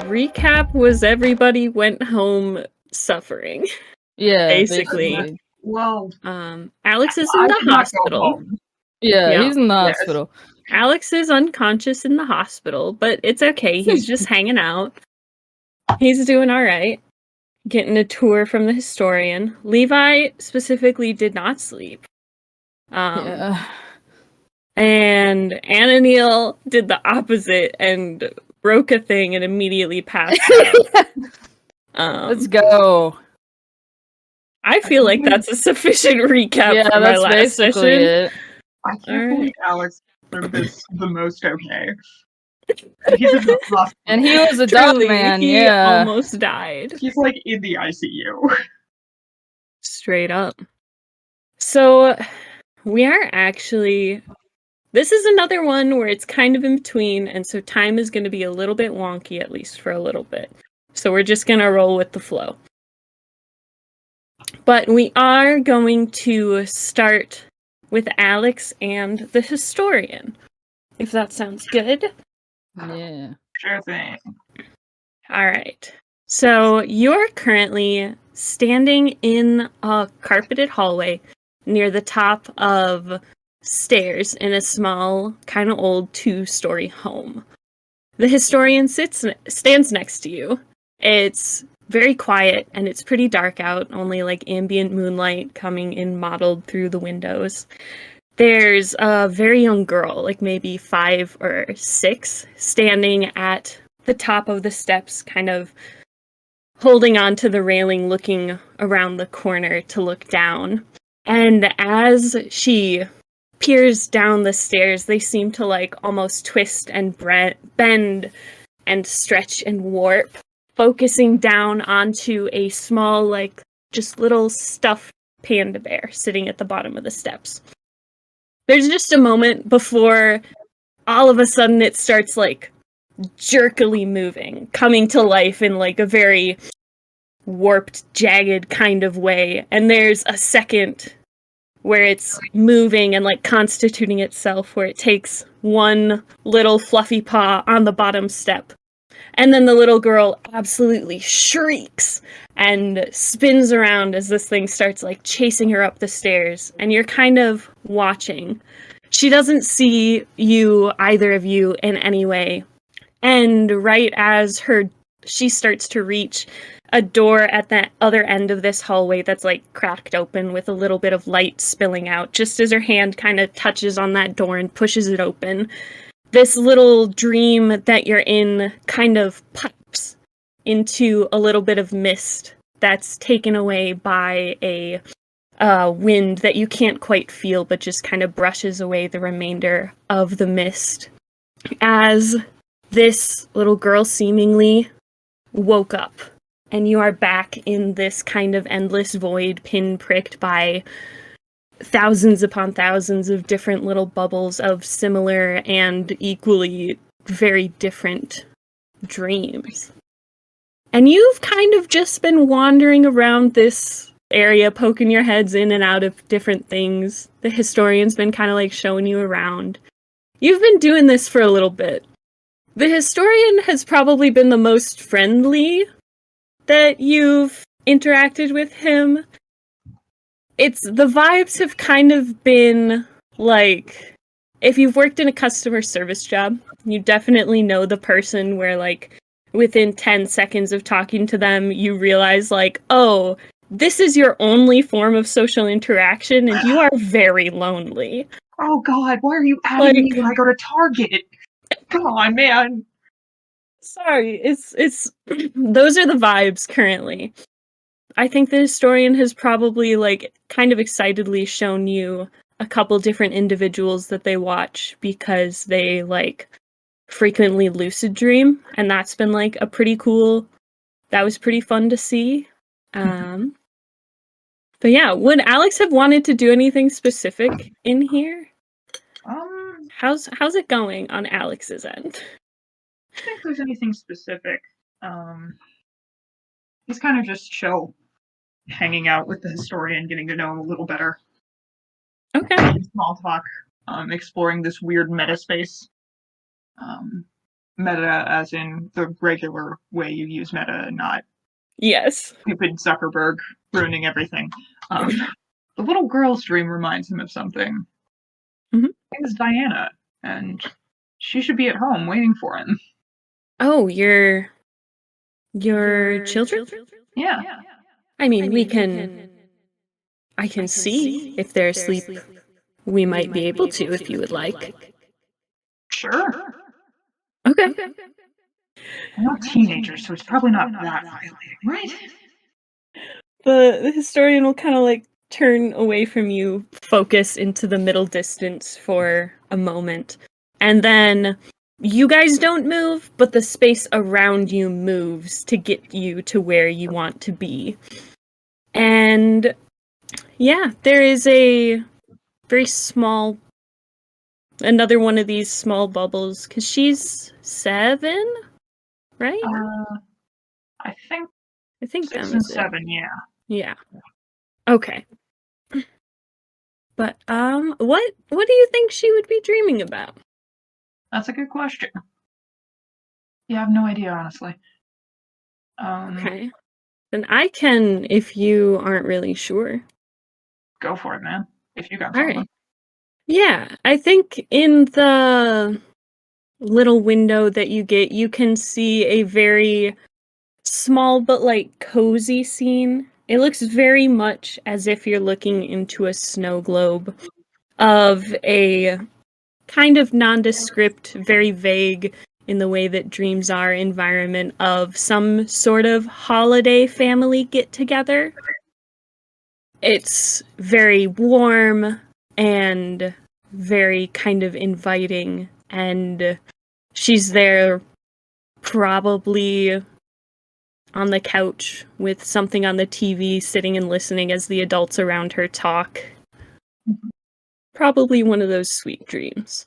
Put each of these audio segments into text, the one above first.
recap was everybody went home suffering. Yeah, basically. Well, Alex is in the hospital. Yeah, he's in the hospital. Alex is unconscious in the hospital, but it's okay. He's just hanging out. He's doing all right. Getting a tour from the historian. Levi specifically did not sleep. Yeah. And Ananiel did the opposite and broke a thing and immediately passed out. Let's go. I feel like that's a sufficient recap for my last session. It. I can't believe Alex did this the most okay. He's in the hospital. And he was a dog man, he almost died. He's like in the ICU. Straight up. So, we are actually... This is another one where it's kind of in between, and so time is going to be a little bit wonky, at least for a little bit. So we're just going to roll with the flow. But we are going to start with Alex and the historian, if that sounds good. Yeah. Sure thing. All right. So you're currently standing in a carpeted hallway near the top of stairs in a small, kind of old 2-story home. The historian stands next to you. It's very quiet and it's pretty dark out, only like ambient moonlight coming in mottled through the windows. There's a very young girl, like maybe 5 or 6, standing at the top of the steps, kind of holding on to the railing, looking around the corner to look down. And as she peers down the stairs, they seem to like almost twist and bend and stretch and warp, focusing down onto a small, like, just little stuffed panda bear sitting at the bottom of the steps. There's just a moment before all of a sudden it starts like jerkily moving, coming to life in like a very warped, jagged kind of way. And there's a second where it's moving and like constituting itself, where it takes one little fluffy paw on the bottom step. And then the little girl absolutely shrieks and spins around as this thing starts like chasing her up the stairs. And you're kind of watching. She doesn't see you, either of you, in any way. And right as she starts to reach a door at the other end of this hallway that's like cracked open with a little bit of light spilling out, just as her hand kind of touches on that door and pushes it open, this little dream that you're in kind of pops into a little bit of mist that's taken away by a wind that you can't quite feel, but just kind of brushes away the remainder of the mist. As this little girl seemingly woke up, and you are back in this kind of endless void pinpricked by thousands upon thousands of different little bubbles of similar and equally very different dreams. And you've kind of just been wandering around this area, poking your heads in and out of different things. The historian's been kind of like showing you around. You've been doing this for a little bit. The historian has probably been the most friendly that you've interacted with him. The vibes have kind of been like, if you've worked in a customer service job, you definitely know the person where like within 10 seconds of talking to them, you realize like, oh, this is your only form of social interaction and you are very lonely. Oh god, why are you adding me when I go to Target? Come on, man. Sorry, it's those are the vibes currently. I think the historian has probably like kind of excitedly shown you a couple different individuals that they watch because they like frequently lucid dream, and that's been like that was pretty fun to see. But yeah, would Alex have wanted to do anything specific in here? How's it going on Alex's end? I don't think there's anything specific. He's kind of just chill, hanging out with the historian, getting to know him a little better. Okay. Small talk, exploring this weird meta space. Meta as in the regular way you use Meta, not Yes. stupid Zuckerberg ruining everything. The little girl's dream reminds him of something. Mhm. Her name is Diana, and she should be at home waiting for him. Oh, your children? Yeah. I mean, I can see if they're asleep. We might be able to if you would like. Sure. Okay. They're not teenagers, so it's probably not that violating, right? The historian will kind of like turn away from you, focus into the middle distance for a moment, and then you guys don't move, but the space around you moves to get you to where you want to be. And yeah, there is a very small, another one of these small bubbles, because she's 7, right? I think I think 6 that and was it. 7, yeah. Yeah. Okay. But what do you think she would be dreaming about? That's a good question. Yeah, I have no idea, honestly. Okay. Then I can, if you aren't really sure. Go for it, man. If you got All something. right. Yeah, I think in the little window that you get, you can see a very small but like cozy scene. It looks very much as if you're looking into a snow globe of a kind of nondescript, very vague in the way that dreams are environment of some sort of holiday family get together. It's very warm and very kind of inviting, and she's there probably on the couch with something on the TV, sitting and listening as the adults around her talk. Probably one of those sweet dreams.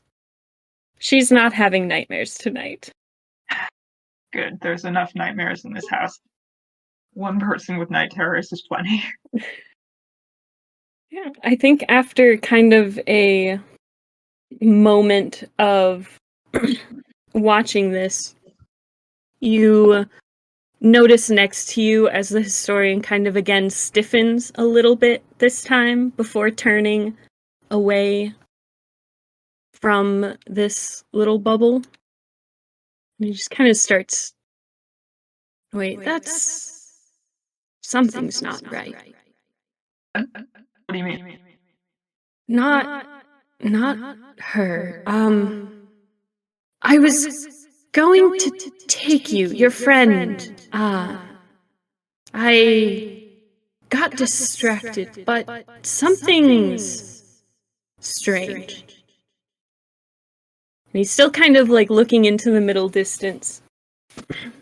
She's not having nightmares tonight. Good. There's enough nightmares in this house. One person with night terrors is plenty. Yeah, I think after kind of a moment of watching this, you notice next to you as the historian kind of again stiffens a little bit this time before turning away from this little bubble. And he just kind of starts. Wait, that's. Something's not right. What do you mean? Not her. I was going to take you, your friend. I got distracted, but something's strange. And he's still kind of like looking into the middle distance.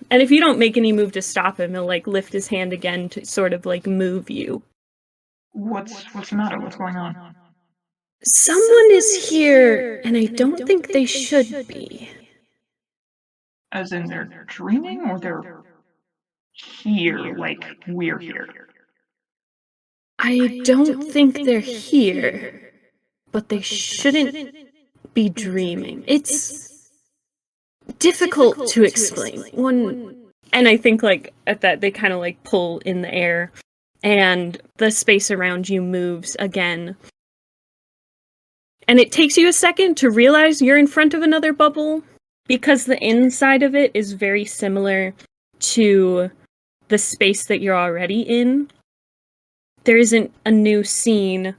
And if you don't make any move to stop him, he'll like lift his hand again to sort of like move you. What's the matter? What's going on? Someone is here, and I don't think they should be. As in they're dreaming or they're here, like we're here? I don't think they're here, but they shouldn't be dreaming. It's difficult to explain. And I think like at that they kind of like pull in the air, and the space around you moves again. And it takes you a second to realize you're in front of another bubble, because the inside of it is very similar to the space that you're already in. There isn't a new scene.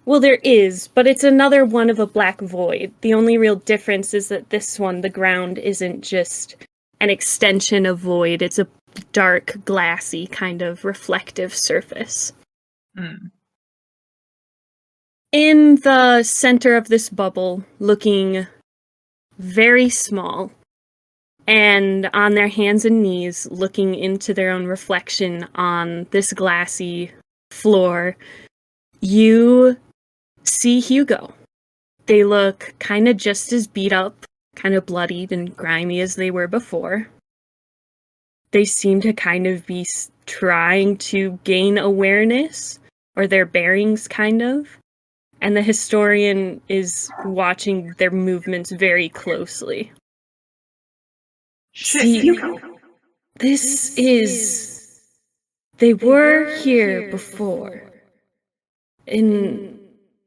Well, there is, but it's another one of a black void. The only real difference is that this one, the ground isn't just an extension of void. It's a dark, glassy, kind of reflective surface. In the center of this bubble, looking very small, and on their hands and knees, looking into their own reflection on this glassy floor, you see Hugo. They look kind of just as beat up, kind of bloodied and grimy as they were before. They seem to kind of be trying to gain awareness, or their bearings, kind of. And the historian is watching their movements very closely. Shit, See, Hugo. this is... They were here before. When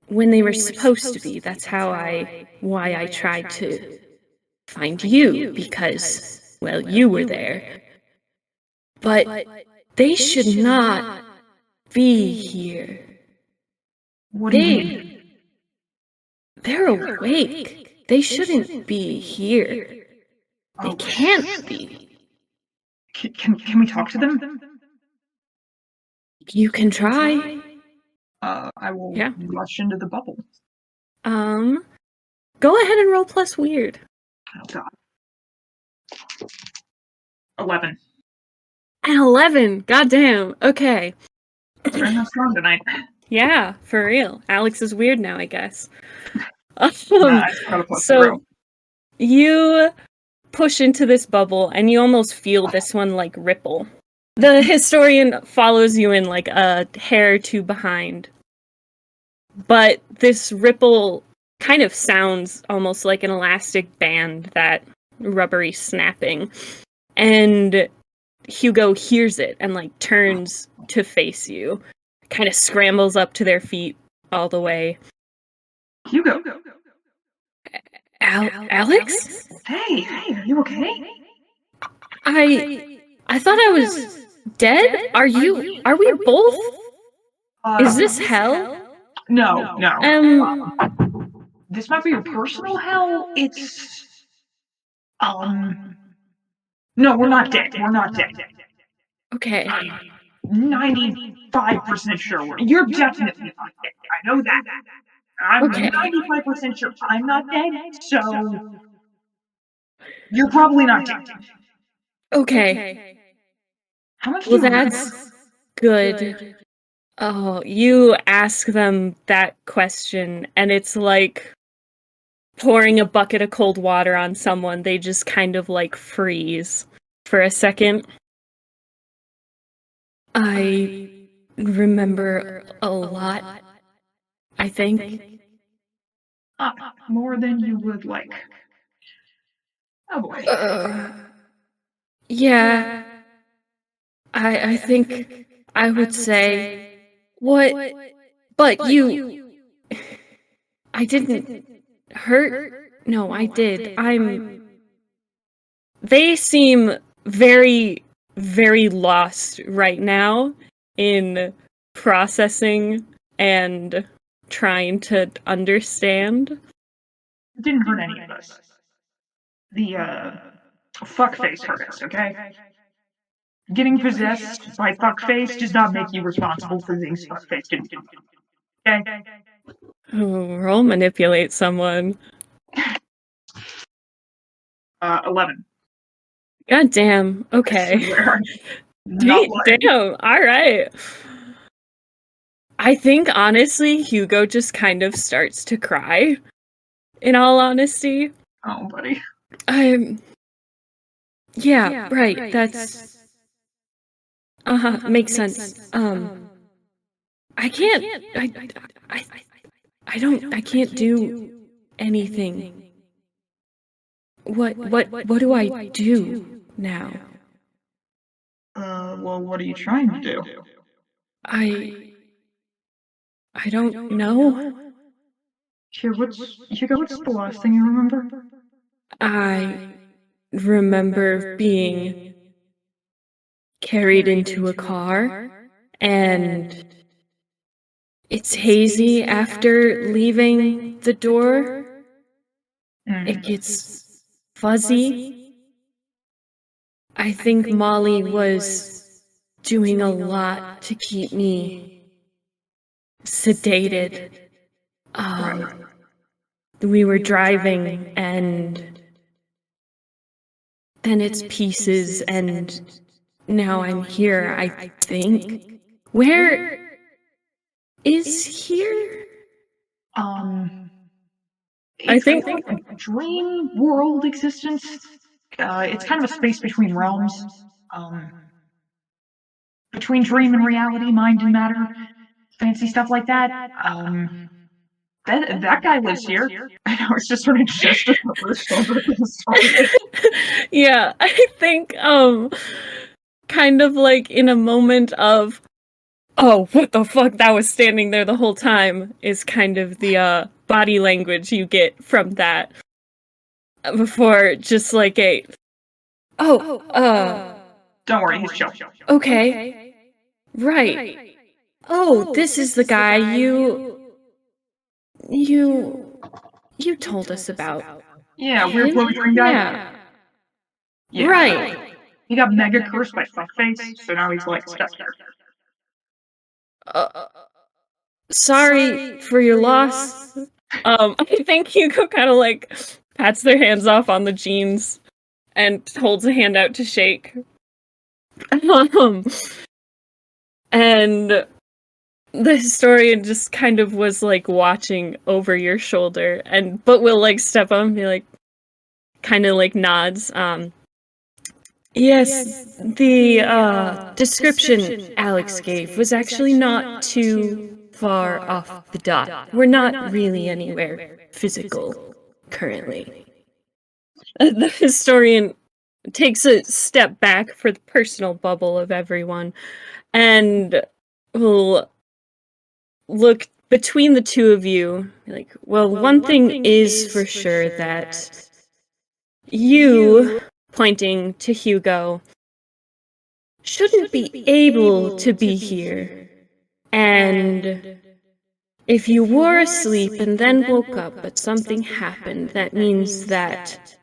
they were supposed to be. That's why I tried to find you, because, well, you were there. But they should not be here. What do you mean? They're awake. They shouldn't be here. They can't be. Can we talk to them? You can try. I will rush into the bubble. Go ahead and roll plus weird. Oh god. 11. An 11. Goddamn. Okay. I'm not strong tonight. Yeah, for real. Alex is weird now, I guess. I just got a plus 0. You push into this bubble, and you almost feel this one like ripple. The historian follows you in like a hair or two behind. But this ripple kind of sounds almost like an elastic band, that rubbery snapping. And Hugo hears it and like turns to face you. Kind of scrambles up to their feet all the way. Hugo. Alex? Hey, are you okay? I thought I was dead? Are we both? Is this hell? No. This might be your personal hell. It's no, we're not dead. We're not dead. Okay. 95% sure you're definitely not dead. I know that. I'm 95% sure I'm not dead, so you're probably not dead. Okay. How much Well, that's good. Oh, you ask them that question, and it's like pouring a bucket of cold water on someone. They just kind of like freeze for a second. I remember a lot, I think. More than you would like. Oh boy. Yeah. I think I would say what, but you I didn't hurt. No, I did. They seem very, very lost right now in processing and trying to understand. It didn't hurt any of us. The fuckface hurt us, okay? Getting possessed by fuckface does not make you responsible for things fuckface didn't do. Okay? Roll manipulate someone. 11. God damn. Okay. Damn. All right. I think honestly, Hugo just kind of starts to cry. In all honesty. Oh, buddy. Yeah, right. That's makes sense. I can't. I can't do anything. What do I do now? Well, what are you trying to do? I don't know. Here, what's the last thing you remember? I remember being carried into a car, and it's hazy after leaving the door. It gets fuzzy. I think Molly was doing a lot to keep me sedated. We were driving, and then it's pieces, and now I'm here, I think. Where is here? I think a dream world existence. It's kind of a space between realms. Between dream and reality, mind and matter, fancy stuff like that. that guy lives here. I know, it's just sort of gesture over his shoulder at the story. Yeah, I think, kind of like in a moment of, oh, what the fuck, that was standing there the whole time, is kind of the, body language you get from that. Before just like a, oh, Don't worry, he's chill. okay. Right. Oh, this is the guy you told us about. Yeah, weird blowing guy. Yeah. Right. He got mega cursed by fuckface, so now he's like stuck here. Sorry for your loss. I think Hugo kind of like pats their hands off on the jeans and holds a hand out to shake. And the historian just kind of was like watching over your shoulder, but will like step up and be like, kind of like nods. Yes, the description Alex gave was actually not too far off the dot. We're not really anywhere physical currently. The historian takes a step back for the personal bubble of everyone and will look between the two of you like, well, one thing is for sure that you, pointing to Hugo, shouldn't be able to be here. And if you were asleep and then woke up but something happened, that means that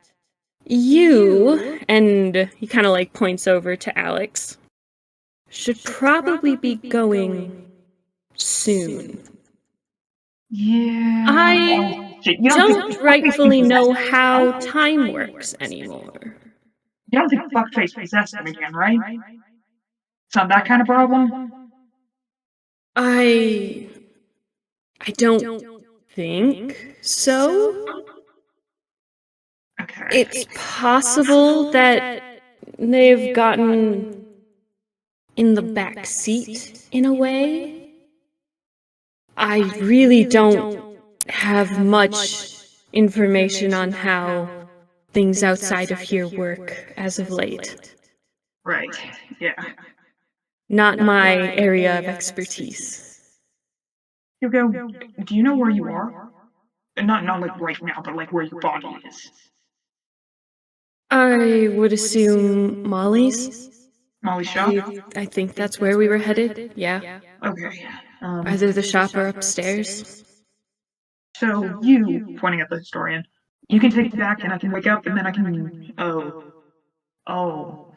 you, and he kind of like points over to Alex, should probably be going soon. Yeah. I You don't rightfully know how time works anymore. You don't think fuckface possessed him again, right? It's not that kind of problem? I don't think so. Okay. It's possible that they've gotten in the back seat in a way. I really don't have much information on how things outside of here work as of late. Right, yeah. Not my area of expertise. Hugo, do you know where you are? Not like right now, but like where your body is. I would assume Molly's. Molly's shop? I think that's where we were headed, yeah. Okay. Either the shop or upstairs. So you, pointing at the historian, you can take it back and I can wake up and then I can... Oh,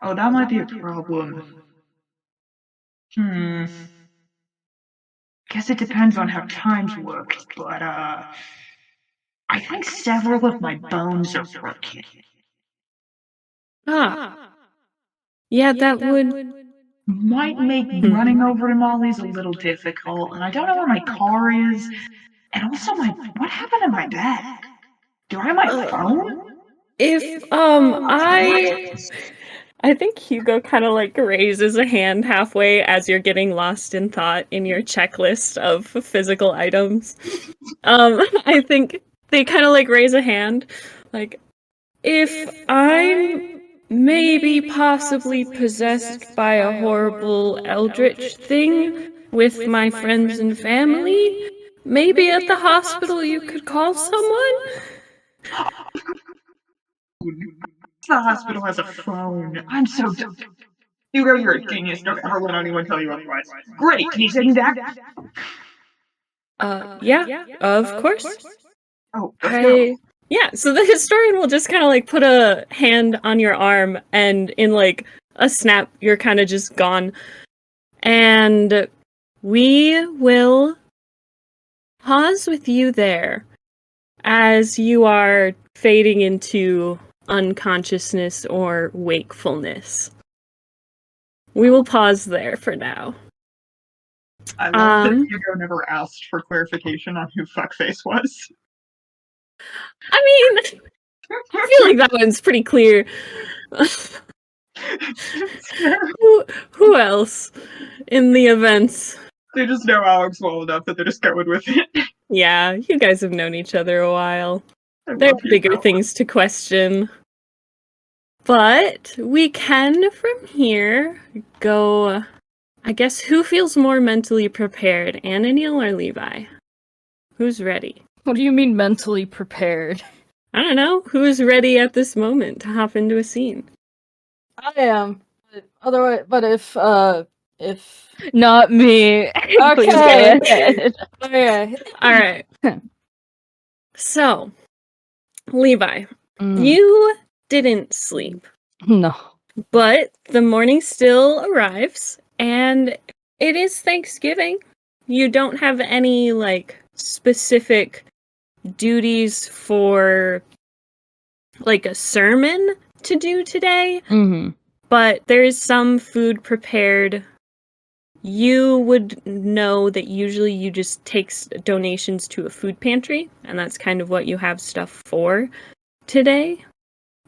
that might be a problem. Guess it depends on how times work, but, I think several of my bones are broken. Yeah, that would... Might make running over to Molly's a little difficult, and I don't know where my car is, and also what happened to my bag? Do I have my phone? I think Hugo kind of like raises a hand halfway as you're getting lost in thought in your checklist of physical items. I think they kind of like raise a hand, like, if I'm maybe possibly possessed by a horrible eldritch thing with my friends and family, maybe at the hospital you could call someone? The hospital has a phone. I'm so dumb. Hugo, you're a genius. Don't ever let anyone tell you otherwise. Great, can you take me back? Yeah, of course. Oh, let's go. Yeah, so the historian will just kind of like put a hand on your arm, and in like a snap, you're kind of just gone. And we will pause with you there as you are fading into unconsciousness or wakefulness. We will pause there for now. I love that Hugo never asked for clarification on who fuckface was. I mean, I feel like that one's pretty clear. Who else in the events They just know Alex well enough that they're just going with it. Yeah, you guys have known each other a while. I There love are bigger Hugo. things to question. But we can, from here, go... I guess who feels more mentally prepared, Ananiel or Levi? Who's ready? What do you mean mentally prepared? I don't know. Who's ready at this moment to hop into a scene? I am. Otherwise, but if not me. Please go Okay. ahead. Okay. All right. So, Levi, Mm, you didn't sleep, no. but the morning still arrives, and it is Thanksgiving. You don't have any, like, specific duties for, like, a sermon to do today, Mm-hmm. but there is some food prepared. You would know that usually you just take donations to a food pantry, and that's kind of what you have stuff for today.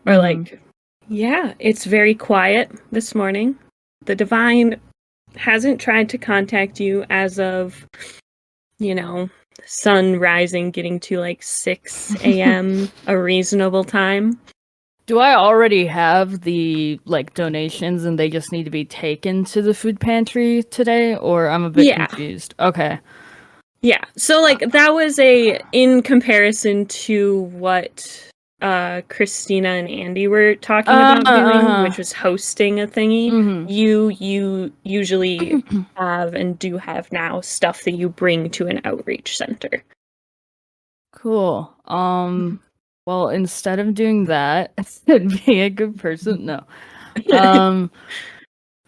Or like, yeah, it's very quiet this morning. The Divine hasn't tried to contact you as of, sun rising, getting to like 6 a.m., a reasonable time. Do I already have the donations and they just need to be taken to the food pantry today, or I'm a bit confused? Okay. Yeah. So that was in comparison to what Christina and Andy were talking about doing, which was hosting a thingy. Mm-hmm. You usually have and do have now stuff that you bring to an outreach center. Cool. Well, instead of doing that, and being a good person, no.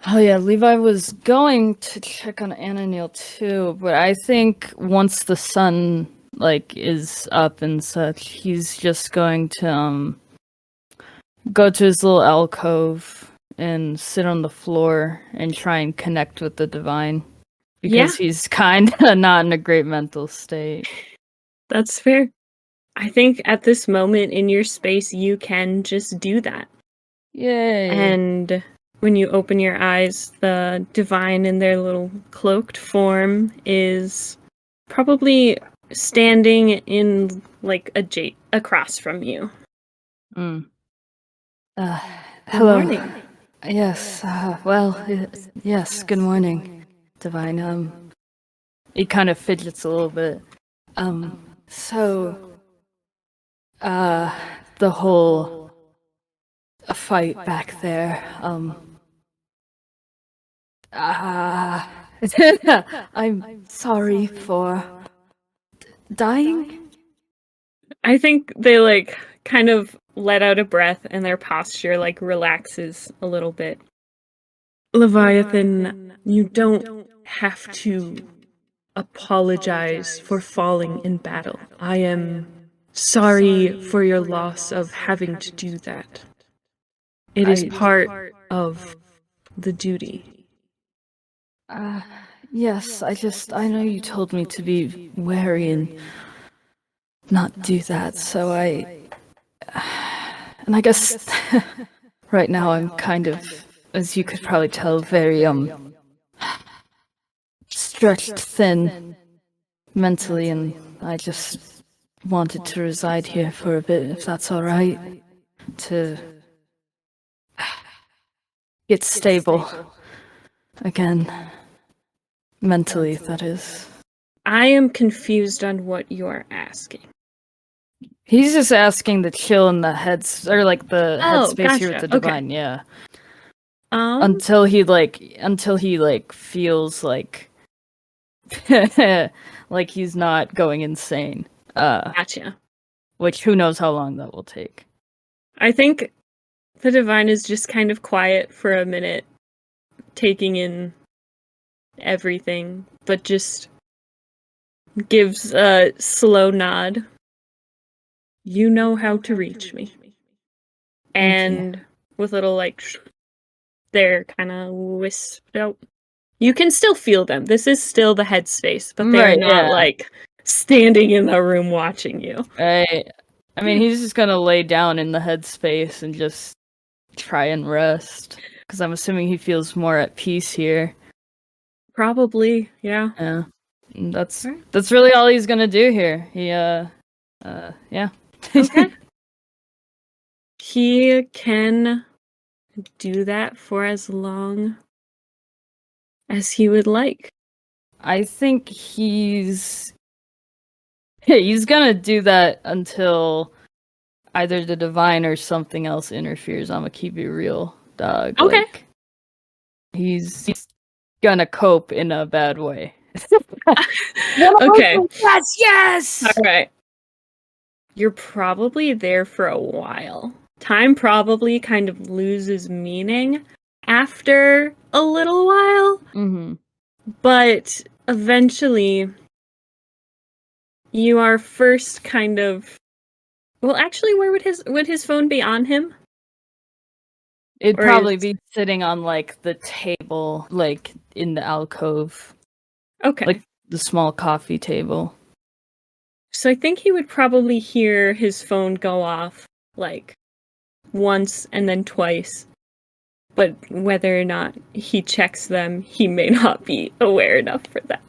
Oh yeah, Levi was going to check on Ananiel too, but I think once the sun is up and such, he's just going to go to his little alcove and sit on the floor and try and connect with the Divine. Because he's kinda not in a great mental state. That's fair. I think at this moment in your space, you can just do that. Yay. And when you open your eyes, the Divine in their little cloaked form is probably standing in across from you. Hello. Good morning. Yes, yes, good morning, Divine. He kind of fidgets a little bit. The whole fight back there, I'm sorry for dying. I think they kind of let out a breath and their posture relaxes a little bit. Leviathan, you don't have to apologize for falling in battle. I am sorry for your loss of having to do that. It is part of the duty. Yes, I know you told me to be wary and not do that, so and I guess right now I'm kind of, as you could probably tell, very, stretched thin mentally, and I just wanted to reside here for a bit, if that's alright, to get stable again. Mentally, that is. I am confused on what you're asking. He's just asking to chill in the headspace here with the Divine, okay. Yeah. Until he feels like like he's not going insane. Gotcha. Which who knows how long that will take. I think the Divine is just kind of quiet for a minute, taking in everything, but just gives a slow nod. You know how to reach me. And with little they're kind of wisped out. You can still feel them. This is still the headspace, but they're not standing in the room watching you. Right. I mean, he's just gonna lay down in the headspace and just try and rest. Because I'm assuming he feels more at peace here. Probably, yeah. Yeah. And that's Alright. that's really all he's gonna do here. He yeah. Okay. He can do that for as long as he would like. I think he's gonna do that until either the divine or something else interferes. I'm gonna keep it real, dog. Okay. Like, he's gonna cope in a bad way. Okay. Yes. All right. You're probably there for a while. Time probably kind of loses meaning after a little while, Mm-hmm. but eventually you are first kind of well, actually, where would his phone be on him? It'd Or probably is- be sitting on like the table, like in the alcove, Okay. like the small coffee table. So I think he would probably hear his phone go off like once and then twice. But whether or not he checks them, he may not be aware enough for that.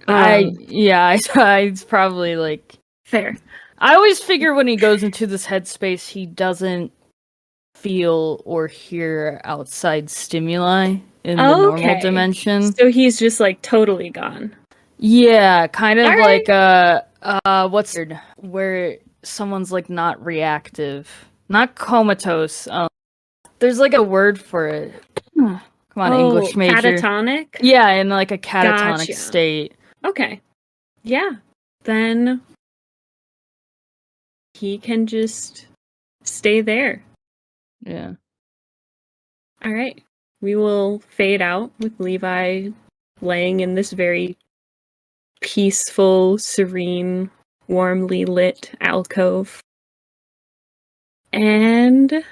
It's probably like Fair. I always figure when he goes into this headspace, he doesn't feel or hear outside stimuli in the normal Okay. dimension. So he's just like totally gone. Yeah, kind of Alright. like what's it where someone's like not reactive, not comatose. There's like a word for it. Come on, English major. Catatonic? Yeah, in like a catatonic Gotcha. state. Okay. Yeah. Then he can just stay there. Yeah. All right. We will fade out with Levi laying in this very peaceful, serene, warmly lit alcove. And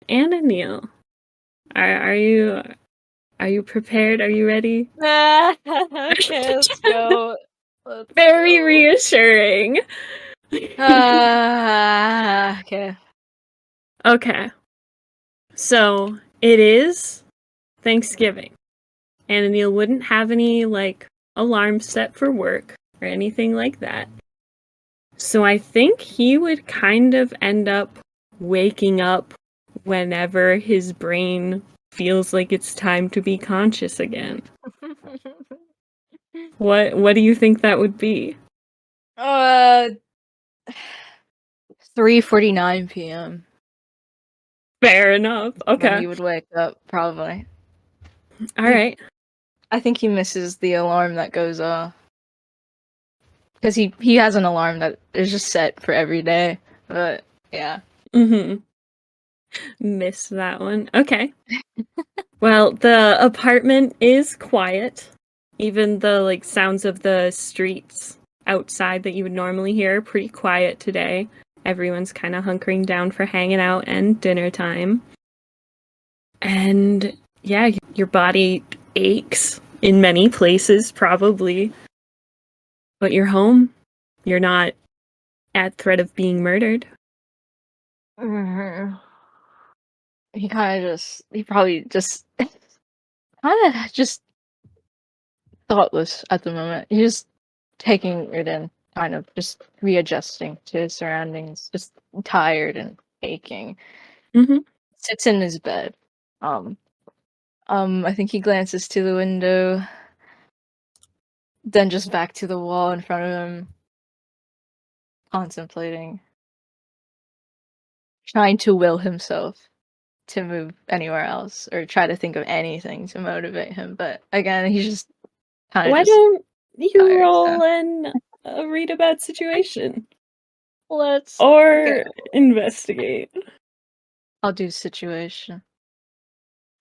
Ananiel, are you prepared? Are you ready? Okay, let's go. Very reassuring. Okay. Okay. So it is Thanksgiving. Ananiel wouldn't have any like alarm set for work or anything like that. So I think he would kind of end up waking up whenever his brain feels like it's time to be conscious again. What do you think that would be? 3:49 p.m. Fair enough. when Okay. he would wake up, probably. All right. I think he misses the alarm that goes off. Because he has an alarm that is just set for every day. But, yeah. Mm-hmm. Missed that one. Okay. Well, the apartment is quiet. Even the like sounds of the streets outside that you would normally hear are pretty quiet today. Everyone's kind of hunkering down for hanging out and dinner time. And yeah, your body aches in many places, probably. But you're home. You're not at threat of being murdered. He probably just, kind of just thoughtless at the moment. He's just taking it in, kind of just readjusting to his surroundings, just tired and aching. Mm-hmm. Sits in his bed. I think he glances to the window, then just back to the wall in front of him, contemplating, trying to will himself to move anywhere else or try to think of anything to motivate him. But again, he's just kind Why of just don't you tired, roll so. and read a bad situation? Let's Or okay. investigate. I'll do situation.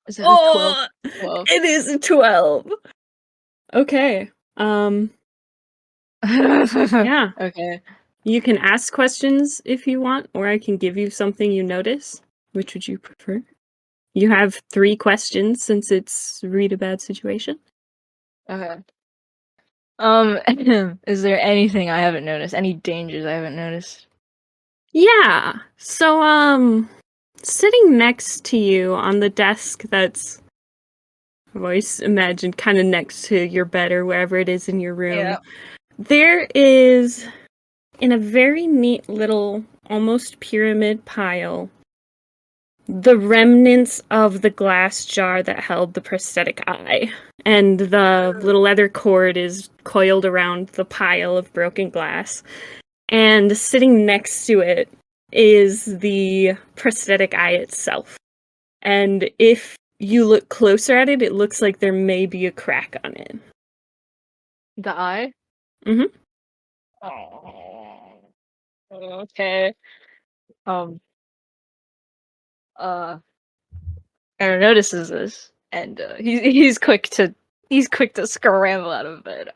Is that a 12? 12. It is a 12. Okay. Yeah. Okay. You can ask questions if you want, or I can give you something you notice. Which would you prefer? You have 3 questions since it's read a bad situation. Okay. Is there anything I haven't noticed? Any dangers I haven't noticed? Yeah. So, sitting next to you on the desk that's voice, imagine kind of next to your bed or wherever it is in your room. Yeah. There is, in a very neat little, almost pyramid pile, the remnants of the glass jar that held the prosthetic eye. And the little leather cord is coiled around the pile of broken glass. And sitting next to it is the prosthetic eye itself. And if you look closer at it, it looks like there may be a crack on it. The eye? Mhm. Oh. Okay. Um, Aaron notices this, and he's quick to scramble out of bed.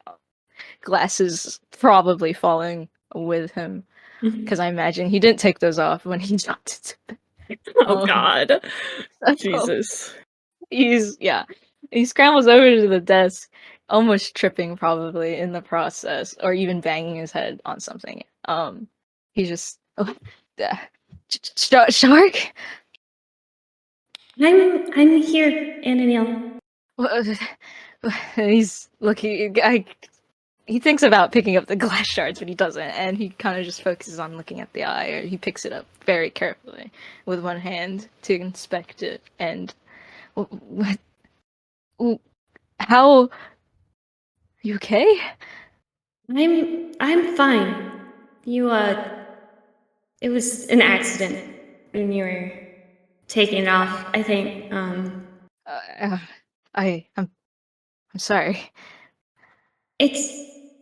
Glasses probably falling with him, because I imagine he didn't take those off when he jumped into bed. Oh God. So Jesus. he scrambles over to the desk, almost tripping probably in the process, or even banging his head on something. He just shark. I'm here, Ananiel. He's looking. He thinks about picking up the glass shards, but he doesn't, and he kind of just focuses on looking at the eye, or he picks it up very carefully with one hand to inspect it. And what? How? You okay? I'm fine. You it was an accident when you were taking it off, I think. I'm sorry. It's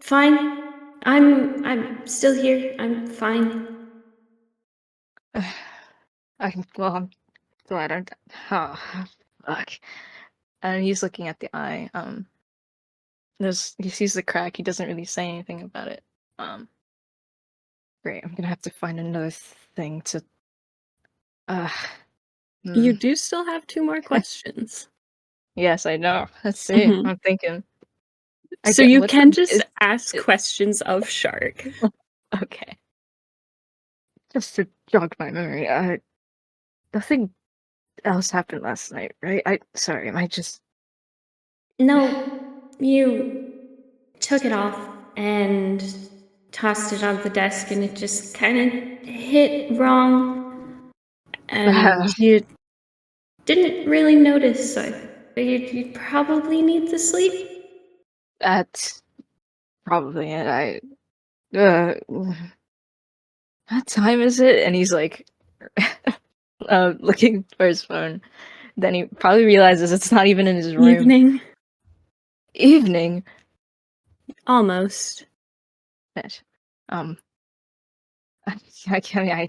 fine. I'm still here. I'm fine. I'm glad I'm. Oh, fuck. And he's looking at the eye. He sees the crack. He doesn't really say anything about it. Great. I'm gonna have to find another thing to. You do still have 2 more questions. Yes, I know. Let's see. Mhm. I'm thinking. So you can just ask questions of Shark. Okay. Just to jog my memory, nothing else happened last night, right? Sorry, am I just... No, you took it off and tossed it on the desk, and it just kind of hit wrong. And you didn't really notice, so I figured you'd probably need to sleep. That's probably it. What time is it? And he's like, looking for his phone. Then he probably realizes it's not even in his room. Evening. Evening? Almost. Shit. I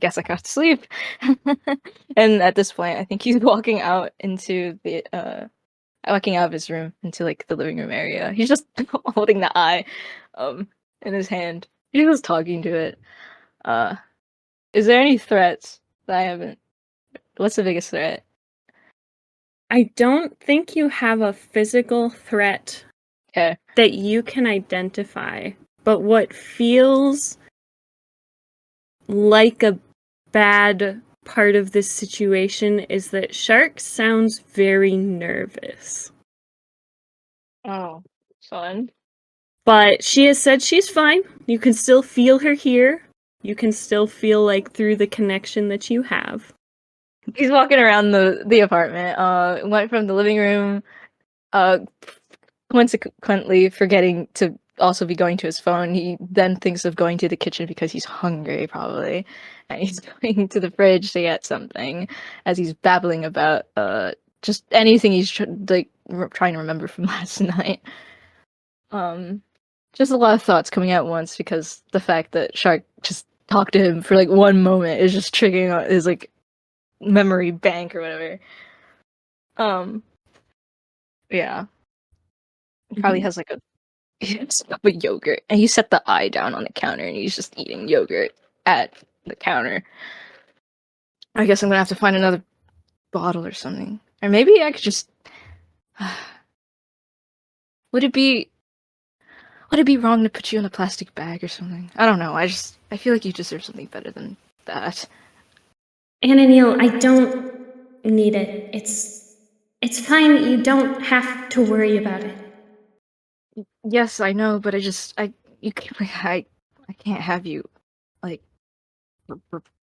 guess I got to sleep. And at this point, I think he's walking out of his room into like the living room area. He's just holding the eye, in his hand. He's just talking to it. Is there any threats that I haven't? What's the biggest threat? I don't think you have a physical threat that you can identify, but what feels like a bad part of this situation is that Shark sounds very nervous. Oh, fun. But she has said she's fine. You can still feel her here. You can still feel like through the connection that you have. He's walking around the apartment. Went from the living room, consequently forgetting to also be going to his phone. He then thinks of going to the kitchen because he's hungry, probably, and he's going to the fridge to get something as he's babbling about just anything he's trying to remember from last night. Just a lot of thoughts coming at once because the fact that Shark just talked to him for like one moment is just triggering his like memory bank or whatever. Yeah. He probably has like a cup of yogurt, and he set the eye down on the counter, and he's just eating yogurt at the counter. I guess I'm gonna have to find another bottle or something, or maybe I could just. Would it be wrong to put you in a plastic bag or something? I don't know. I feel like you deserve something better than that. Ananiel, I don't need it. It's It's fine, you don't have to worry about it. Yes, I know, but you can't, I can't have you, like,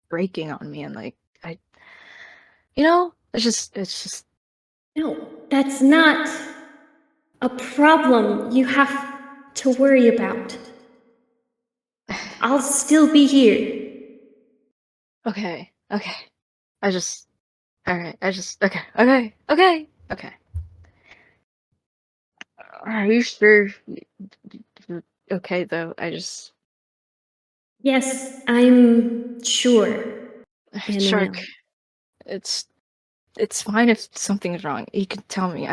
breaking on me and, like, it's just, No, that's not a problem you have to worry about. I'll still be here. okay, okay. Alright, okay. Are you sure you're okay, though? Yes, I'm sure, Shark, Ananiel. it's, it's fine if something is wrong. You can tell me,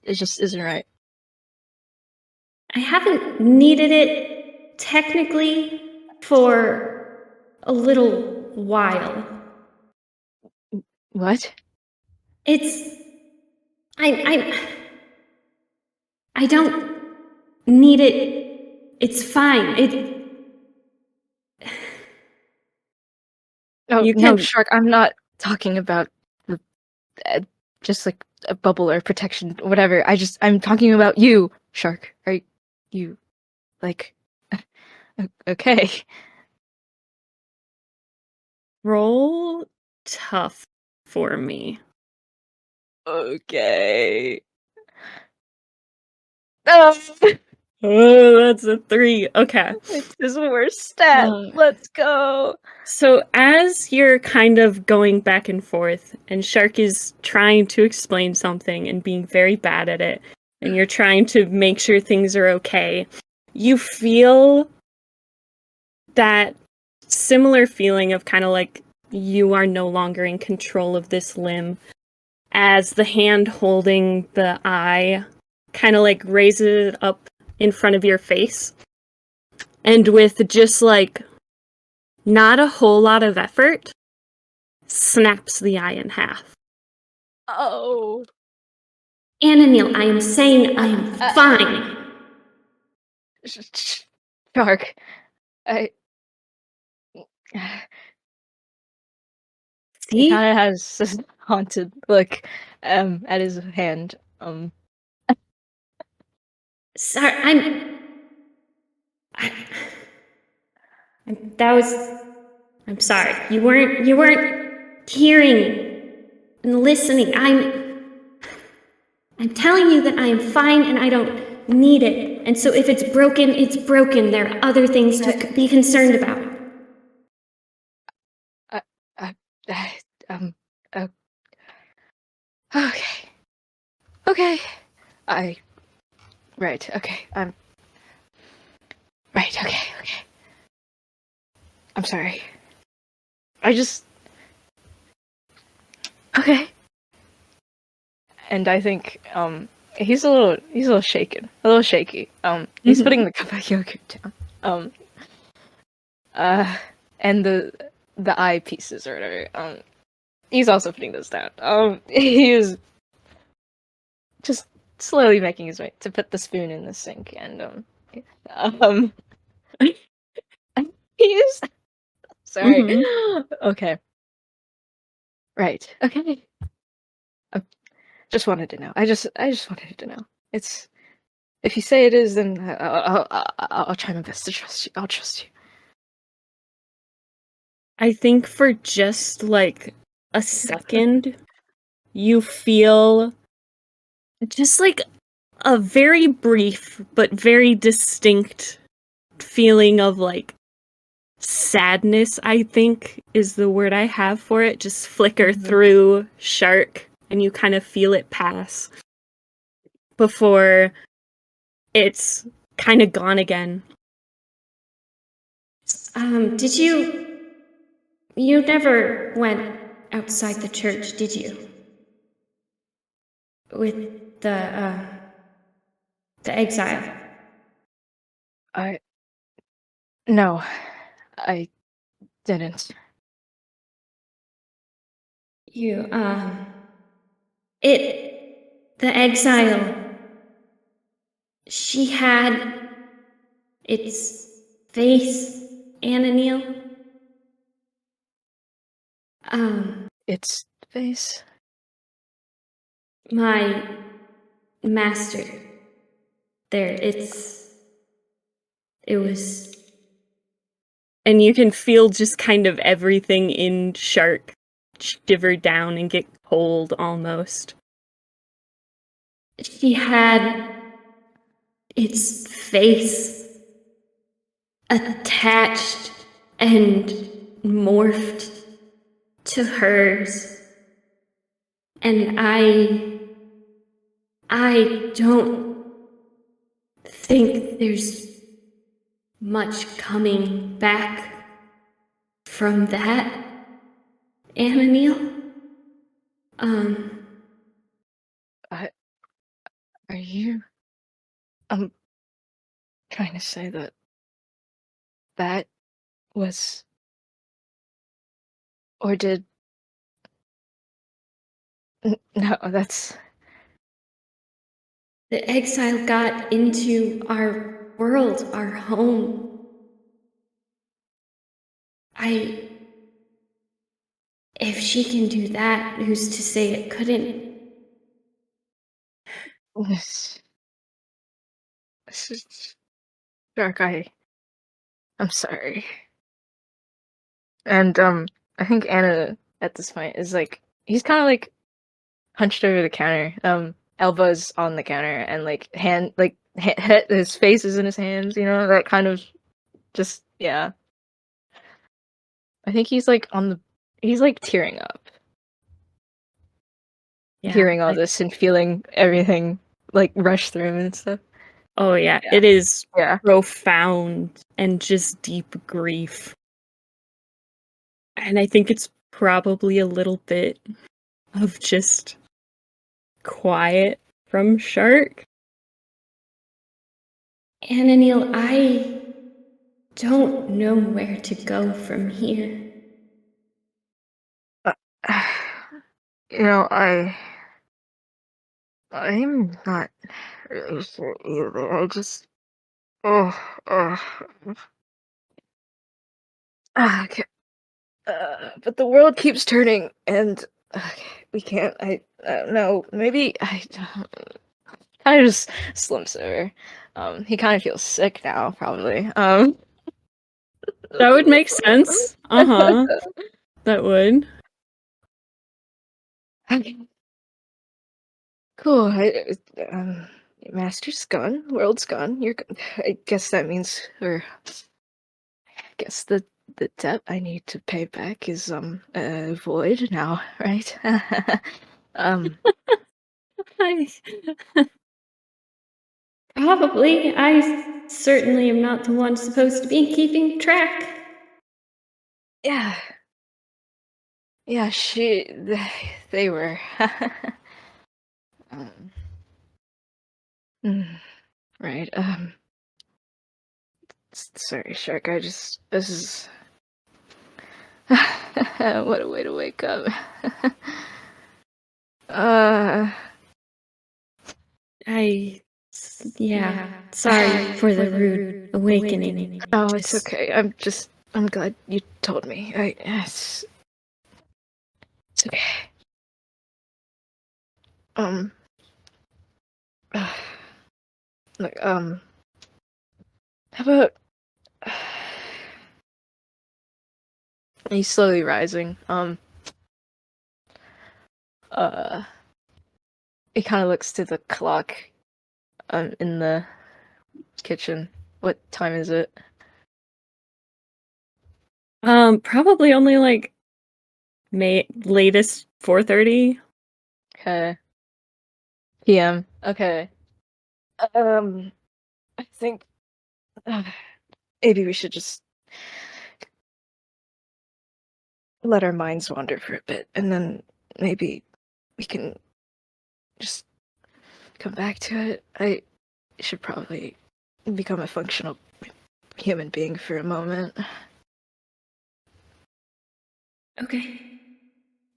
it just isn't right. I haven't needed it technically for a little while. What? It's I don't need it. It's fine. Oh, You no, can Shark, I'm not talking about the, uh, just like a bubble or protection, whatever. I'm talking about you, Shark. Are you, like, okay? roll tough for me. Okay. Oh, Oh, that's a 3. Okay. it's his worst stat. Uh, Let's go. So as you're kind of going back and forth, and Shark is trying to explain something and being very bad at it, and you're trying to make sure things are okay, you feel that similar feeling of kind of like you are no longer in control of this limb as the hand holding the eye kind of like raises it up in front of your face. And with just like not a whole lot of effort, snaps the eye in half. Oh. Ananiel, I am saying I am fine. Shark, I. He See? kind of has this haunted look at his hand. Sorry, I, that was. I'm sorry. You weren't hearing and listening. I'm telling you that I am fine and I don't need it. And so if it's broken, it's broken. There are other things to be concerned about. Uh, uh, um, uh, okay. Okay. Right, okay. Right, okay. I'm sorry. Okay. And I think, he's a little shaken. A little shaky. He's putting the cup of yogurt down. And the eye pieces or whatever, he's also putting those down. He is just slowly making his way to put the spoon in the sink, and um, he is sorry. Okay, right. Okay. I just wanted to know. I just wanted to know. It's if you say it is, then I'll try my best to trust you. I'll trust you. I think for just like a second, you feel just like a very brief but very distinct feeling of like sadness, I think is the word I have for it, just flicker through Shark, and you kind of feel it pass before it's kind of gone again. Did you never went outside the church, did you? With the exile. No, I didn't. You, the exile, she had its face, Ananiel. It's face? My master. It was. And you can feel just kind of everything in Shark shiver down and get cold almost. She had its face attached and morphed to hers. And I don't think there's much coming back from that, Ananiel. Are you? I'm trying to say that that was, or did? No, that's. The exile got into our world, our home. If she can do that, who's to say it couldn't? This is Shark. I'm sorry. And I think Anna at this point is like, he's kind of like hunched over the counter. Elbows on the counter and like his face is in his hands. You know, that kind of just, yeah. I think he's like he's like tearing up, Yeah, hearing all this and feeling everything like rush through him and stuff. Oh yeah, Yeah. it is Yeah. profound and just deep grief. And I think it's probably a little bit of just quiet from Shark. Ananiel, I don't know where to go from here. You know, I'm not really sure either. I just, oh, okay. But the world keeps turning, and we can't. No, maybe I kind of just slumps over. He kind of feels sick now, probably. That would make sense. Uh-huh. That would. Okay. Cool. Master's gone. World's gone. I guess that means, or I guess the debt I need to pay back is void now, right? um. I Probably. I certainly am not the one supposed to be keeping track. Yeah. Yeah. They were. um. Right. Sorry, Shark. This is. What a way to wake up. Yeah, sorry for the rude awakening. Oh, it's okay. I'm glad you told me. It's okay. Look, how about, he's slowly rising. He kind of looks to the clock, in the kitchen. What time is it? Probably only like latest 4:30. Okay. PM. Okay. I think maybe we should just let our minds wander for a bit, and then maybe we can just come back to it. I should probably become a functional human being for a moment. Okay.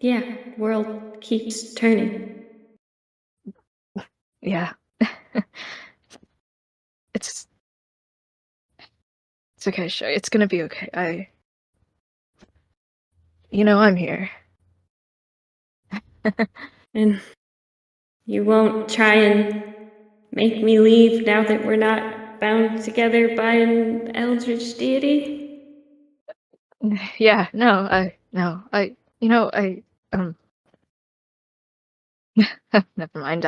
Yeah, world keeps turning. Yeah. It's okay, sure. It's gonna be okay. I'm here. And you won't try and make me leave now that we're not bound together by an eldritch deity? Yeah, no, I never mind.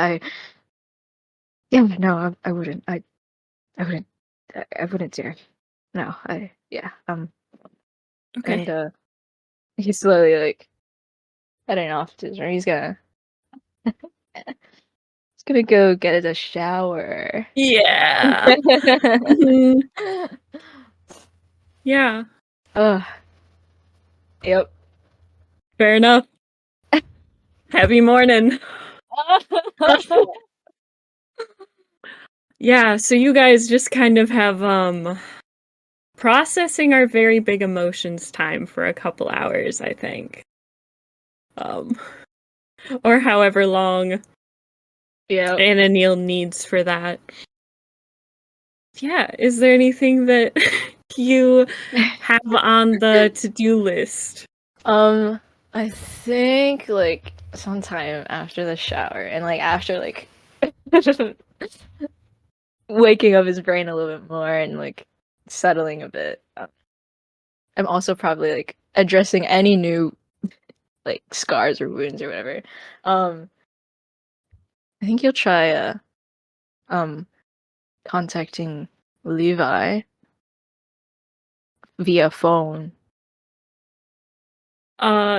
Yeah, no, I wouldn't. I wouldn't. I wouldn't dare. No, yeah. Okay. And he's slowly like heading off to his room. He's gonna go get a shower. Yeah. Mhm. Yeah. Ugh. Yep. Fair enough. Heavy morning. Yeah, so you guys just kind of have processing our very big emotions time for a couple hours, I think. Um or however long Yep. Ananiel needs for that. Yeah, is there anything that you have on the to-do list? I think like sometime after the shower and like after like waking up his brain a little bit more and like settling a bit. I'm also probably like addressing any new like scars or wounds or whatever. Um, I think you'll try um contacting Levi via phone.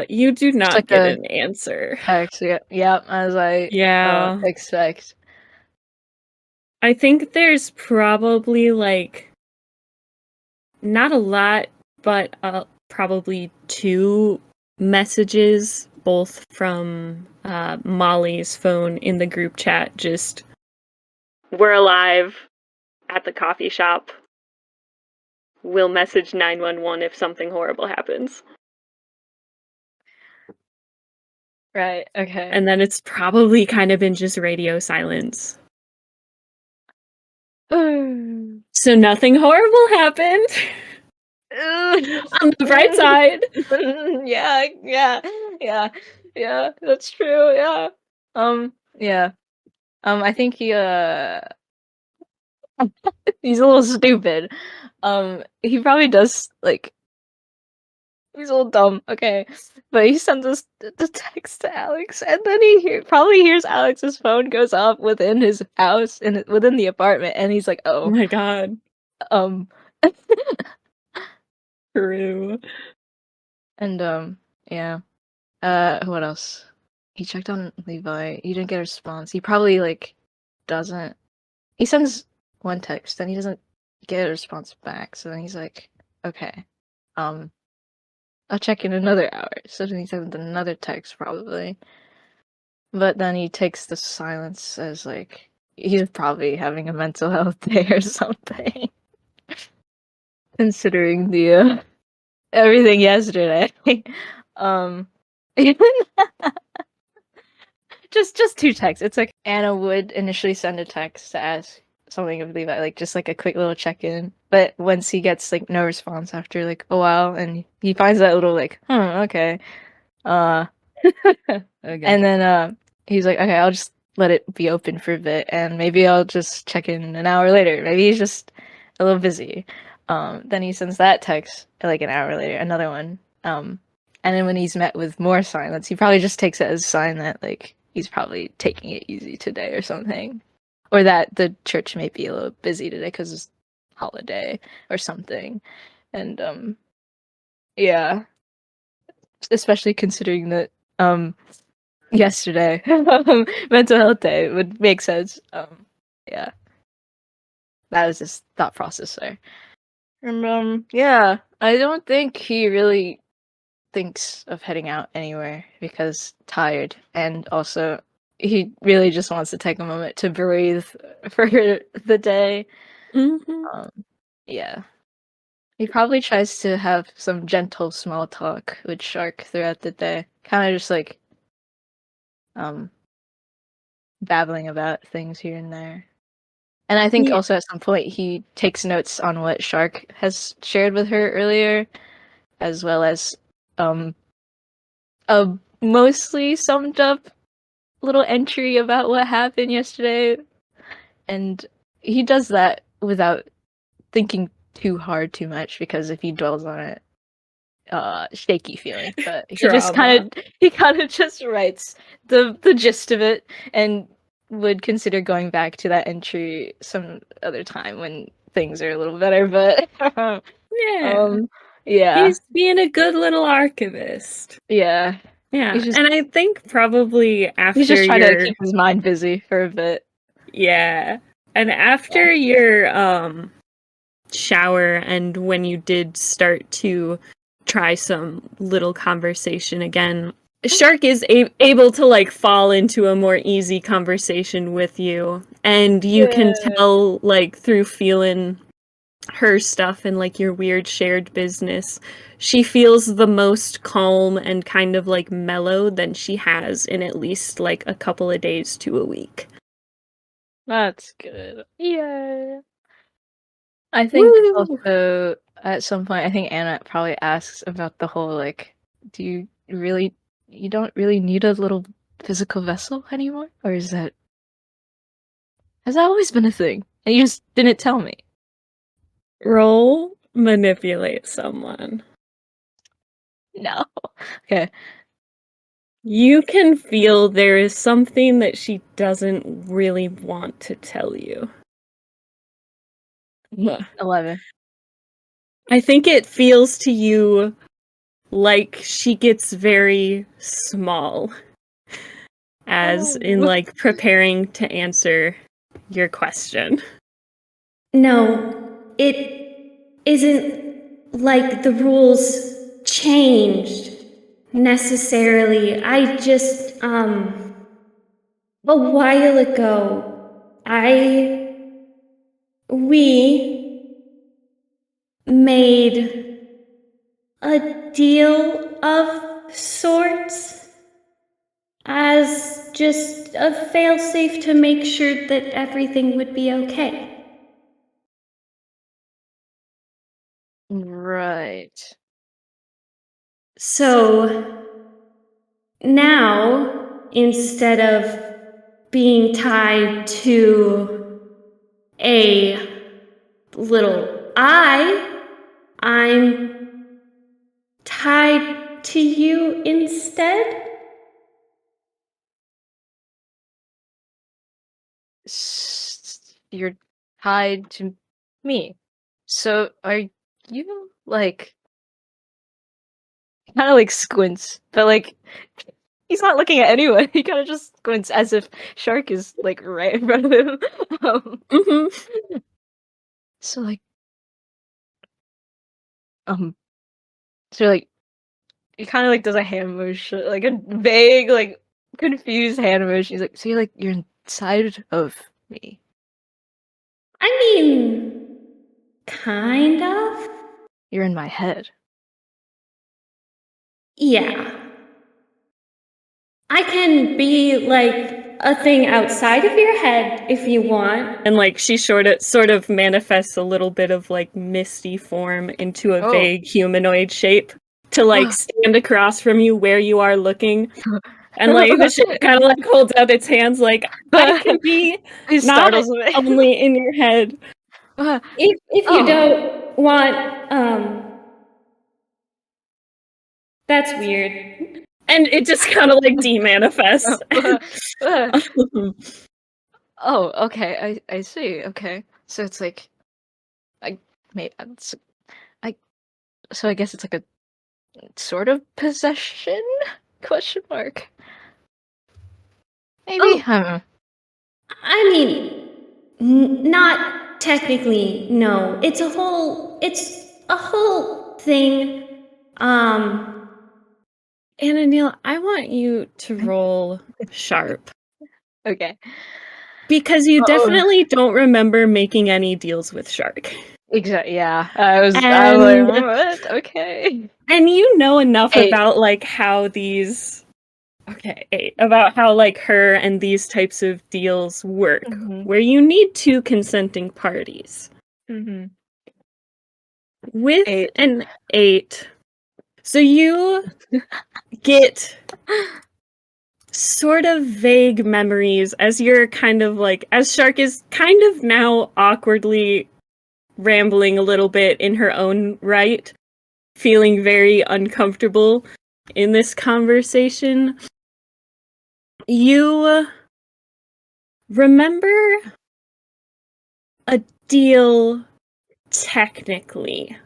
You do Just not like get a an answer. text. Yeah, as I Yeah. expect. I think there's probably like not a lot, but probably 2 messages, both from Molly's phone in the group chat. Just, we're alive at the coffee shop. We'll message 911 if something horrible happens. Right. Okay. And then it's probably kind of been just radio silence. So nothing horrible happened. On the bright side. Yeah, that's true, yeah. Yeah. I think he's a little stupid. He probably does, like, he's a little dumb, okay? But he sends us the text to Alex, and then probably hears Alex's phone goes off within his house, within the apartment, and he's like, Oh oh, my god. um, True. and, yeah. What else? He checked on Levi. He didn't get a response. He probably like doesn't. He sends one text, then he doesn't get a response back. So then he's like, okay, um, I'll check in another hour. So then he sends another text probably. But then he takes the silence as like he's probably having a mental health day or something. Considering the everything yesterday. um just 2 texts. It's like Anna would initially send a text to ask something of Levi, like just like a quick little check-in. But once he gets like no response after like a while, and he finds that little like, okay, Okay. and then he's like, okay, I'll just let it be open for a bit, and maybe I'll just check in an hour later. Maybe he's just a little busy. Then he sends that text like an hour later, another one. And then when he's met with more silence, he probably just takes it as a sign that like he's probably taking it easy today or something, or that the church may be a little busy today because it's holiday or something. And yeah, especially considering that yesterday mental health day would make sense. Yeah, that was his thought process there. And yeah, I don't think he really thinks of heading out anywhere because tired, and also he really just wants to take a moment to breathe for the day. Mm-hmm. Yeah, he probably tries to have some gentle small talk with Shark throughout the day, kind of just like babbling about things here and there. And I think Yeah. also at some point he takes notes on what Shark has shared with her earlier, as well as a mostly summed up little entry about what happened yesterday, and he does that without thinking too hard too much, because if he dwells on it, shaky feeling. But Drama. he kind of just writes the gist of it, and would consider going back to that entry some other time when things are a little better. But Yeah. yeah, He's being a good little archivist. yeah. Yeah. He's just And I think probably he's just after trying to your keep his mind busy for a bit. yeah. And after your shower and when you did start to try some little conversation again, Shark is able to like fall into a more easy conversation with you, and you can tell like through feeling her stuff and like your weird shared business, she feels the most calm and kind of like mellow than she has in at least like a couple of days to a week. That's good. Yeah. I think Woo! also at some point, I think Anna probably asks about the whole like, do you really, you don't really need a little physical vessel anymore? Or has that always been a thing? And you just didn't tell me. Roll manipulate someone. No. Okay. You can feel there is something that she doesn't really want to tell you. 11. I think it feels to you like she gets very small, as in like preparing to answer your question. No, it isn't like the rules changed necessarily. I just, a while ago, we made a deal of sorts as just a failsafe to make sure that everything would be okay. Right. So now, instead of being tied to a little I'm tied to you instead? You're tied to me. So are you like kind of like squints, but like he's not looking at anyone. He kind of just squints as if Shark is like right in front of him. Mm-hmm. So like, um, so like he kind of like does a hand motion, like a vague, like confused hand motion. He's like, so you're inside of me. I mean, kind of? You're in my head. Yeah. I can be like a thing outside of your head if you want. And like she sort of manifests a little bit of like misty form into a vague humanoid shape to like stand across from you where you are looking. And like the shape kind of like holds out its hands like I can be He not startles me. only in your head. If you don't want, that's weird. And it just kind of like demanifests. Oh, okay. I see. Okay, so it's like, I so I guess it's like a sort of possession? Question mark. Maybe. Oh. I don't know. I mean, not technically, no. It's a whole thing. Ananiel, I want you to roll sharp. Okay. Because you definitely don't remember making any deals with Shark. Exactly. Yeah. I was like, And, what? Okay. and you know enough 8. about like how these about how like her and these types of deals work, where you need two consenting parties. Mm-hmm. With 8. an 8, So you get sort of vague memories as you're kind of like, as Shark is kind of now awkwardly rambling a little bit in her own right, feeling very uncomfortable in this conversation. You remember a deal technically.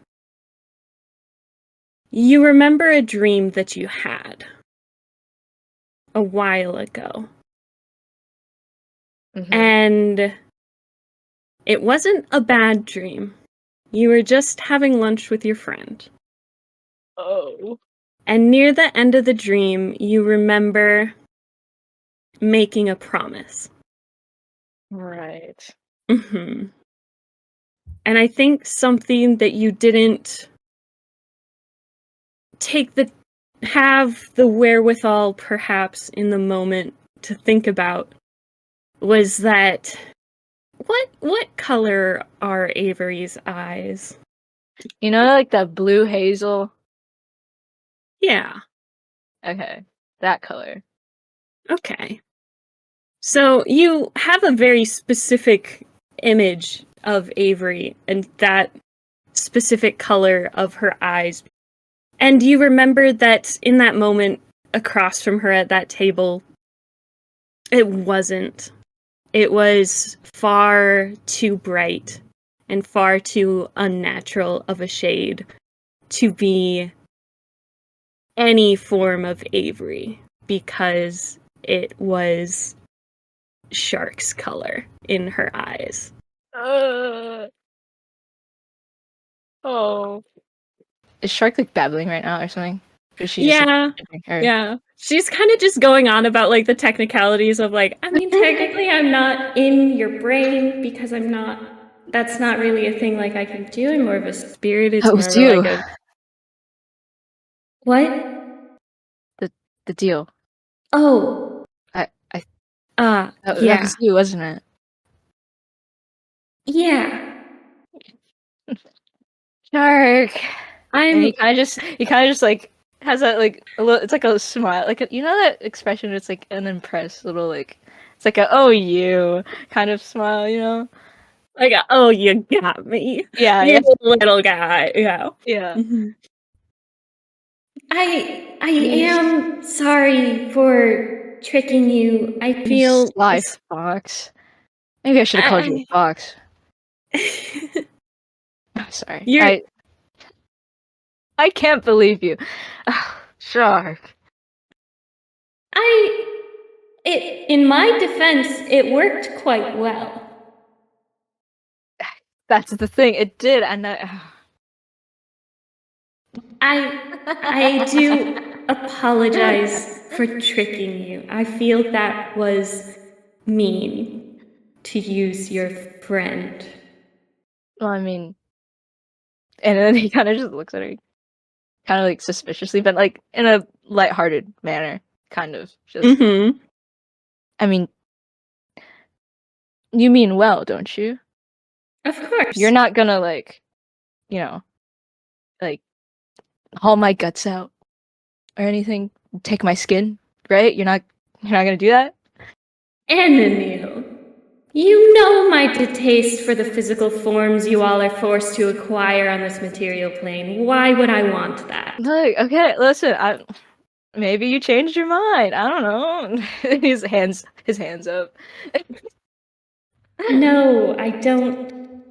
You remember a dream that you had a while ago. Mhm. And it wasn't a bad dream. You were just having lunch with your friend. Oh. And near the end of the dream, you remember making a promise. Right. And I think something that you didn't have the wherewithal perhaps in the moment to think about was that what color are Avery's eyes? You know, like that blue hazel? Yeah. Okay. That color. Okay. So you have a very specific image of Avery and that specific color of her eyes. And you remember that in that moment across from her at that table, it wasn't. It was far too bright and far too unnatural of a shade to be any form of Avery because it was Shark's color in her eyes. Oh. Is Shark like babbling right now or something? Or is she just Yeah, yeah. She's kind of just going on about like the technicalities of like, I mean, Technically, I'm not in your brain because I'm not. That's not really a thing like I can do. I'm more of a. spirit. It's That more was of like you. a What? The deal. Oh, That yeah. was you, wasn't it? yeah. Shark. And I'm he kind of just like has that like a little. It's like a smile, like you know that expression. It's like an impressed little like. It's like a oh you kind of smile, you know. like, oh, you got me. Yeah, You yeah, little guy. Yeah. yeah. Mhm. I You am sorry for tricking you. I feel. sly fox. Maybe I should have called you a fox. I'm sorry. You're I can't believe you. Shark. In my defense, it worked quite well. That's the thing. It did, and I do apologize for tricking you. I feel that was mean to use your friend. well, I mean, and then he kind of just looks at her, kind of like suspiciously, but like in a lighthearted manner, kind of just. Mhm. I mean, you mean well, don't you? Of course. You're not gonna like, you know, like haul my guts out or anything, take my skin, right? You're not gonna do that. Ananiel, you know my distaste for the physical forms you all are forced to acquire on this material plane. Why would I want that? Like, okay, listen, maybe you changed your mind. I don't know. his hands up. No, I don't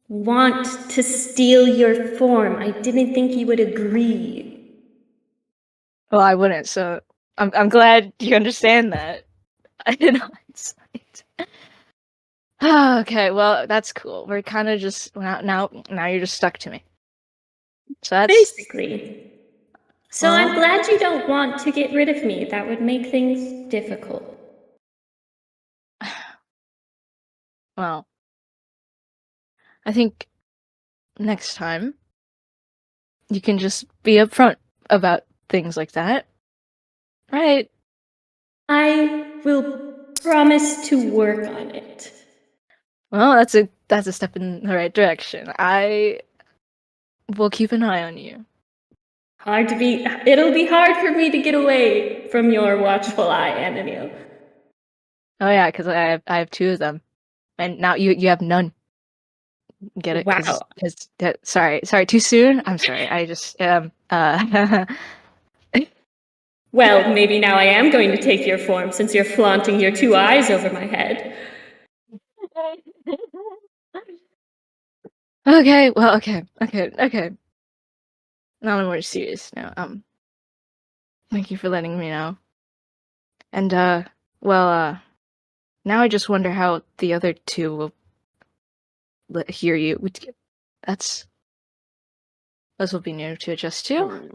want to steal your form. I didn't think you would agree. Well, I wouldn't. So I'm glad you understand that. In hindsight. Okay, well that's cool. We're kind of just now you're just stuck to me. So that's Basically. So I'm Well- glad you don't want to get rid of me. That would make things difficult. well. I think next time you can just be upfront about things like that, right? I will promise to work on it. Well, that's a step in the right direction. I will keep an eye on you. It'll be hard for me to get away from your watchful eye, Ananiel. Oh yeah, because I have two of them, and now you have none. Get it? Wow. Sorry, too soon. I'm sorry. I just Well, maybe now I am going to take your form since you're flaunting your two eyes over my head. Okay. Well, okay. Now I'm more serious now. Thank you for letting me know. And now I just wonder how the other two will hear you. This will be new to adjust to.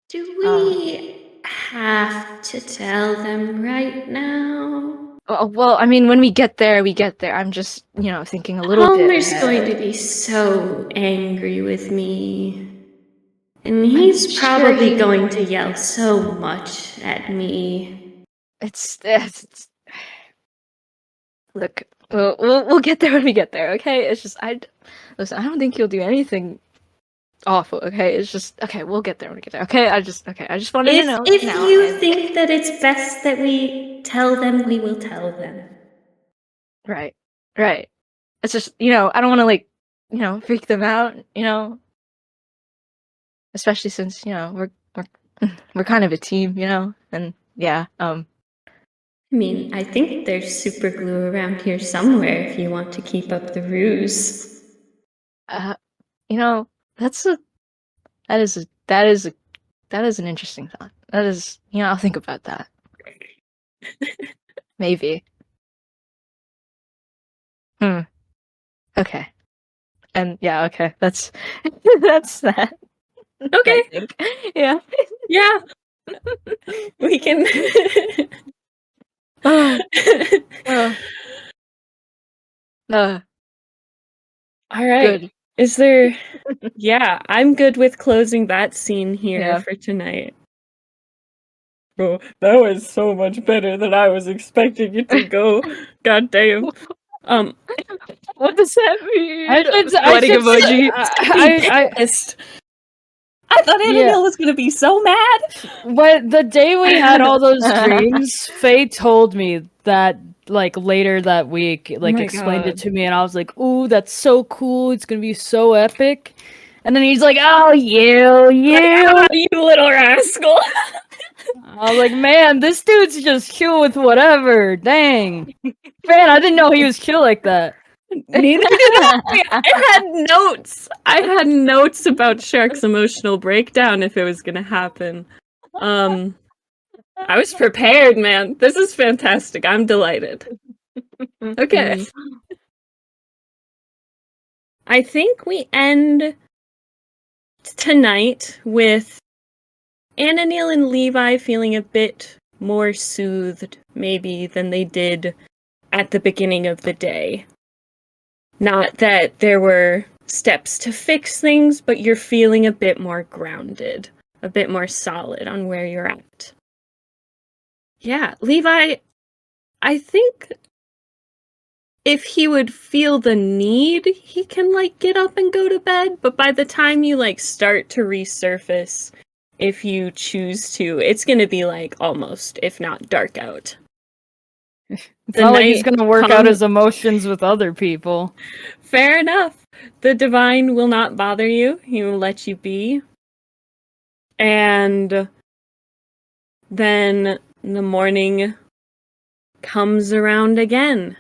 Do we have to tell them right now? Well, I mean, when we get there, we get there. I'm just, thinking a little bit Homer's ahead. going to be so angry with me. And he's probably going to yell so much at me. It's look, we'll get there when we get there, okay? It's just listen, I don't think you'll do anything awful, okay? It's just okay, we'll get there when we get there. Okay, I just wanted to know. If you think that it's best that we tell them, we will tell them. Right. It's just, I don't want to freak them out, especially since, we're kind of a team, and yeah, I mean, I think there's super glue around here somewhere if you want to keep up the ruse. that is an interesting thought. That is, I'll think about that. Maybe. Okay. And yeah, okay. That's that. Okay. I think. Yeah. Yeah. We can. All right. Good. Is there? Yeah, I'm good with closing that scene here Yeah. for tonight. Oh, that was so much better than I was expecting it to go. God damn. What does that mean? Sweating emoji. I thought Ananiel was gonna be so mad. But the day we had all those dreams, Faye told me that later that week, explained it to me, and I was like, "Ooh, that's so cool! It's gonna be so epic." And then he's like, "Oh, you little rascal!" I was like, "Man, this dude's just chill with whatever. Dang, man, I didn't know he was chill like that." Neither did I. I had notes about Shark's emotional breakdown if it was gonna happen. I was prepared, man. This is fantastic. I'm delighted. Okay. I think we end tonight with Ananiel and Levi feeling a bit more soothed, maybe, than they did at the beginning of the day. Not that there were steps to fix things, but you're feeling a bit more grounded, a bit more solid on where you're at. Yeah, Levi, I think if he would feel the need, he can, get up and go to bed, but by the time you, start to resurface, if you choose to, it's gonna be, almost, if not dark out. It's not like he's gonna work out his emotions with other people. Fair enough. The divine will not bother you. He will let you be. And then the morning comes around again.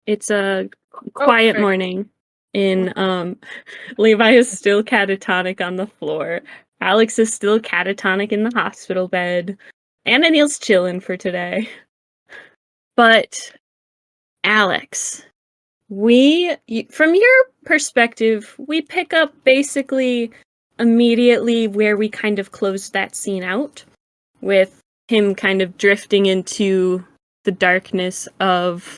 It's a quiet morning. Levi is still catatonic on the floor. Alex is still catatonic in the hospital bed. Ananiel's chilling for today. But, Alex, from your perspective, we pick up basically immediately where we kind of closed that scene out, with him kind of drifting into the darkness of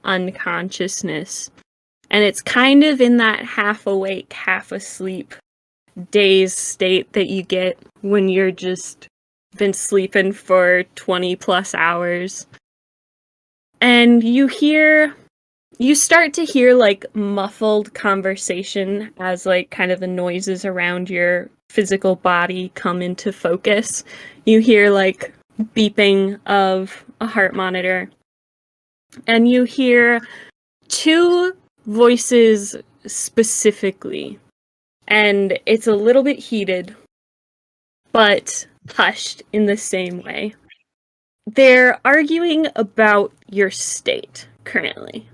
unconsciousness. And it's kind of in that half awake, half asleep, dazed state that you get when you're just been sleeping for 20 plus hours. And you start to hear muffled conversation as kind of the noises around your physical body come into focus. You hear like beeping of a heart monitor, and you hear two voices specifically, and it's a little bit heated, but hushed in the same way. They're arguing about your state currently.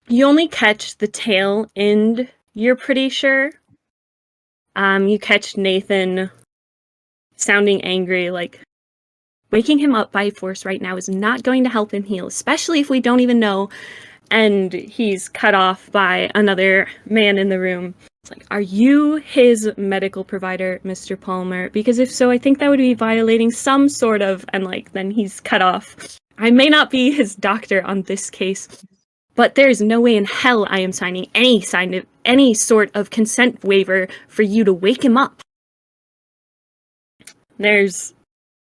You only catch the tail end, you're pretty sure. You catch Nathan sounding angry, like, waking him up by force right now is not going to help him heal, especially if we don't even know. And he's cut off by another man in the room. It's like, are you his medical provider, Mr. Palmer? Because if so, I think that would be violating some sort of, and like, then he's cut off. I may not be his doctor on this case, but there's no way in hell I am signing any sort of consent waiver for you to wake him up. There's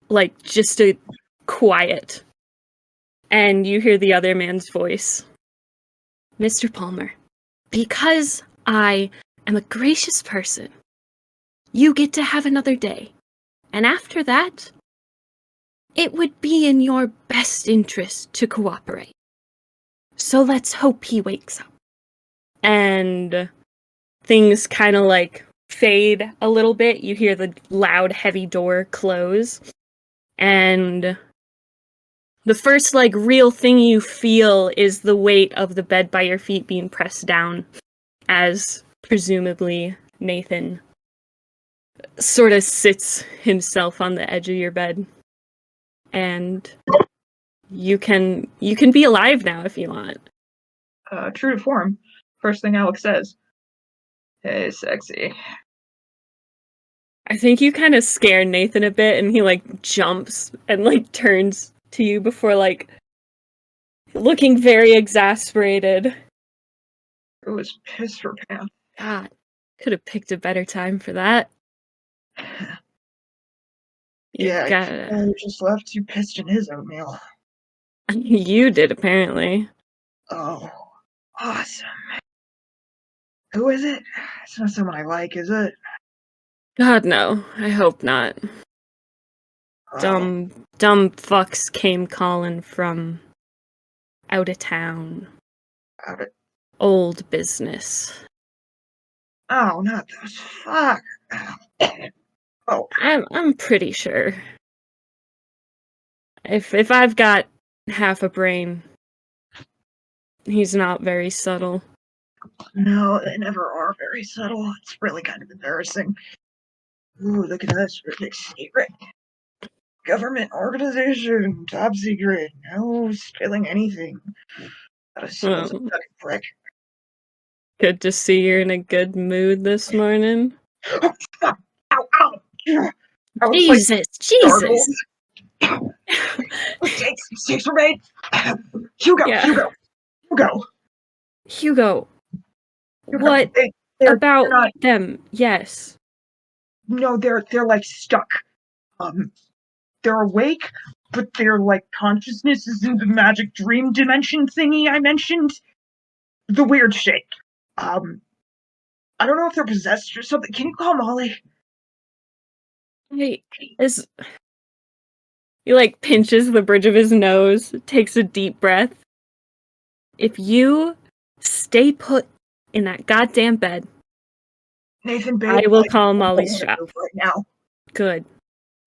like just a quiet, and you hear the other man's voice. Mr. Palmer, because I am a gracious person, you get to have another day. And after that, it would be in your best interest to cooperate. So let's hope he wakes up. And things kind of like fade a little bit. You hear the loud, heavy door close. And the first, like, real thing you feel is the weight of the bed by your feet being pressed down as, presumably, Nathan sort of sits himself on the edge of your bed. And you can be alive now if you want. True to form, first thing Alex says, "Hey, sexy." I think you kind of scare Nathan a bit, and he, like, jumps and, like, turns to you before, like, looking very exasperated. It was piss her pants. God, could have picked a better time for that. I just left you pissed in his oatmeal. You did, apparently. Oh, awesome. Who is it? It's not someone I like, is it? God, no. I hope not. Oh, Dumb fucks came calling from out of town. out of- Old business. Oh, not those. Fuck. Oh, I'm pretty sure. If I've got half a brain, he's not very subtle. no, they never are very subtle. It's really kind of embarrassing. Ooh, look at us. We're big secret. Government organization, top secret. No spilling anything. Gotta spill some Well, fucking prick. good to see you're in a good mood this morning. Oh, fuck. Ow, ow. I was like, Jesus! Mistakes were made. Hugo, Yeah. Hugo, what They're about not, them? Yes. no, they're like stuck. They're awake, but their like consciousness is in the magic dream dimension thingy I mentioned. The weird shit. I don't know if they're possessed or something. Can you call Molly? He like pinches the bridge of his nose, takes a deep breath. If you stay put in that goddamn bed, Nathan, babe, I will call Molly's shop. right now. Good.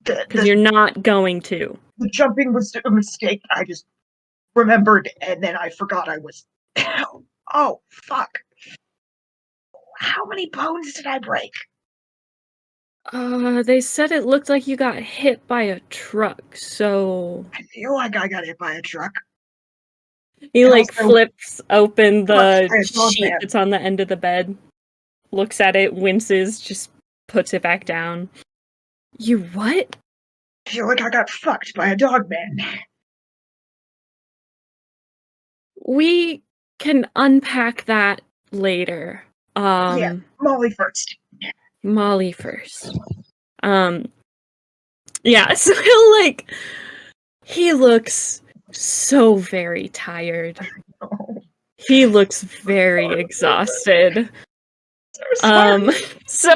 Because The you're not going to. jumping was a mistake. I just remembered, and then I forgot I was. Oh, fuck. How many bones did I break? They said it looked like you got hit by a truck, so... I feel like I got hit by a truck. He, And like, also- flips open the Look, I thought sheet that- that's on the end of the bed, looks at it, winces, just puts it back down. You what? I feel like I got fucked by a dog man. We can unpack that later. Yeah, Molly first. Molly first. Yeah, so he'll, like, he looks so very tired. Oh, He looks very exhausted. so sorry. So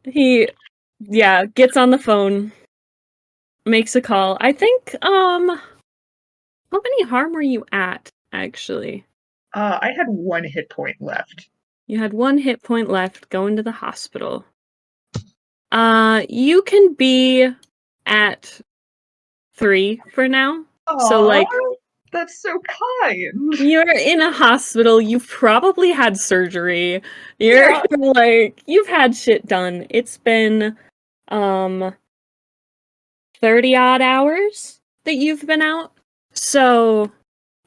He, gets on the phone, makes a call. I think, how many harm were you at, actually? I had 1 hit point left. You had 1 hit point left, going to the hospital. You can be at 3 for now. So, like, that's so kind. you're in a hospital, you've probably had surgery, you're, Yeah. like, you've had shit done. It's been, 30-odd hours that you've been out. So,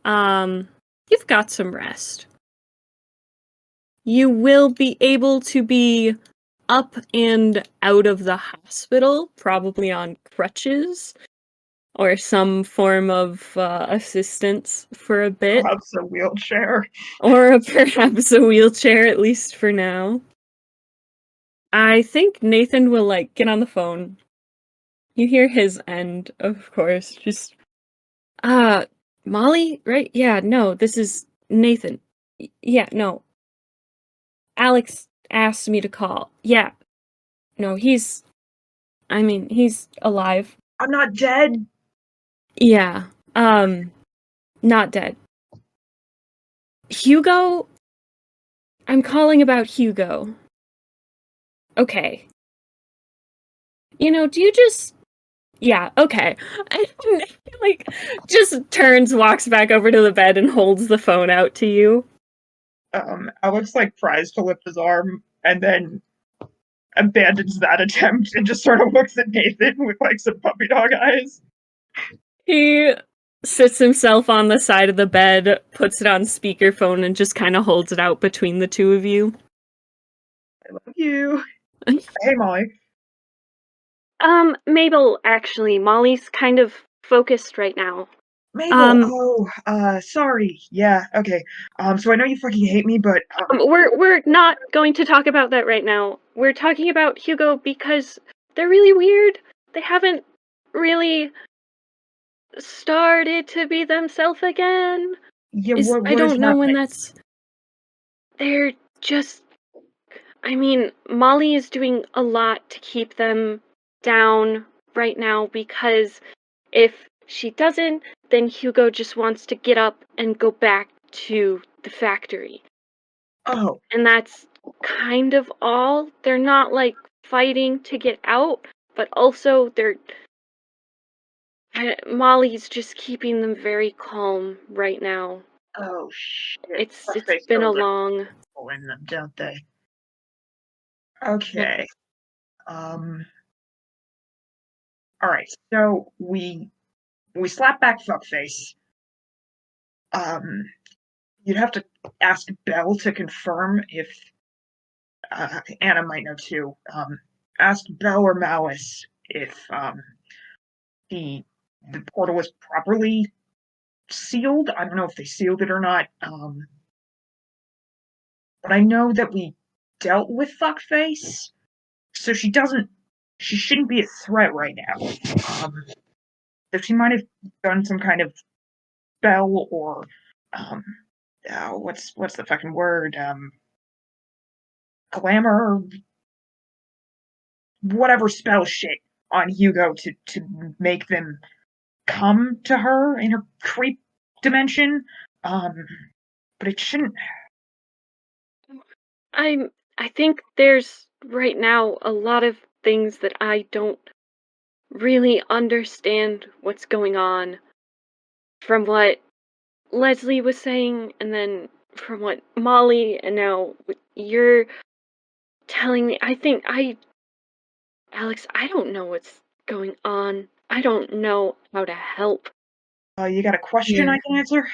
you've got some rest. You will be able to be up and out of the hospital, probably on crutches or some form of assistance for a bit, Perhaps a wheelchair. or perhaps a wheelchair, at least for now. I think Nathan will, like, get on the phone. You hear his end, of course, just, Molly, right? Yeah, no, this is Nathan. Yeah, no. Alex asked me to call. Yeah. No, he's alive. I'm not dead. Yeah. Not dead. Hugo? I'm calling about Hugo. Okay. Do you just... Yeah, okay. Like, just turns, walks back over to the bed and holds the phone out to you. Alex, like, tries to lift his arm, and then abandons that attempt and just sort of looks at Nathan with, like, some puppy dog eyes. He sits himself on the side of the bed, puts it on speakerphone, and just kind of holds it out between the two of you. I love you. Hey, Molly. Mabel, actually, Molly's kind of focused right now. Mabel, sorry. Yeah, okay. So I know you fucking hate me, but, We're not going to talk about that right now. We're talking about Hugo because they're really weird. They haven't really started to be themselves again. yeah, I what is don't know when happening? they're just... I mean, Molly is doing a lot to keep them down right now because if she doesn't, then Hugo just wants to get up and go back to the factory. Oh, And that's kind of all. They're not, like, fighting to get out, but also Molly's just keeping them very calm right now. oh shit. It's Fuckface been a girls are long... pulling them, don't they? Okay. Alright, so we slap back fuckface. You'd have to ask Belle to confirm if Anna might know too. Ask Belle or Malice if the portal was properly sealed. I don't know if they sealed it or not. But I know that we dealt with fuckface, so she shouldn't be a threat right now. So she might have done some kind of spell or what's the fucking word? Glamour, whatever spell shit on Hugo to make them come to her in her creep dimension. But it shouldn't. I think there's right now a lot of things that I don't really understand what's going on from what Leslie was saying, and then from what Molly, and now what you're telling me. Alex, I don't know what's going on. I don't know how to help. You got a question I can answer?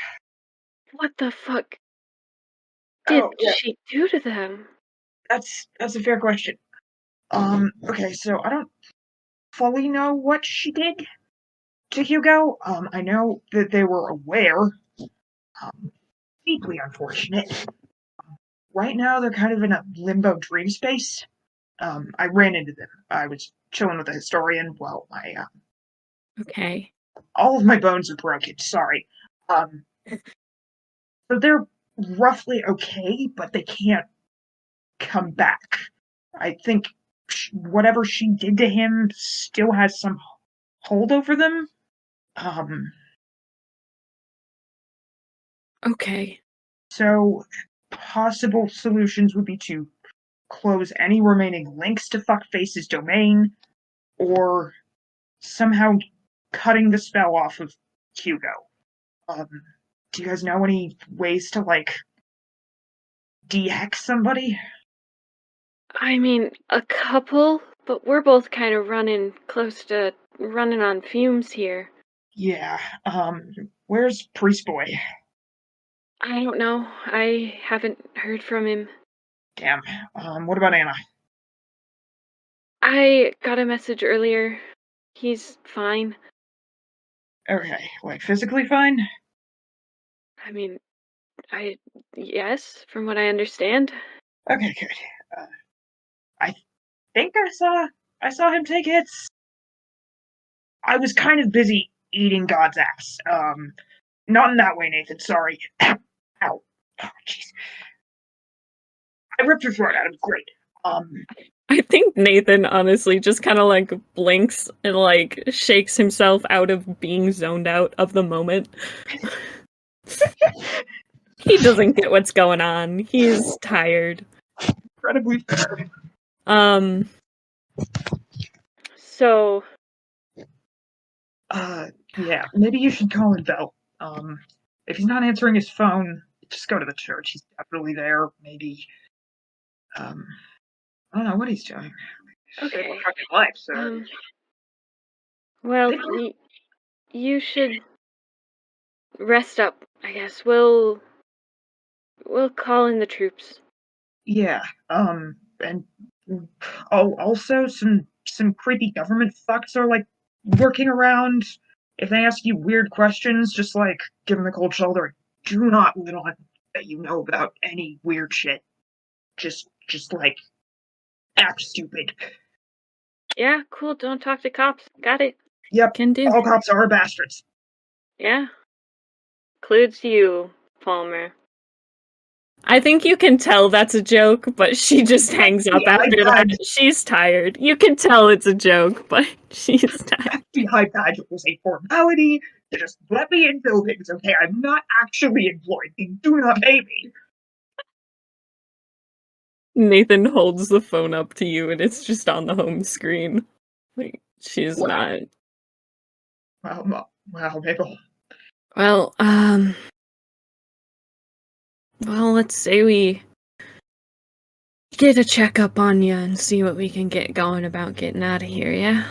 What the fuck did Oh, yeah. she do to them? That's a fair question. Okay, so I don't fully know what she did to Hugo. I know that they were aware. Deeply unfortunate. Right now, they're kind of in a limbo dream space. I ran into them. I was chilling with a historian. Well, Okay. all of my bones are broken. Sorry. So they're roughly okay, but they can't come back. I think whatever she did to him still has some hold over them. Okay. So possible solutions would be to close any remaining links to Fuckface's domain, or somehow cutting the spell off of Hugo. Do you guys know any ways to, like, de-hex somebody? I mean, a couple, but we're both kind of running on fumes here. Yeah, where's Priest Boy? I don't know. I haven't heard from him. Damn. What about Anna? I got a message earlier. He's fine. Okay, like, physically fine? I mean, yes, from what I understand. Okay, good. I think I saw him take hits. I was kind of busy eating God's ass. Not in that way, Nathan, sorry. Ow. Oh, jeez. I ripped your throat out, it was great. I think Nathan honestly just kind of like blinks and like shakes himself out of being zoned out of the moment. He doesn't get what's going on. He's tired. Incredibly fair. So Yeah, maybe you should call him though. If he's not answering his phone, just go to the church. He's definitely there. Maybe, I don't know what he's doing. okay. Fucking life, so. Well, you should rest up, I guess. We'll call in the troops. Yeah, and also some creepy government fucks are like working around. If they ask you weird questions, just like give them the cold shoulder. Do not let on that you know about any weird shit. Just like act stupid. Yeah, cool. Don't talk to cops. Got it. Yep, Can do. all cops are bastards. Yeah. Includes you, Palmer. I think you can tell that's a joke, but she just hangs up Yeah, after that. She's tired. You can tell it's a joke, but she's tired. The high badge was a formality to just let me in buildings, okay? I'm not actually employed. They do not pay me. Nathan holds the phone up to you and it's just on the home screen. Like, she's Wow. not. Wow, Mabel. Well, let's say we get a checkup on you and see what we can get going about getting out of here, yeah?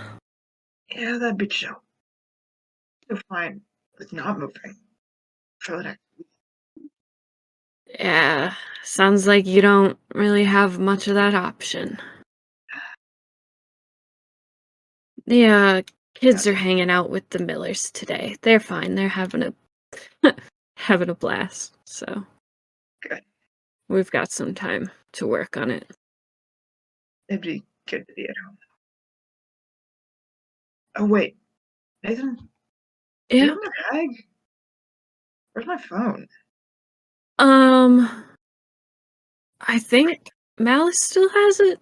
Yeah, that'd be chill. You're fine with not moving for the next week. Yeah, sounds like you don't really have much of that option. The kids are hanging out with the Millers today. They're fine. They're having a blast. So Good. we've got some time to work on it. It'd be good to be at home. Oh wait, Nathan? Do you Yeah. have my bag? Where's my phone? I think Malice still has it.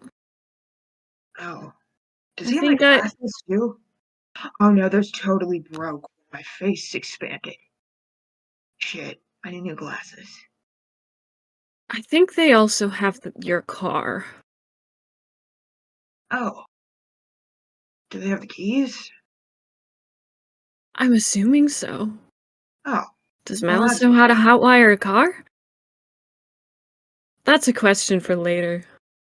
Oh. Does I he have my think glasses too? Oh no, those totally broke. My face expanded. Shit, I need new glasses. I think they also have your car. Oh. Do they have the keys? I'm assuming so. Oh. Does Well, Malice that's know how to hotwire a car? That's a question for later.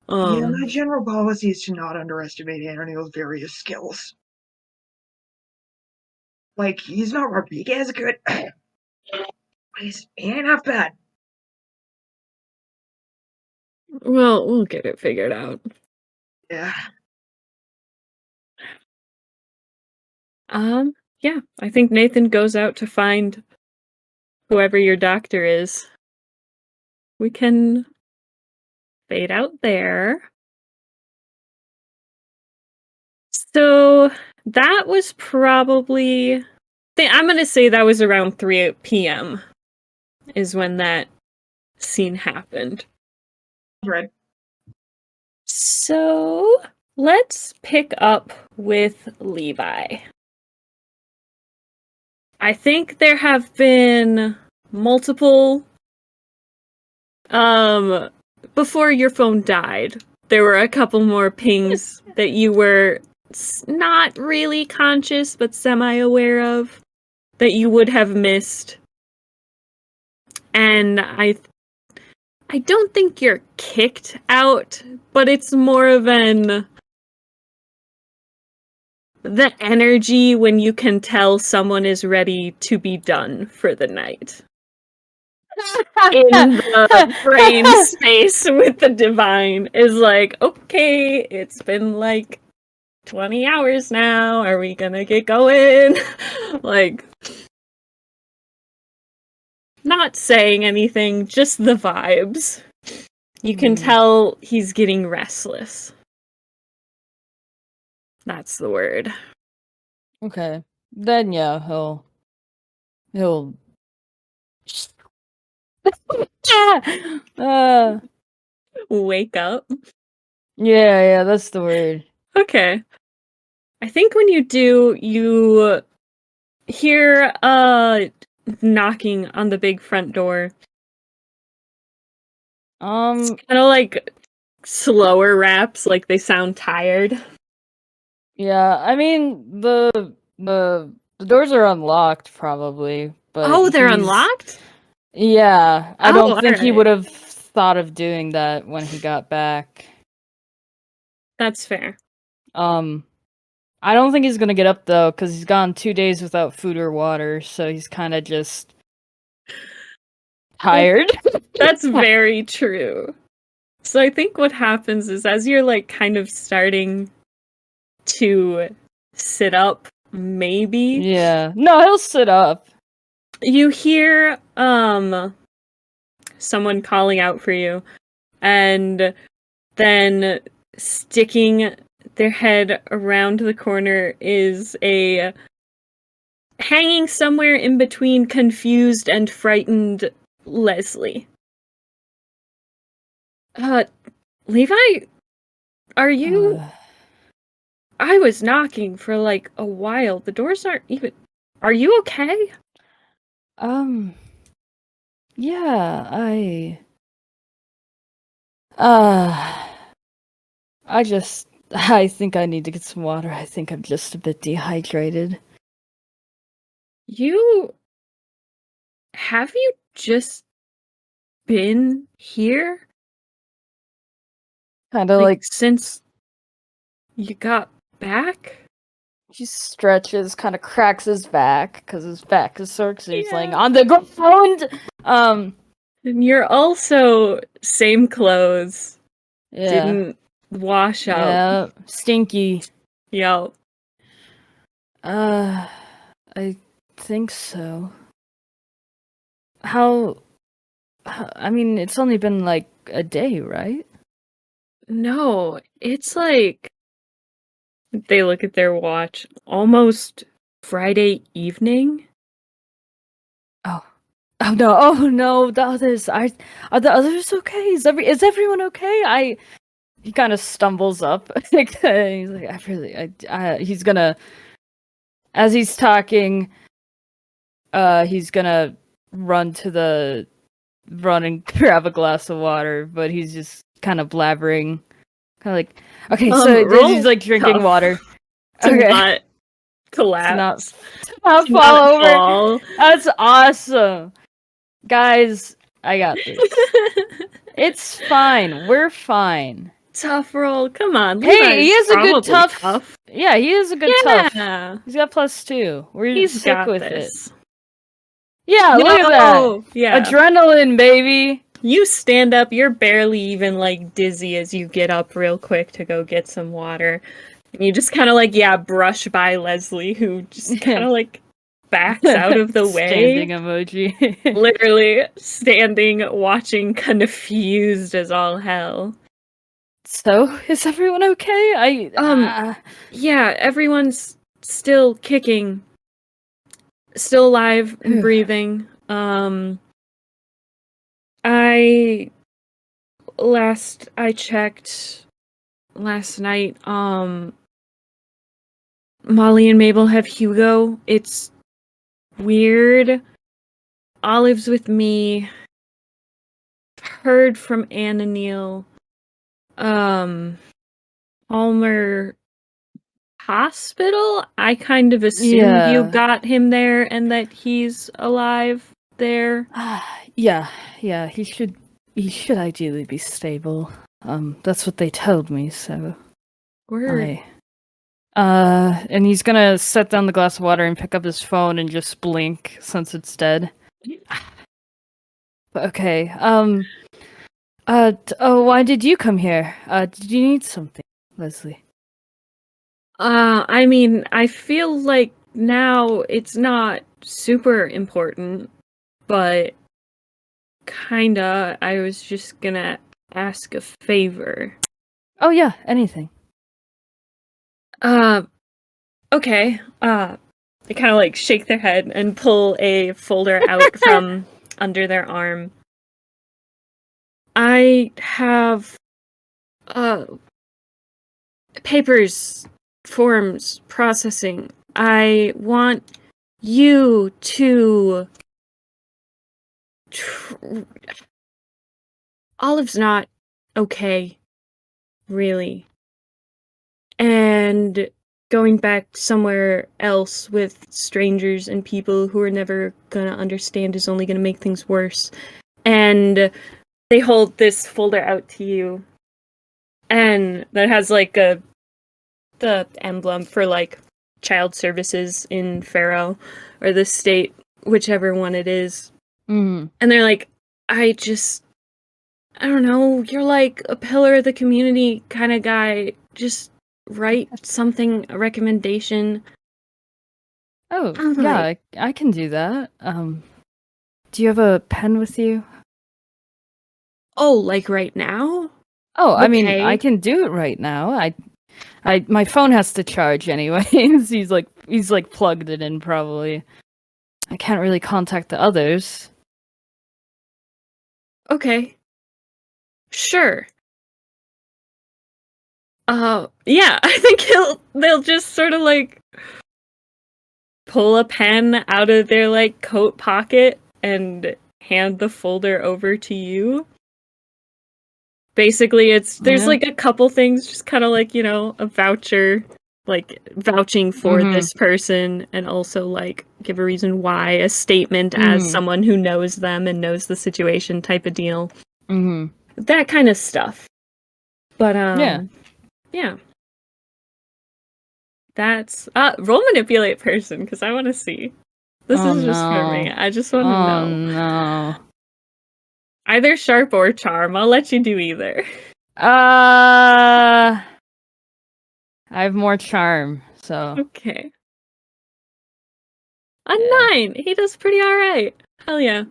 Yeah, my general policy is to not underestimate Ananiel's various skills. Like, he's not Rodriguez good. He ain't half bad. Well, we'll get it figured out. Yeah. Yeah, I think Nathan goes out to find whoever your doctor is. We can fade out there. So that was probably, I'm going to say that was around 3 p.m. is when that scene happened. Right. So let's pick up with Levi. I think there have been multiple before your phone died, there were a couple more pings that you were not really conscious but semi-aware of that you would have missed. And I don't think you're kicked out, but it's more of the energy when you can tell someone is ready to be done for the night. In the brain space with the divine is like, okay, it's been like 20 hours now. Are we gonna get going? Like, not saying anything, just the vibes. You can tell he's getting restless. That's the word. Okay. Then yeah, he'll Wake up. yeah, that's the word. Okay. I think when you do, you hear knocking on the big front door. It's kind of like slower raps, like they sound tired. Yeah, I mean the doors are unlocked probably, but Oh, they're he's- unlocked? Yeah, I Oh, don't think he alright. would have thought of doing that when he got back. That's fair. I don't think he's gonna get up though, because he's gone 2 days without food or water, so he's kind of just tired. That's very true. So I think what happens is as you're like kind of starting to sit up, maybe Yeah. No, he'll sit up. you hear someone calling out for you, and then sticking their head around the corner is a hanging somewhere in between confused and frightened Leslie. Levi, are you... I was knocking for like a while. The doors aren't even... Are you okay? Yeah, I think I need to get some water. I think I'm just a bit dehydrated. Have you just been here? Kind of like Since you got back? he stretches, kind of cracks his back because his back is sore because he's laying Yeah. on the ground. And you're also same clothes. Yeah, Didn't wash up. yeah, stinky. Yo. I think so. How? I mean, it's only been like a day, right? No, it's like they look at their watch. Almost Friday evening. Oh no, the others are the others okay? Is everyone okay? He kind of stumbles up. He's like, he's gonna, as he's talking, he's gonna run and grab a glass of water, but he's just kind of blabbering, kind of like, okay, so roll he's like drinking tough water. to Okay. not collapse. To not to fall not over. fall. That's awesome. Guys, I got this. It's fine. We're fine. Tough roll. Come on. Hey, Levi's he is a good probably tough. Yeah, he is a good tough. Yeah. He's got +2. We're He's sick got with this. it. Yeah, look at that. Yeah. Adrenaline, baby. You stand up, you're barely even like dizzy as you get up real quick to go get some water. And you just kind of like, brush by Leslie, who just kind of like backs out of the way. Standing emoji. Literally standing, watching, confused as all hell. So, is everyone okay? Yeah, everyone's still kicking. Still alive and breathing. Last I checked, last night. Molly and Mabel have Hugo. It's weird. Olive's with me. Heard from Ananiel. Palmer Hospital? I kind of assumed you Yeah. got him there and that he's alive there. Yeah. He should ideally be stable. That's what they told me, so Word. and he's gonna set down the glass of water and pick up his phone and just blink since it's dead. But okay. Why did you come here? Did you need something, Leslie? I mean, I feel like now it's not super important, but kinda, I was just gonna ask a favor. Oh yeah, anything. Okay. They kind of like shake their head and pull a folder out from under their arm. I have papers, forms, processing. I want you to Olive's not okay, really. And going back somewhere else with strangers and people who are never gonna understand is only gonna make things worse. And they hold this folder out to you, and that has like the emblem for like child services in Faro or the state, whichever one it is. Mm. And they're like, I don't know, you're like a pillar of the community kind of guy. Just write something, a recommendation. Oh, I'm yeah, like- I can do that. Do you have a pen with you? Oh, like right now? Oh, I mean, Okay. I can do it right now. My phone has to charge anyways. he's like plugged it in probably. I can't really contact the others. Okay. Sure. Yeah, I think they'll just sort of like pull a pen out of their like coat pocket and hand the folder over to you. Basically, there's Yeah. like a couple things, just kind of like, a voucher, like vouching for this person, and also like give a reason why, a statement as someone who knows them and knows the situation type of deal. That kind of stuff. But yeah. That's roll manipulate person, because I want to see. This is just for me. I just want to know. No. Either sharp or charm. I'll let you do either. I have more charm, so. Okay. A 9. He does pretty alright. Hell yeah.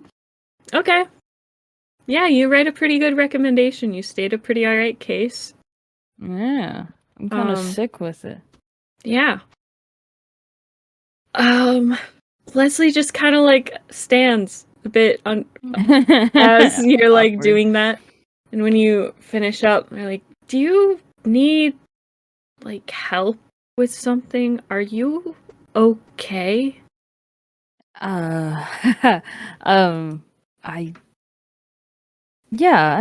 Okay. Yeah, you write a pretty good recommendation. You state a pretty alright case. Yeah. I'm kind of sick with it. Yeah. Leslie just kind of like stands a bit on as you're like Awkward. doing that. And when you finish up, they're like, do you need like help with something? Are you okay? Yeah,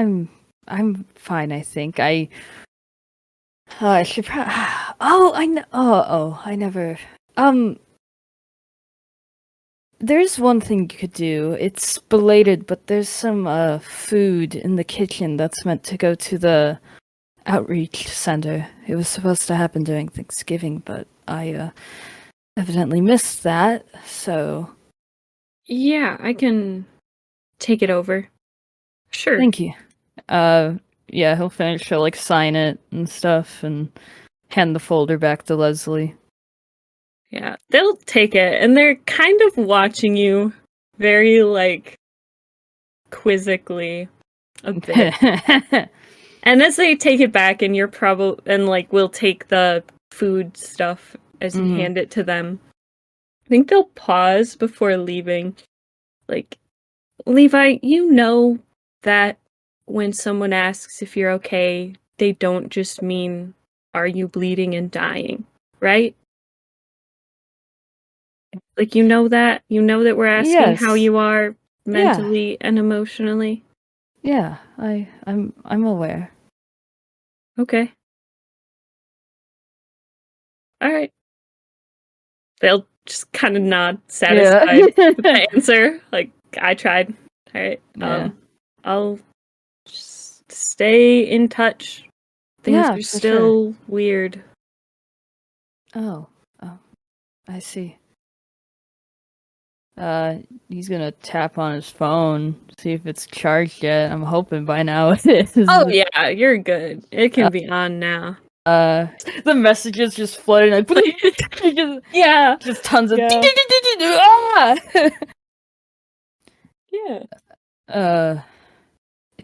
I'm fine, I think. I should I know. I never. There's one thing you could do. It's belated, but there's some food in the kitchen that's meant to go to the outreach center. It was supposed to happen during Thanksgiving, but I evidently missed that. So Yeah, I can take it over. Sure. thank you. Yeah, he'll finish. He'll like sign it and stuff, and hand the folder back to Leslie. Yeah, they'll take it, and they're kind of watching you very, like, quizzically a bit. And as they take it back, and we'll take the food stuff as you hand it to them, I think they'll pause before leaving. Like, Levi, you know that when someone asks if you're okay, they don't just mean, are you bleeding and dying, right? Like, you know that we're asking how Yes. you are mentally and emotionally. Yeah, I'm aware. Okay. All right. They'll just kind of nod, satisfied with the answer. Like, I tried. All right. Yeah. I'll just stay in touch. Things Yeah, are for still weird. Oh, I see. He's gonna tap on his phone, see if it's charged yet. I'm hoping by now it is. Oh yeah, you're good. It can be on now. The messages just flooding like Yeah. just tons of Yeah. ah! Yeah.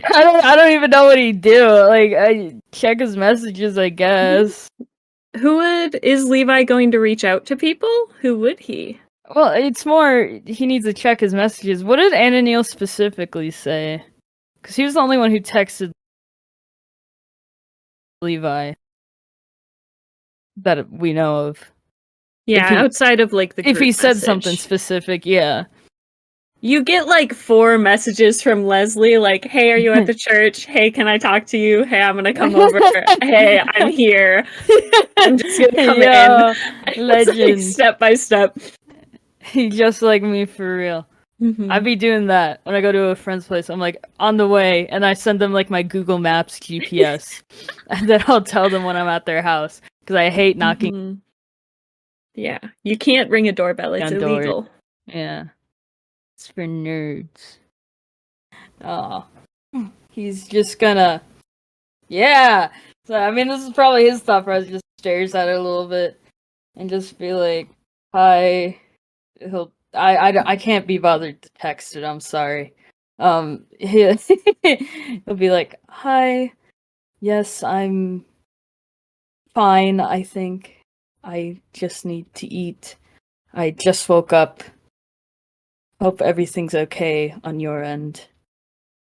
I don't even know what he'd do. Like, I check his messages, I guess. Is Levi going to reach out to people? Who would he? Well, it's more he needs to check his messages. What did Ananiel specifically say? Because he was the only one who texted Levi that we know of. Yeah, outside of like the If he group said message. something specific, yeah. You get like 4 messages from Leslie, like, hey, are you at the church? Hey, can I talk to you? Hey, I'm gonna come over. Hey, I'm here. I'm just gonna come in. Legend. Like, step by step. He just like me for real. Mm-hmm. I'd be doing that when I go to a friend's place. I'm like, on the way, and I send them like my Google Maps GPS. And then I'll tell them when I'm at their house. Because I hate knocking Mm-hmm. Yeah, you can't ring a doorbell. It's on doors. illegal. Yeah. It's for nerds. Oh. He's just gonna... Yeah! So, I mean, this is probably his thought process. Just stares at it a little bit. And just be like, hi. I can't be bothered to text it, I'm sorry. He'll be like, hi. Yes, I'm fine, I think. I just need to eat. I just woke up. Hope everything's okay on your end.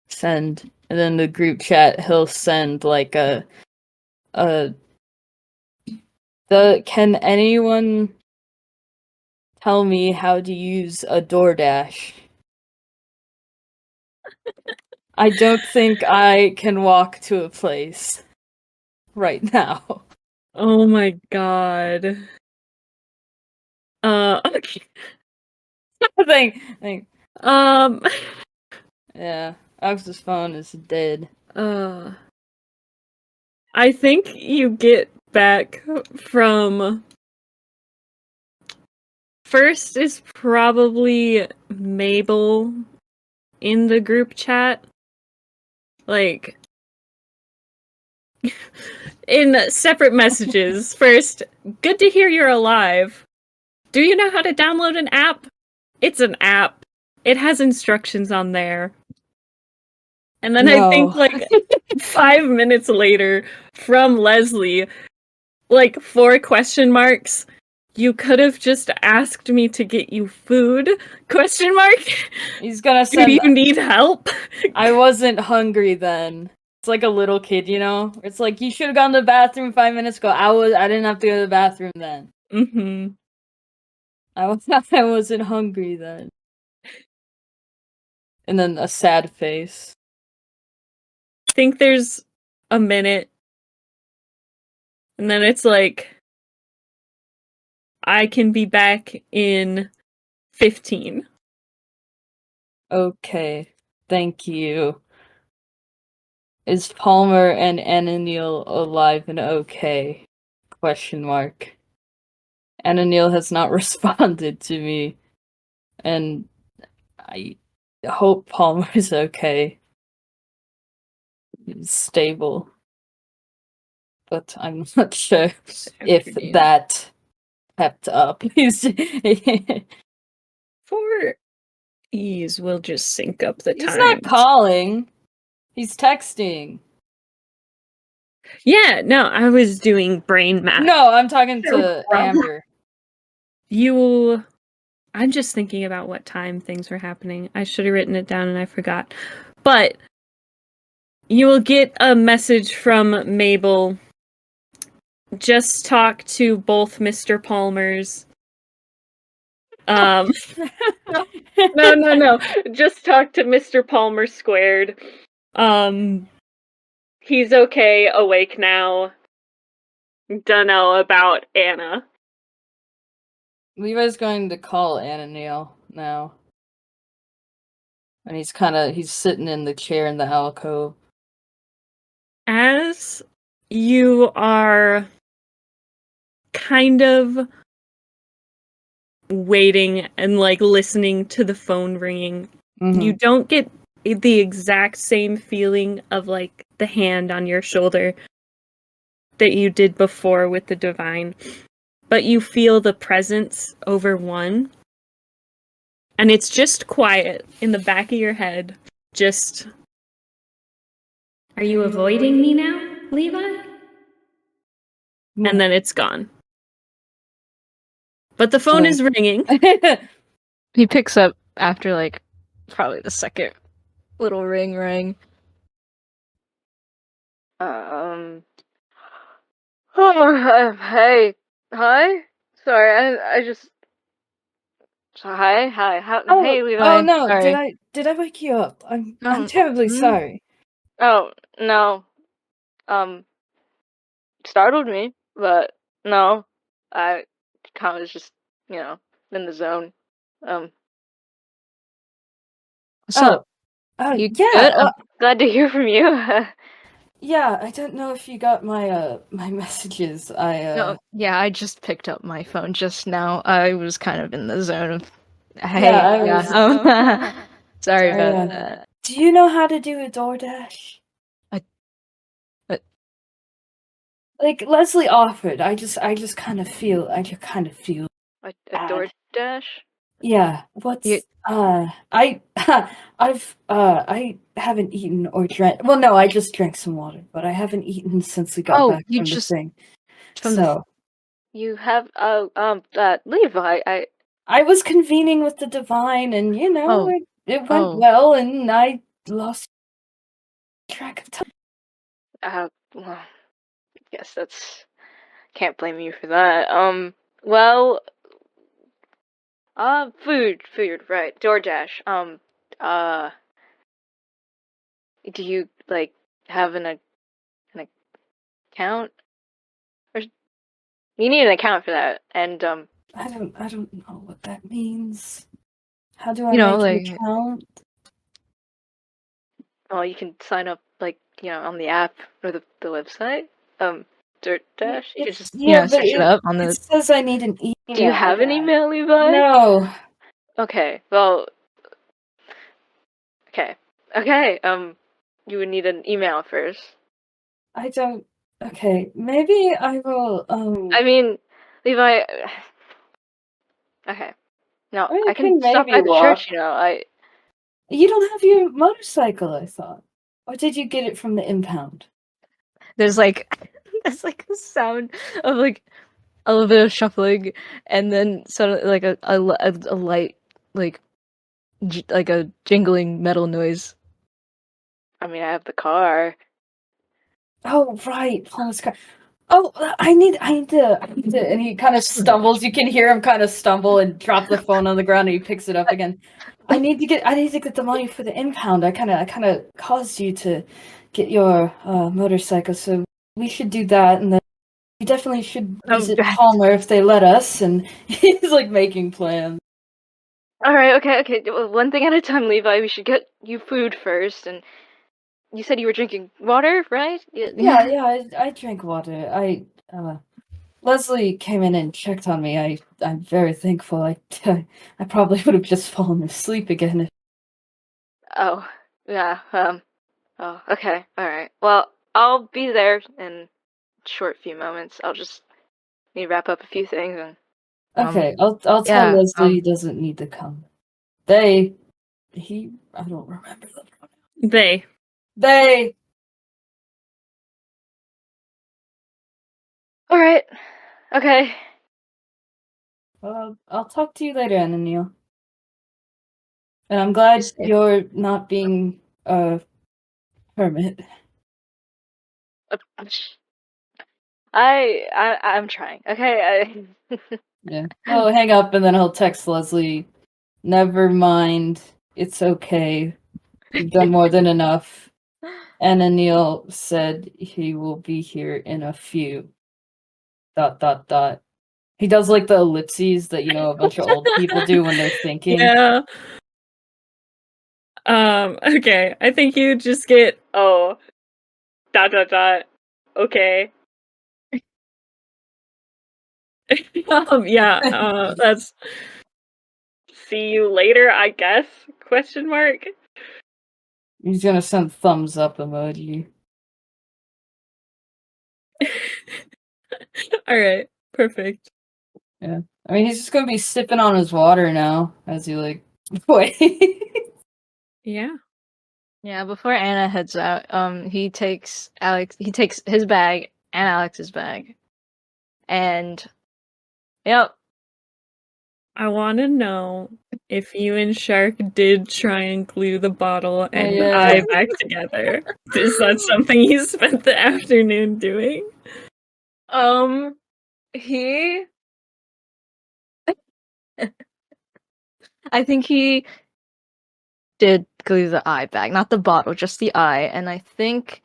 Send. And then the group chat, he'll send like can anyone tell me how to use a DoorDash? I don't think I can walk to a place right now. Oh my god. Okay. Think, Um. yeah, Alex's phone is dead. I think you get back from. First is probably Mabel in the group chat. Like, in separate messages. First, good to hear you're alive. Do you know how to download an app? It's an app. It has instructions on there. And then I think like 5 minutes later from Leslie, like 4 question marks. You could have just asked me to get you food? Question mark. He's gonna send. Do you need help? I wasn't hungry then. It's like a little kid, you know? It's like you should have gone to the bathroom 5 minutes ago. I didn't have to go to the bathroom then. Mm-hmm. I wasn't hungry then. And then a sad face. I think there's a minute. And then it's like, I can be back in 15. Okay. Thank you. Is Palmer and Ananiel alive and okay? Question mark. Ananiel has not responded to me. And I hope Palmer is okay. He's stable. But I'm not sure if that kept up. For ease, we'll just sync up the He's times. not calling. He's texting. Yeah, no, I was doing brain math. No, I'm talking to Amber. I'm just thinking about what time things were happening. I should have written it down and I forgot. But You will get a message from Mabel. Just talk to both Mr. Palmers. No. Just talk to Mr. Palmer squared. He's okay, awake now. Dunno about Anna. Levi's going to call Ananiel now. And he's sitting in the chair in the alcove. As you are kind of waiting and like listening to the phone ringing, you don't get the exact same feeling of like the hand on your shoulder that you did before with the divine, but you feel the presence over one, and it's just quiet in the back of your head. Just, Are you avoiding me now, Levi? and then it's gone. But the phone is ringing. He picks up after like probably the second little ring rang. Hey, hi. Sorry, I just. Hi, hey, Levi. Oh no! Sorry. Did I wake you up? I'm Um, terribly hmm? sorry. Oh no. Startled me, but no, I kind of was just in the zone. What's up? You Yeah. good? I'm glad to hear from you. Yeah, I don't know if you got my my messages. No, yeah, I just picked up my phone just now. I was kind of in the zone of. Hey, Yeah, I was. Sorry about that. Do you know how to do a DoorDash? Like Leslie offered. I just kind of feel. A DoorDash? Yeah. What's You- I I haven't eaten or drank. Well, no, I just drank some water, but I haven't eaten since we got Oh, back you from just the thing. from the. You have Levi. I was convening with the divine, and Oh. it went well, and I lost track of time. Well, guess that's can't blame you for that. Well, food, right? DoorDash. Do you like have an account? Or you need an account for that, and I don't know what that means. How do I You know, make an like- account? well, you can sign up like on the app or the website. DoorDash. You can just search it up on the. It says I need an email. Do you have an email, Levi? No. Okay. Well. Okay. You would need an email first. I don't. Okay, maybe I will. I mean, Levi. Okay. No, I mean, I can stop maybe by the walk. church. I. You don't have your motorcycle, I thought. Or did you get it from the impound? There's like a sound of like a little bit of shuffling, and then suddenly like a light like like a jingling metal noise. I mean, I have the car. Oh, right, Paul's car. Oh, I need to. And he kind of stumbles. You can hear him kind of stumble and drop the phone on the ground, and he picks it up again. I need to get the money for the impound. I kind of caused you to get your motorcycle, so we should do that, and then we definitely should visit Palmer if they let us. And he's like making plans. All right, okay. One thing at a time, Levi. We should get you food first, and you said you were drinking water, right? Yeah. I drank water. Leslie came in and checked on me. I'm very thankful. I probably would have just fallen asleep again if. Oh, yeah. Oh, okay. All right. Well, I'll be there in a short few moments. I'll just need to wrap up a few things and. Okay, I'll tell Leslie he doesn't need to come. I don't remember the pronoun. They. All right. Okay. I'll talk to you later, Ananiel. And I'm glad you're not being Hermit. I'm trying. Okay. Yeah. Oh, hang up, and then he'll text Leslie. Never mind. It's okay. You've done more than enough. Ananiel said he will be here in a few. ... He does like the ellipses that a bunch of old people do when they're thinking. Yeah. Okay. I think you just get okay. Yeah, that's see you later, I guess? Question mark. He's gonna send thumbs up emoji. All right. Perfect. Yeah. I mean, he's just gonna be sipping on his water now as he wait. Yeah. Yeah, before Anna heads out, he takes his bag and Alex's bag. And yep. I want to know if you and Shark did try and glue the bottle and yeah. eye back together. Is that something you spent the afternoon doing? He I think he did glue the eye back, not the bottle, just the eye, and I think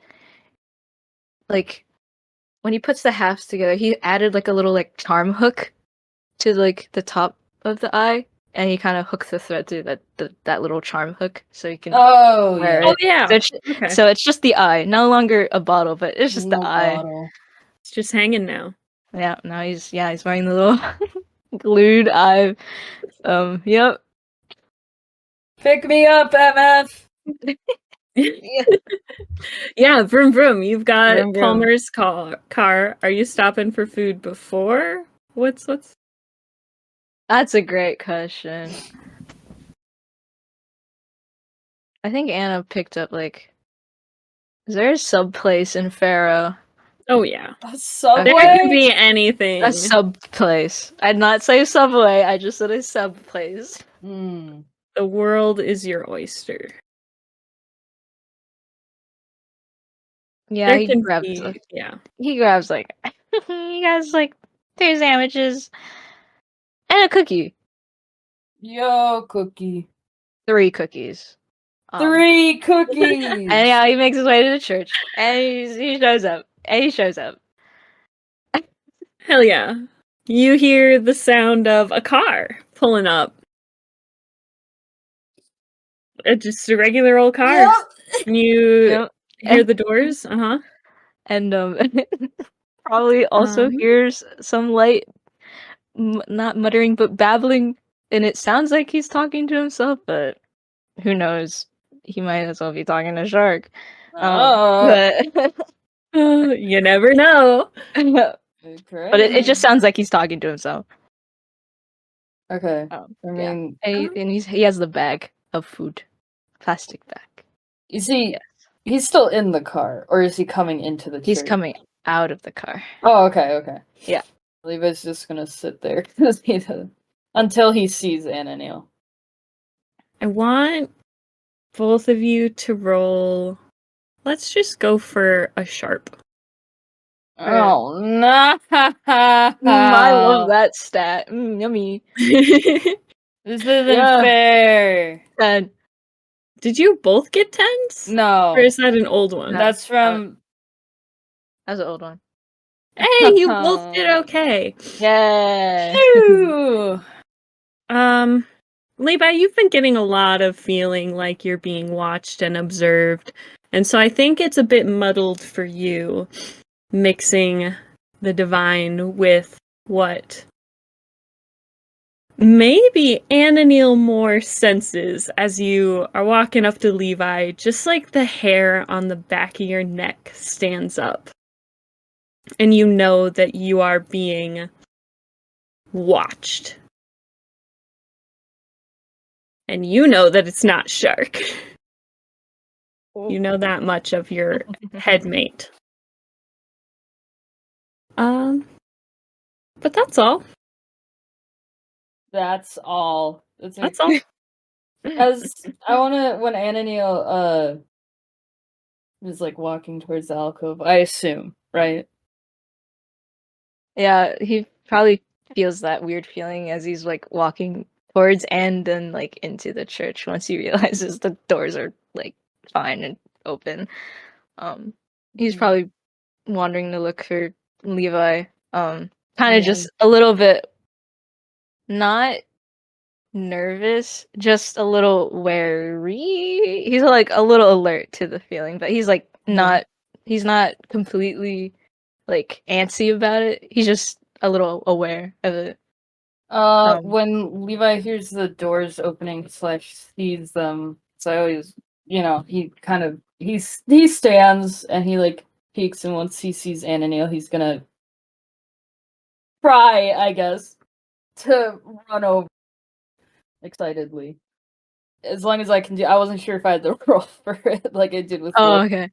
like when he puts the halves together, he added like a little like charm hook to like the top of the eye, and he kind of hooks the thread through that little charm hook, so you can wear Oh it. yeah. Okay. So it's just the eye, no longer a bottle, but it's just the eye. Bottle. It's just hanging now. Yeah, now he's wearing the little glued eye. Yep. Pick me up, MF. Yeah, vroom vroom. You've got Vroom, vroom. Palmer's car. Are you stopping for food before? What's That's a great question. I think Anna picked up like. Is there a sub place in Faro? Oh yeah. A Subway? There can be anything. A sub place. I'd not say Subway. I just said a sub place. Hmm. The world is your oyster. Yeah, There he can grabs. be, yeah. He grabs like. He has like 2 sandwiches and a cookie. Yo, cookie. 3 cookies. 3 cookies. And yeah, he makes his way to the church, and he shows up. And he shows up. Hell yeah. You hear the sound of a car pulling up. Just a regular old car. Yep. And you Yep. hear the doors. Uh-huh. And probably also hears some light, not muttering but babbling, and it sounds like he's talking to himself, but who knows? He might as well be talking to Shark. But You never know. but it just sounds like he's talking to himself. Okay. I Yeah. mean, And he has the bag of food, plastic bag. is he's still in the car, or is he coming into the He's church? coming out of the car. Oh, okay. Yeah. Levi's just gonna sit there until he sees Ananiel. I want both of you to roll. Let's just go for a sharp. Oh no! I love that stat. Yummy. This isn't fair. 10. Did you both get 10s? No, Or is that an old one? that's from. That's an old one. Hey, you both did okay. Yeah. Ew. Levi, you've been getting a lot of feeling like you're being watched and observed. And so I think it's a bit muddled for you, mixing the divine with what maybe Ananiel more senses as you are walking up to Levi, just like the hair on the back of your neck stands up. And you know that you are being watched. And you know that it's not Shark. You know that much of your headmate. But that's all. That's all. That's all. As I wanna when Ananiel is like walking towards the alcove, I assume, right? Yeah, he probably feels that weird feeling as he's like walking towards and then like into the church once he realizes the doors are like fine and open. He's Mhm. probably wandering to look for Levi. Kind of Yeah. just a little bit not nervous, just a little wary. He's like a little alert to the feeling, but he's like Yeah. he's not completely like antsy about it. He's just a little aware of it. When Levi hears the doors opening / sees them, so I always, he kind of he stands and he like peeks, and once he sees Ananiel, he's gonna try, I guess, to run over excitedly. As long as I can do. I wasn't sure if I had the roll for it, like I did with Oh, Flip. okay.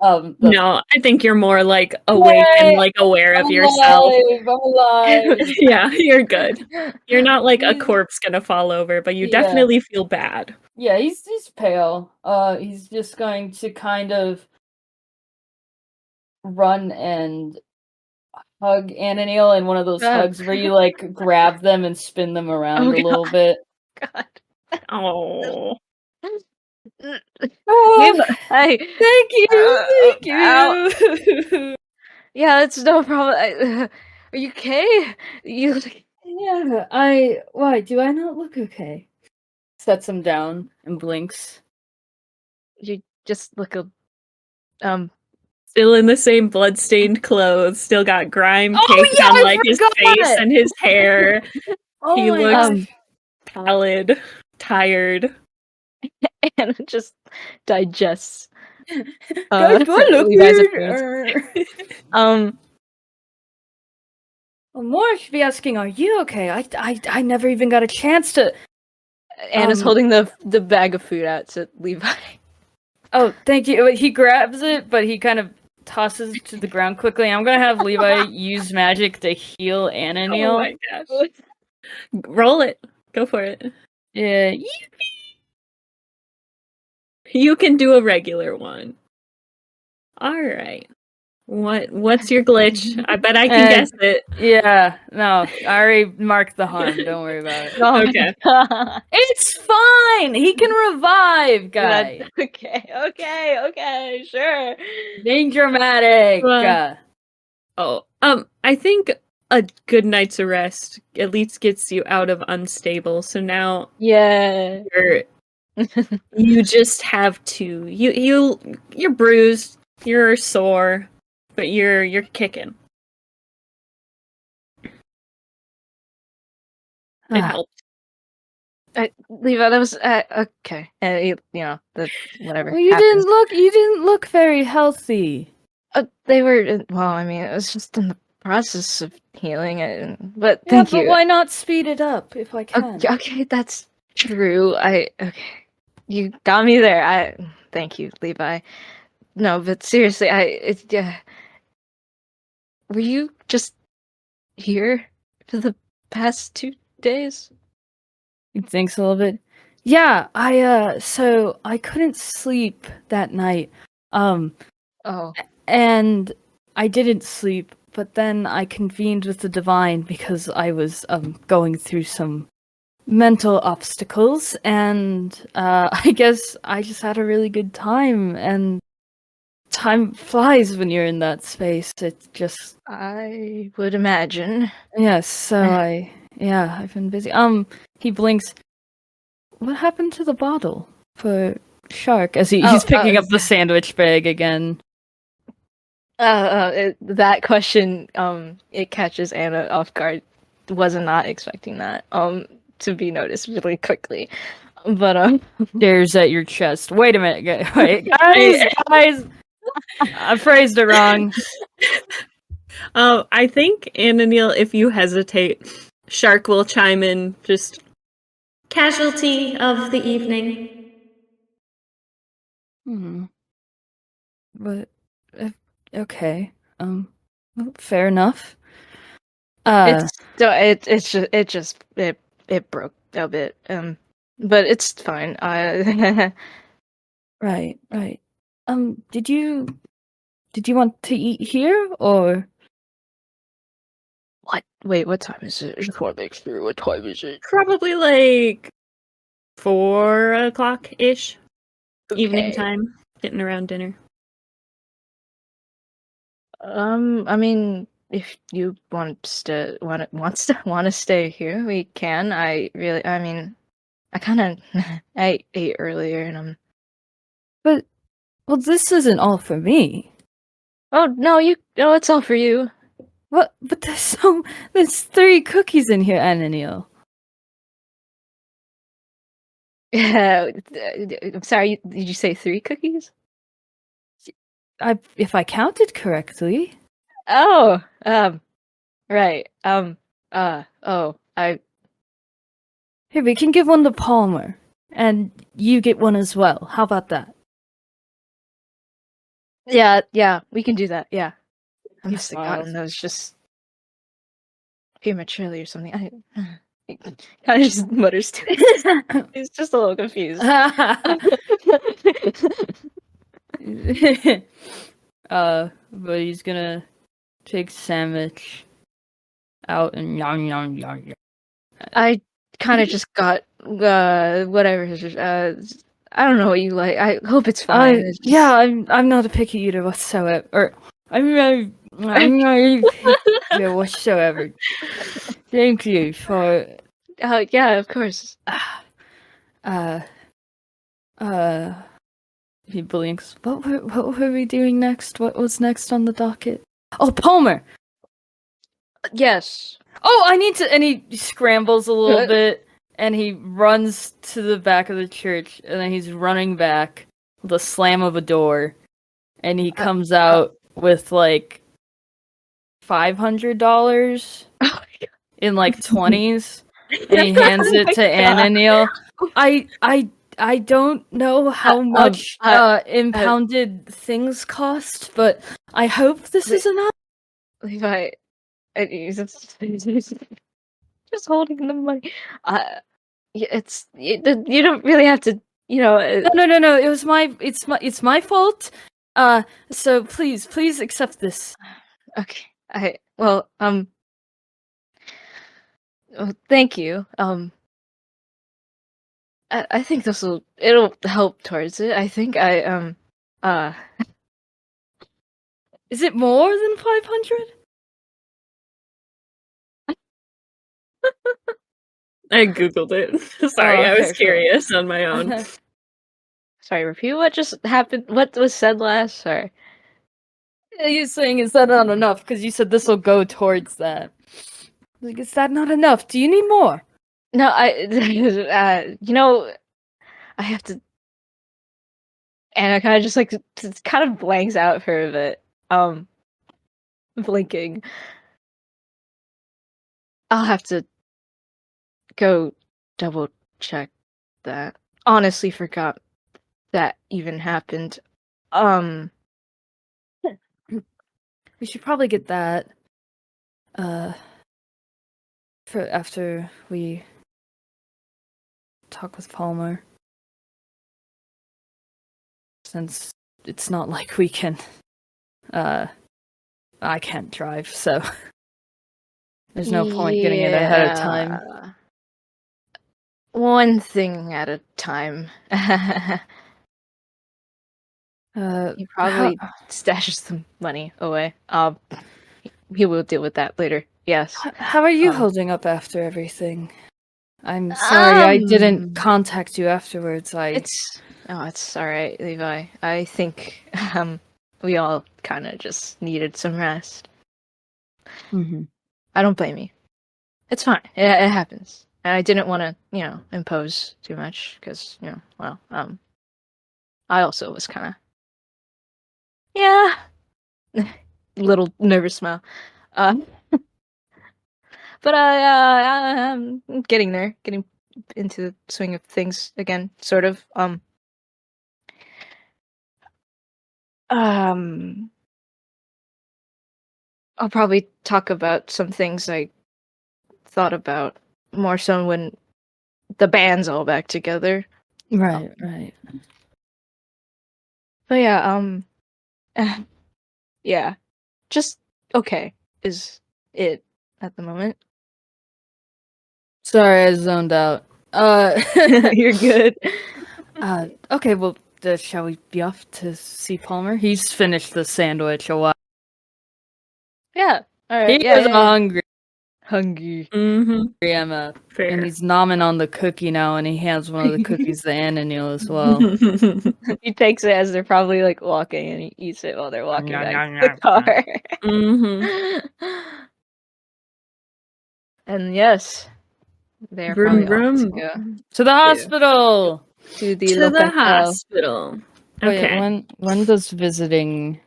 That's No, I think you're more like awake and Yay! like aware I'm of yourself. alive. I'm alive. Yeah, you're good. You're not like a He's- corpse gonna fall over, but you Yeah. definitely feel bad. Yeah, he's pale. He's just going to kind of run and hug Ananiel in one of those Oh. hugs where you like grab them and spin them around Oh, a little God. bit. God. Oh. Oh, Hey, thank you, thank ow. you. Yeah, it's no problem. Are you okay? You look- Yeah, why do I not look okay? Sets him down and blinks. you just look a Still in the same bloodstained clothes, still got grime Oh, caked yeah, on I like his forgot! face and his hair. Oh He my looks gosh. pallid, tired. and just digests Guys, do I look Levi's weird? appearance. Well, More should be asking, "Are you okay?" I never even got a chance to. Anna's holding the bag of food out to Levi. Oh, thank you. He grabs it, but he kind of tosses it to the ground quickly. I'm gonna have Levi use magic to heal Oh Ananiel. my gosh. Roll it. Go for it. Yeah. You can do a regular one. Alright. What's your glitch? I bet I can guess it. Yeah. No, I already marked the harm. Don't worry about it. Oh my Okay. God. It's fine. He can revive, guy. Okay, sure. Being dramatic. I think a good night's rest at least gets you out of unstable. So now Yeah. you just have to you're bruised, you're sore, but you're kicking. It helped. Levi, that was okay. Whatever. Well, you happens. didn't look very healthy. They were well. I mean, it was just in the process of healing, but Yeah, thank but you. why not speed it up if I can? Okay, that's true. Okay, you got me there. Thank you, Levi. No, but seriously, were you just here for the past 2 days? He thinks a little bit. Yeah, so I couldn't sleep that night. Oh, And I didn't sleep, but then I convened with the divine because I was going through some mental obstacles, and I guess I just had a really good time, and time flies when you're in that space. It's just I would imagine. yes, so I've been busy. He blinks. What happened to the bottle for Shark as he's picking up the sandwich bag again? That question, it catches Anna off guard. Was not expecting that, to be noticed really quickly. But, Stares at your chest. Wait a minute, wait, guys! I phrased it wrong. I think Ananiel, if you hesitate, Shark will chime in. Just Casualty of the evening. But okay. Well, fair enough. it broke a bit. But it's fine. Right. did you want to eat here or? What? Wait, what time is it? I just want to make sure. What time is it? Probably like 4 o'clock ish. Evening Okay. time. Getting around dinner. I mean, if you want to stay here, we can. I mean, I kind of I ate earlier, and But well, this isn't all for me. Oh no, it's all for you. What? But there's 3 cookies in here, Ananiel. Yeah, I'm sorry. Did you say 3 cookies? If I counted correctly. Oh, right. I Here, we can give one to Palmer, and you get one as well. How about that? yeah, we can do that. Yeah, I He must have gotten smiles. those just prematurely or something. He kind of just mutters to it. He's just a little confused. But he's gonna take sandwich out and yum. I kind of just got whatever. I don't know what you like. I hope it's fine. It's just... Yeah, I'm not a picky eater whatsoever. Or I'm not a picky eater whatsoever. Thank you for yeah, of course. he blinks. What were we doing next? What was next on the docket? Oh, Palmer. Yes. Oh, I need to. And he scrambles a little bit, and he runs to the back of the church, and then he's running back with a slam of a door, and he comes out with like $500 in like 20s, and he hands Oh it my to God. Ananiel. I don't know how much impounded things cost, but I hope this is enough. Levi, he's just holding the money. You don't really have to, you know. No. It's my fault. So please accept this. Okay. Well, thank you. I think it'll help towards it. I think Is it more than 500? I googled it. Sorry, I was Okay, curious on my own. sorry, repeat what just happened. What was said last? Sorry. You're saying is that not enough? Because you said this will go towards that. Like, is that not enough? Do you need more? No, I have to. And I kind of just like kind of blanks out for a bit. Blinking. I'll have to go double check that. Honestly, forgot that even happened. We should probably get that. For after we talk with Palmer. Since it's not like we can. I can't drive, so there's no point getting it ahead of time. One thing at a time. He probably stashes some money away. He will deal with that later. Yes. How are you holding up after everything? I'm sorry I didn't contact you afterwards. It's all right, Levi. I think we all kind of just needed some rest. Mm-hmm. I don't blame you. It's fine. It happens. And I didn't want to, impose too much because, I also was kind of, yeah, little nervous smile. But I'm getting there, getting into the swing of things again, sort of. I'll probably talk about some things I thought about more so when the band's all back together. Right. But yeah, yeah, just okay is it at the moment. Sorry, I zoned out. You're good. Okay, well, shall we be off to see Palmer? He's finished the sandwich a while. Yeah. All He right. Yeah. is yeah. hungry. Mm-hmm. And Fair. he's nomming on the cookie now, and he hands one of the cookies to Ananiel as well. He takes it as they're probably like walking, and he eats it while they're walking back to the car. And yes, they're Vroom, probably off to vroom. go To the hospital! to the To the local hospital. Wait, Okay. when does visiting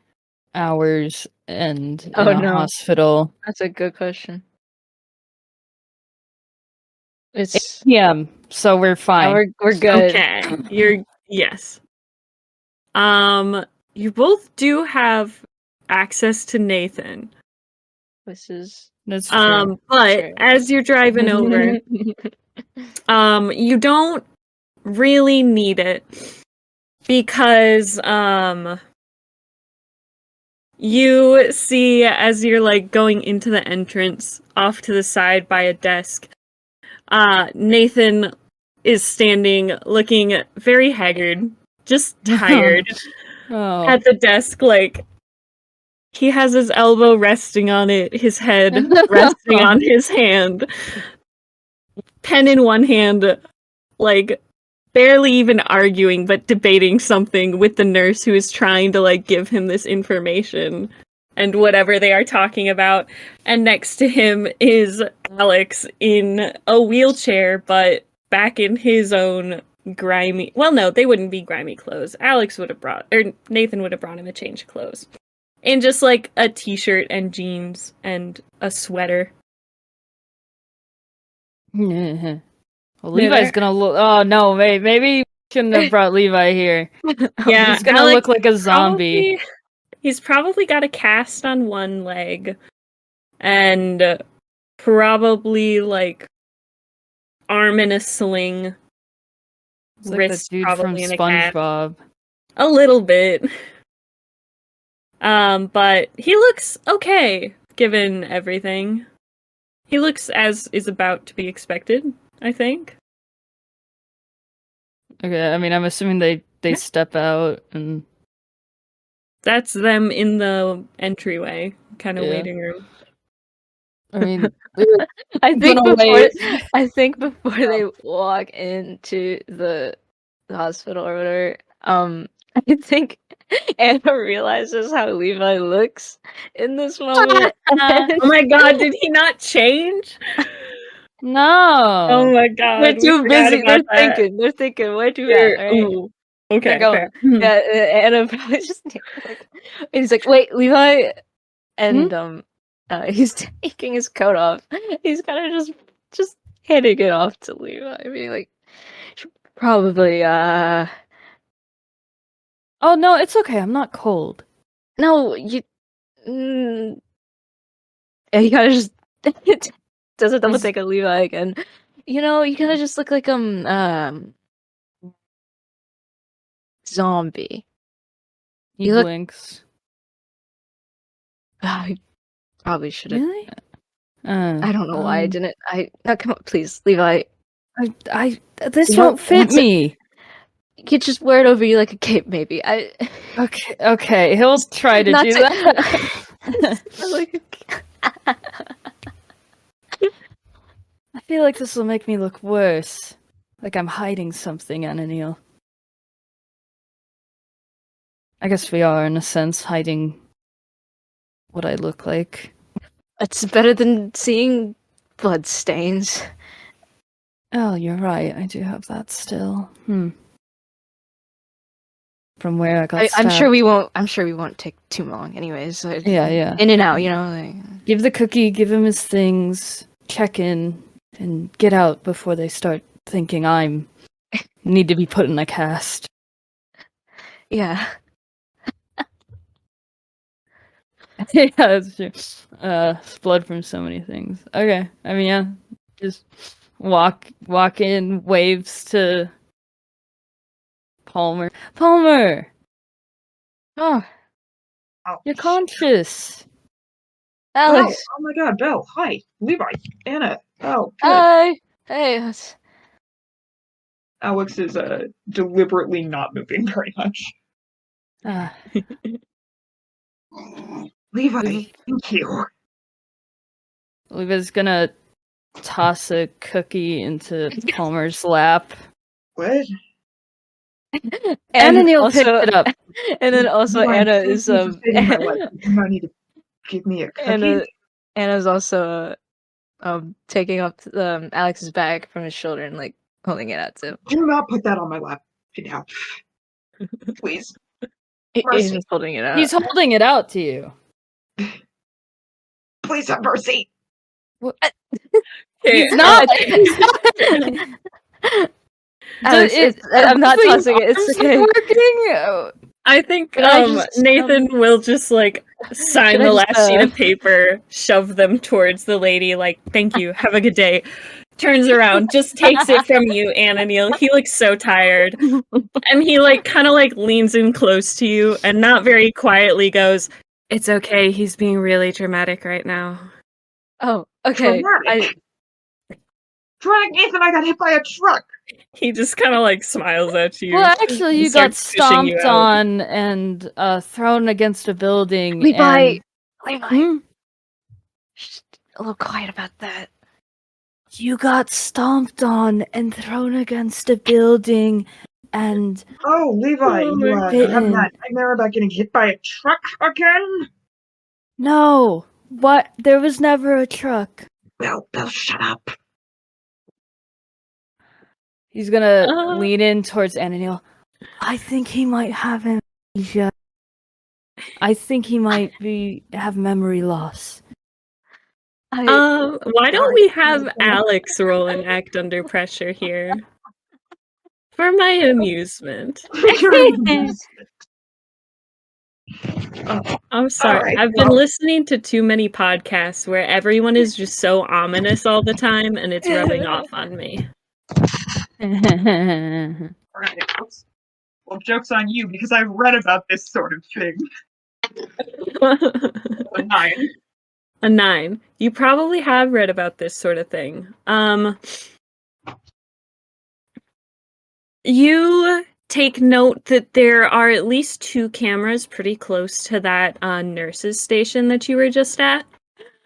hours end in Oh, a no. hospital? That's a good question. It's Yeah, so we're fine. we're good. Okay. Yes. You both do have access to Nathan. This is That's true. But true. as you're driving over, you don't really need it because you see as you're like going into the entrance off to the side by a desk, Nathan is standing looking very haggard, just tired Oh. at the desk, like he has his elbow resting on it, his head resting on his hand, pen in one hand, like barely even arguing but debating something with the nurse who is trying to like give him this information and whatever they are talking about. And next to him is Alex in a wheelchair but back in his own grimy, well, no, they wouldn't be grimy clothes. Nathan would have brought him a change of clothes. In just like a t-shirt and jeans and a sweater. Well, Levi's gonna look. Oh no, maybe we shouldn't have brought Levi here. Yeah, He's gonna Alex look like a zombie. He's probably got a cast on one leg and probably like arm in a sling. It's like the Wrist dude from probably in a cast. SpongeBob. A little bit. But he looks okay given everything. He looks as is about to be expected, I think. Okay, I mean, I'm assuming they step out and That's them in the entryway, kind of Yeah. waiting room. I mean, I think gonna before wait. they walk into the hospital or whatever, I think Anna realizes how Levi looks in this moment. Oh my god, did he not change? no. Oh my god, They're we too forgot busy. about that. They're thinking way too They're- fast. All right? ooh, They're okay, going. fair. Yeah, Anna probably just like, and he's like, "Wait, Levi," and he's taking his coat off. He's kind of just handing it off to Levi, being like, "Probably, Oh no, it's okay. I'm not cold. no, you." And he kind of just does a double take of Levi again. You know, you kind of just look like zombie. He You look- blinks. I probably should have. Really? I don't know why I didn't. No, come on, please, Levi. This You won't fit want to- me. You could just wear it over you like a cape, maybe. Okay, he'll try to Not do to- that. Like, I feel like this will make me look worse. Like I'm hiding something, Ananiel. I guess we are, in a sense, hiding what I look like. it's better than seeing blood stains. Oh, you're right. I do have that still. From where I got I'm stabbed. sure we won't. I'm sure we won't take too long, anyways. Yeah. In and out, you know. Like, Give the cookie, give him his things, check in, and get out before they start thinking I'm need to be put in a cast. yeah. Yeah, that's true. It's blood from so many things. Okay, I mean, yeah, just walk in, waves to Palmer. Palmer, Oh, Oh, you're conscious. Alex. Oh my god, Belle. Hi. Levi. Anna. Oh, good. Hi. Hey. Alex is deliberately not moving very much. Levi, thank you. Levi's gonna toss a cookie into Palmer's lap. What? And Ananiel also, picked it up. and then also Levi, Anna thank is you for saving my life. You do not need to give me a cookie. Anna's also taking up Alex's bag from his shoulder and like holding it out too. Do not put that on my lap now. Please. He's Mercy. just holding it out. He's holding it out to you. Please have mercy. He's not. Alex, I'm not tossing it. It's okay. Working. I think Could I just, Nathan will just like sign Could I the just, last sheet of paper, shove them towards the lady, like, thank you, have a good day. Turns around, just takes it from you, Ananiel. He looks so tired. And he like kind of like leans in close to you and not very quietly goes, "It's okay, he's being really dramatic right now." Oh, okay. Dramatic. Nathan, I got hit by a truck. He just kind of like smiles at you. Well, actually, you and got starts pushing you stomped out. on and thrown against a building. Levi, and... Levi, just a little quiet about that. You got stomped on and thrown against a building, and Oh, Levi, Oh you my have God. that nightmare about getting hit by a truck again? no, what? There was never a truck. Belle, shut up. He's gonna Uh. lean in towards Ananiel. I think he might have amnesia. I think he might have memory loss. Why don't we have Alex roll and act under pressure here? For my amusement. I'm sorry. Alright, I've been listening to too many podcasts where everyone is just so ominous all the time and it's rubbing off on me. Alright, well, joke's on you because I've read about this sort of thing. A 9. A 9. You probably have read about this sort of thing. You take note that there are at least 2 cameras pretty close to that nurse's station that you were just at,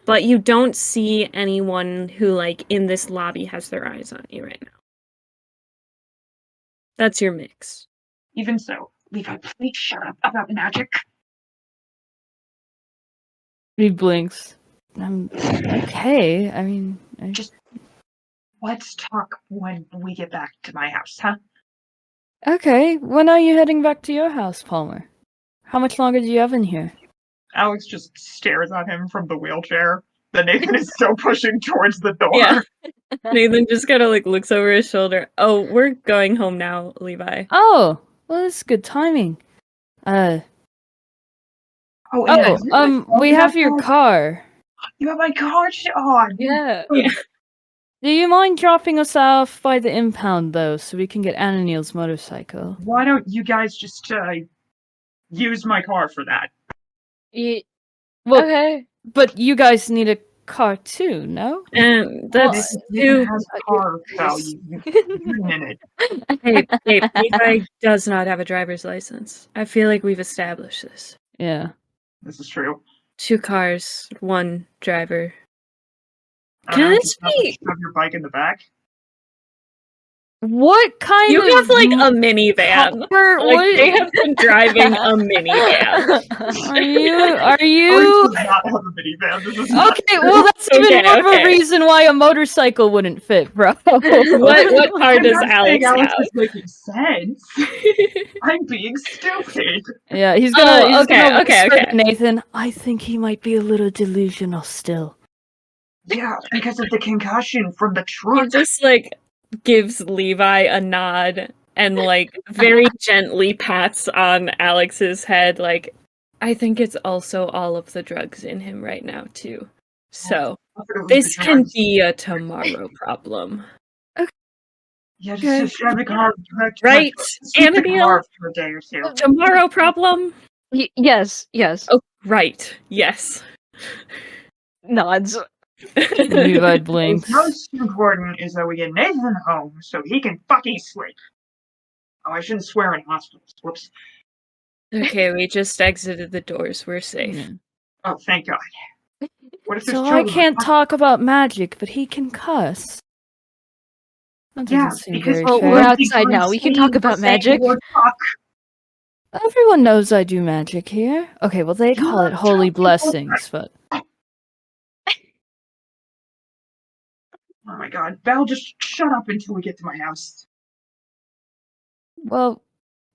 but you don't see anyone who, like, in this lobby has their eyes on you right now. That's your mix. Even so, Levi, please shut up about magic. He blinks. Okay. I mean, Just let's talk when we get back to my house, huh? okay. When are you heading back to your house, Palmer? How much longer do you have in here? Alex just stares at him from the wheelchair. Then Nathan is still pushing towards the door. Yeah. Nathan just kind of like looks over his shoulder. Oh, we're going home now, Levi. Oh, well, that's good timing. We have your car. You have my car? Oh, Yeah. Do you mind dropping us off by the impound, though, so we can get Ananiel's motorcycle? why don't you guys just use my car for that? Well, Okay. but you guys need a car too, no? And that's It has car value. Minute. Hey, Levi does not have a driver's license. I feel like we've established this. Yeah. This is true. 2 cars, 1 driver. Can this be- shove your bike in the back? What kind You of have like a minivan. car? Like they have been driving a minivan. Are you? Does not have a minivan. This is not Okay, well that's even more of Okay. a reason why a motorcycle wouldn't fit, bro. What car I'm does not Alex saying Alex have? is making sense. I'm being stupid. Yeah, he's Oh, gonna okay. whisper to Nathan, I think he might be a little delusional still. Yeah, because of the concussion from the He truck. just like gives Levi a nod and like very gently pats on Alex's head like, I think it's also all of the drugs in him right now too. So this can be a tomorrow problem. Yeah, just drive the car back to Right, keep the Ananiel? car for a day or two. Tomorrow problem? Yes, yes. Oh, right. Yes. Nods. Levi What's blinks. most important is that we get Nathan home so he can fucking sleep. Oh, I shouldn't swear in hospitals. Whoops. Okay, we just exited the doors. We're safe. Yeah. Oh, thank God. What if there's So I children? can't talk about magic, but he can cuss. That doesn't Yeah, seem because very Well, fair. we're outside now. We can talk about magic. Everyone knows I do magic here. Okay, well they call it holy blessings, but Oh my God, Val, just shut up until we get to my house. well,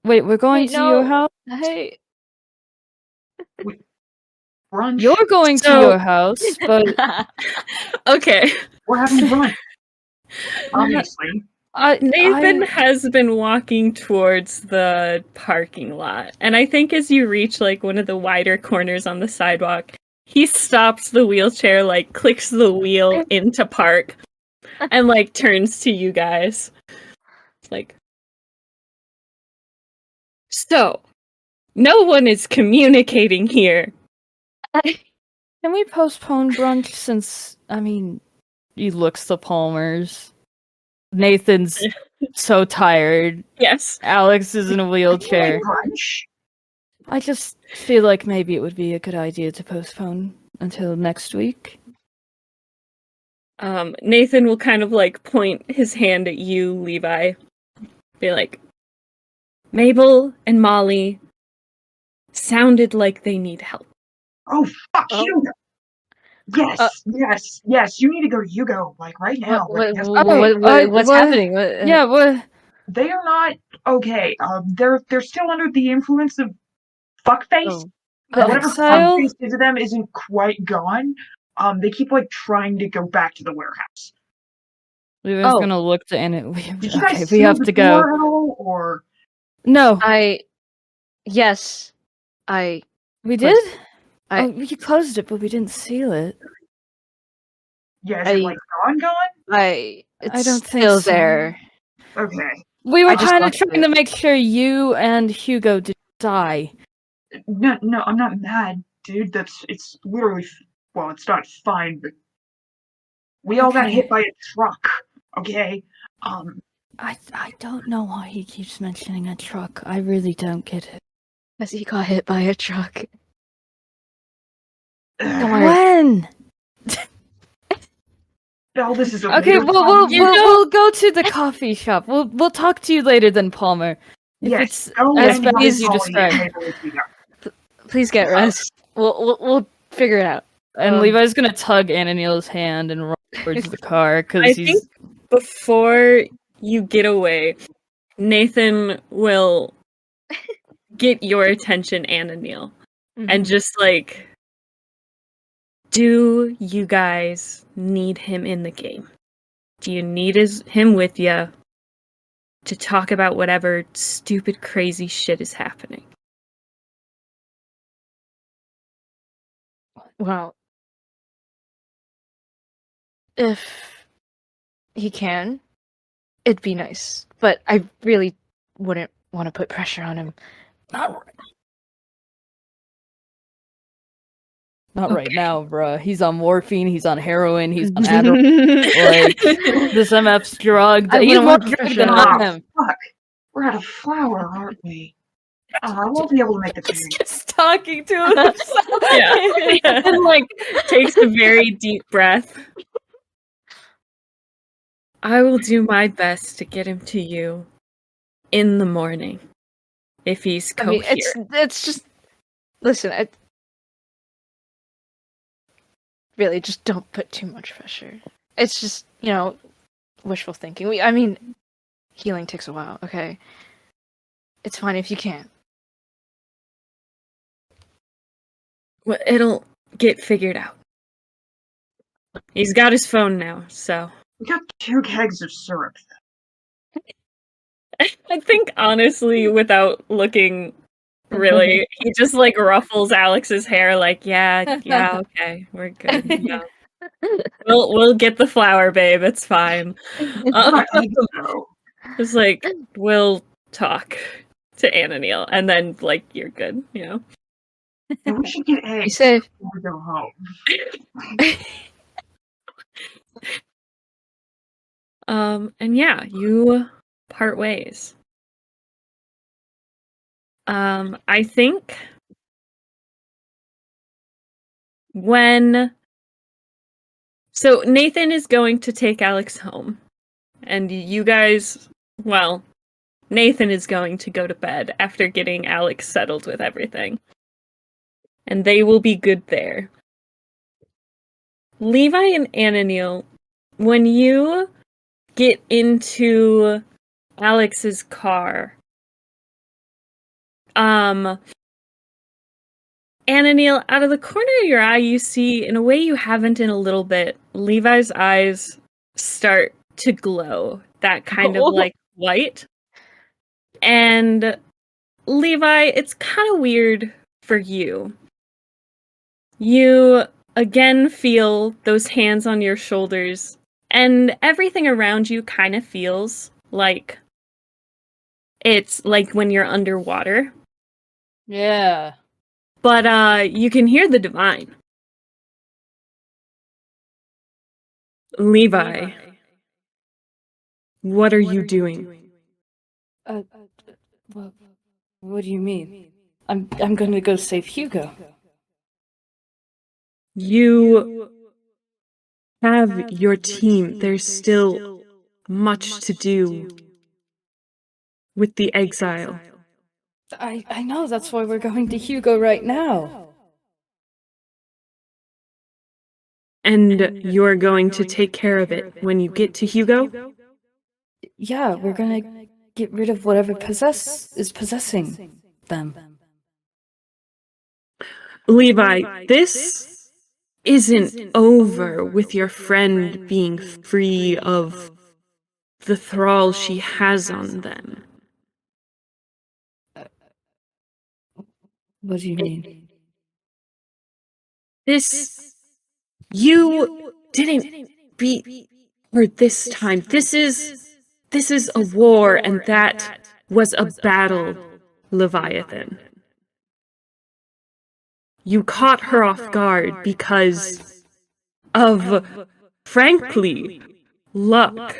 wait, we're going Wait, to your no. house? Hey. Brunch. You're going to So- your house, but Okay. We're having brunch. Obviously. Nathan has been walking towards the parking lot, and I think as you reach like one of the wider corners on the sidewalk, he stops the wheelchair, like clicks the wheel into park, and like turns to you guys. It's like, so, no one is communicating here. Can we postpone brunch since, I mean, he looks the Palmers. Nathan's so tired. Yes. Alex is in a wheelchair. Brunch? I just feel like maybe it would be a good idea to postpone until next week. Nathan will kind of like point his hand at you, Levi. Be like, Mabel and Molly sounded like they need help. Oh, fuck Oh. you! Yes, you need to go to Hugo, like, right now. What, Like, what's what? happening? Yeah, what? they are not okay. They're still under the influence of fuckface. Oh. Whatever Exile? fuckface did to them isn't quite gone. They keep like trying to go back to the warehouse. Levi's Oh. gonna look to Anna. Did you Okay, guys we seal have the to go. door at all, or No, Yes. we did? I- Oh, we closed it, but we didn't seal it. yeah, is it like gone? It's don't think still so. there. Okay. We were I just kind of locked trying it. to make sure you and Hugo didn't die. No, I'm not mad, dude. It's literally well, it's not fine, but we all got Okay. hit by a truck. Okay. I don't know why he keeps mentioning a truck. I really don't get it. Because he got hit by a truck. Don't When? Belle, this is a Okay, weird we'll problem. we'll go to the coffee shop. We'll talk to you later then, Palmer. If Yes, it's go as and bad have as you Molly described. and Mabel with you now. Please get rest. We'll figure it out. And Levi's gonna tug Ananiel's hand and run towards the car I because think he's before you get away, Nathan will get your attention, Ananiel, and just like, do you guys need him in the game? Do you need him with you to talk about whatever stupid, crazy shit is happening? Well, if he can, it'd be nice. But I really wouldn't want to put pressure on him. not right now, bruh. He's on morphine. He's on heroin. He's on Adderall. Like this MF's drugged. I He's wouldn't more want drugged pressure than on I him. am. Fuck. We're out of flour, aren't we? I won't be able to make the He's pancakes. just talking to himself. Yeah. And like takes a very deep breath. I will do my best to get him to you in the morning if he's I mean, coherent. it's just listen. Really, just don't put too much pressure. It's just wishful thinking. I mean, healing takes a while. Okay, it's fine if you can't. Well, it'll get figured out. He's got his phone now, so We got 2 kegs of syrup. I think honestly, without looking really, he just like ruffles Alex's hair like, yeah, okay, we're good. Yeah. We'll get the flour, babe. It's fine. I think so. It's like we'll talk to Ananiel, and then like you're good, And we should get eggs safe. before we go home. And yeah, you part ways. I think so Nathan is going to take Alex home, and you guys, well, Nathan is going to go to bed after getting Alex settled with everything. And they will be good there. Levi and Ananiel, when you get into Alex's car, Ananiel, out of the corner of your eye, you see, in a way you haven't in a little bit, Levi's eyes start to glow. That kind of like white. And Levi, it's kind of weird for you. You again feel those hands on your shoulders, and everything around you kind of feels like it's like when you're underwater. Yeah. But you can hear the divine. Levi, what are you doing? What do you mean? I'm going to go save Hugo. You have your team. There's still much to do with the exile. I know, that's why we're going to Hugo right now. And you're going to take care of it when you get to Hugo? Yeah, we're gonna get rid of whatever is possessing them. Levi, this isn't over with your friend being free of the thrall she has on them. What do you mean? You didn't beat her this time. This is a war, and that was a battle, Leviathan. You caught her off guard because of, frankly, luck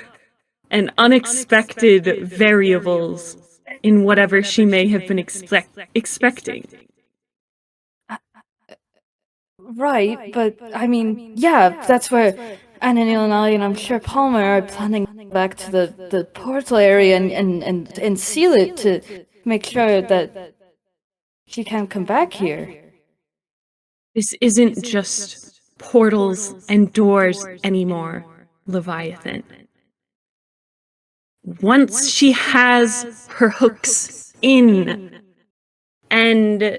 and unexpected variables in whatever she may have been expecting. Right, but I mean, yeah, that's where Ananiel and I, and I'm sure Palmer are planning back to the portal area and seal it to make sure that she can't come back here. This isn't just portals and doors anymore, Leviathan. Once she has her hooks in, and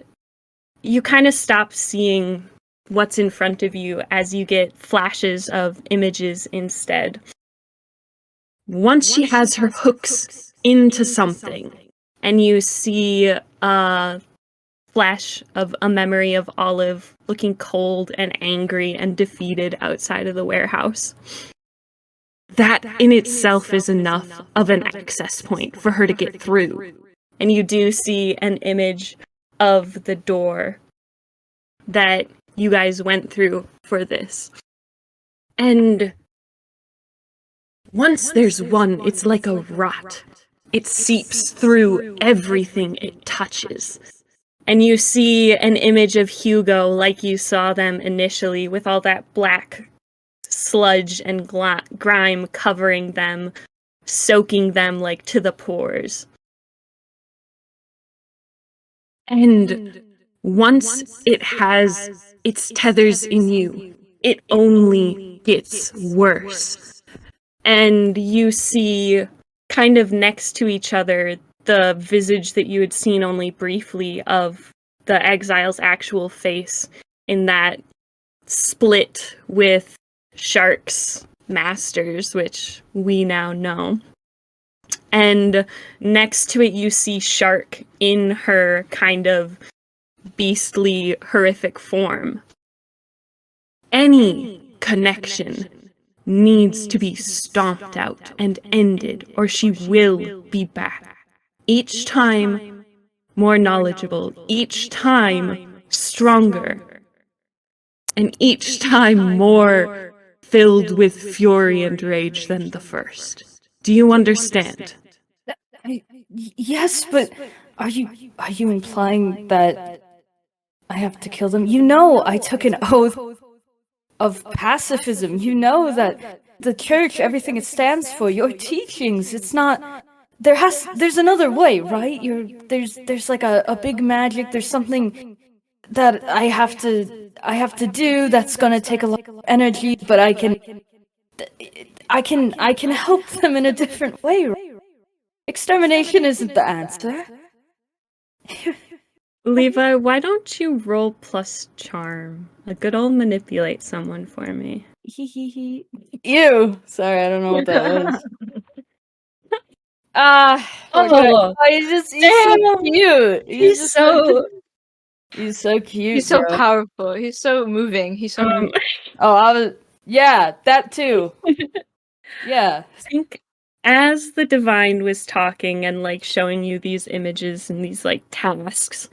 you kind of stop seeing what's in front of you as you get flashes of images instead. Once she has her hooks into something, and you see a flash of a memory of Olive looking cold and angry and defeated outside of the warehouse, that in itself is enough of an access point for her to get through. And you do see an image of the door that you guys went through for this. And once there's one, it's like a rot. It seeps through everything it touches. And you see an image of Hugo like you saw them initially, with all that black sludge and grime covering them, soaking them like to the pores. And once it has its tethers in you, it only gets worse. And you see, kind of next to each other, the visage that you had seen only briefly of the exile's actual face in that split with Shark's masters, which we now know. And next to it, you see Shark in her kind of beastly, horrific form. Any connection needs to be stomped out and ended, or she will be back. Each time more knowledgeable, each time stronger, and each time more filled with fury and rage than the first. Do you understand? Yes, but are you implying that I have to kill them? You know I took an oath of pacifism. You know that the church, everything it stands for, your teachings, it's not there's another way, right? There's like a big magic, there's something that I have to do that's gonna take a lot of energy, but I can help them in a different way, right? Extermination isn't the answer. Levi, why don't you roll plus charm? A good old manipulate someone for me. Ew. Sorry, I don't know what that was. He's so cute. He's so He's so cute. He's so bro. powerful. He's so moving. He's so moving. Yeah, that too. Yeah. I think as the divine was talking and like showing you these images and these like tasks,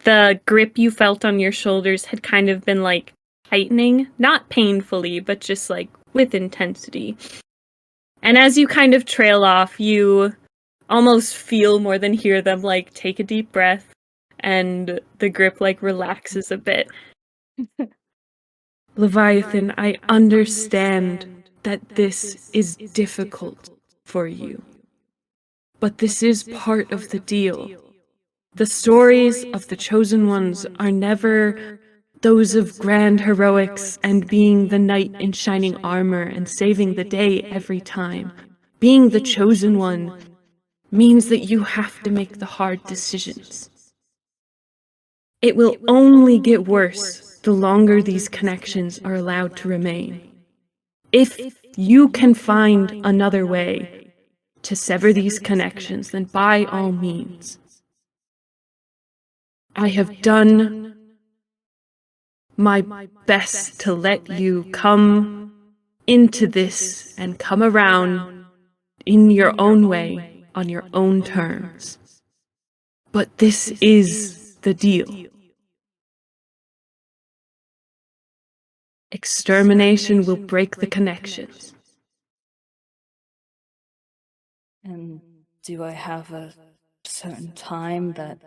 the grip you felt on your shoulders had kind of been like tightening, not painfully, but just like with intensity. And as you kind of trail off, you almost feel more than hear them like take a deep breath, and the grip like relaxes a bit. Leviathan, I understand that this is difficult for you. But this is part of the deal. The stories of the chosen ones are never those of grand heroics and being the knight in shining armor and saving the day every time. Being the chosen one means that you have to make the hard decisions. It will only get worse the longer these connections are allowed to remain. If you can find another way to sever these connections, then by all means. I have done my best to let you come into this and come around in your own way, on your own terms. But this is the deal. Extermination will break the connections. And do I have a certain time that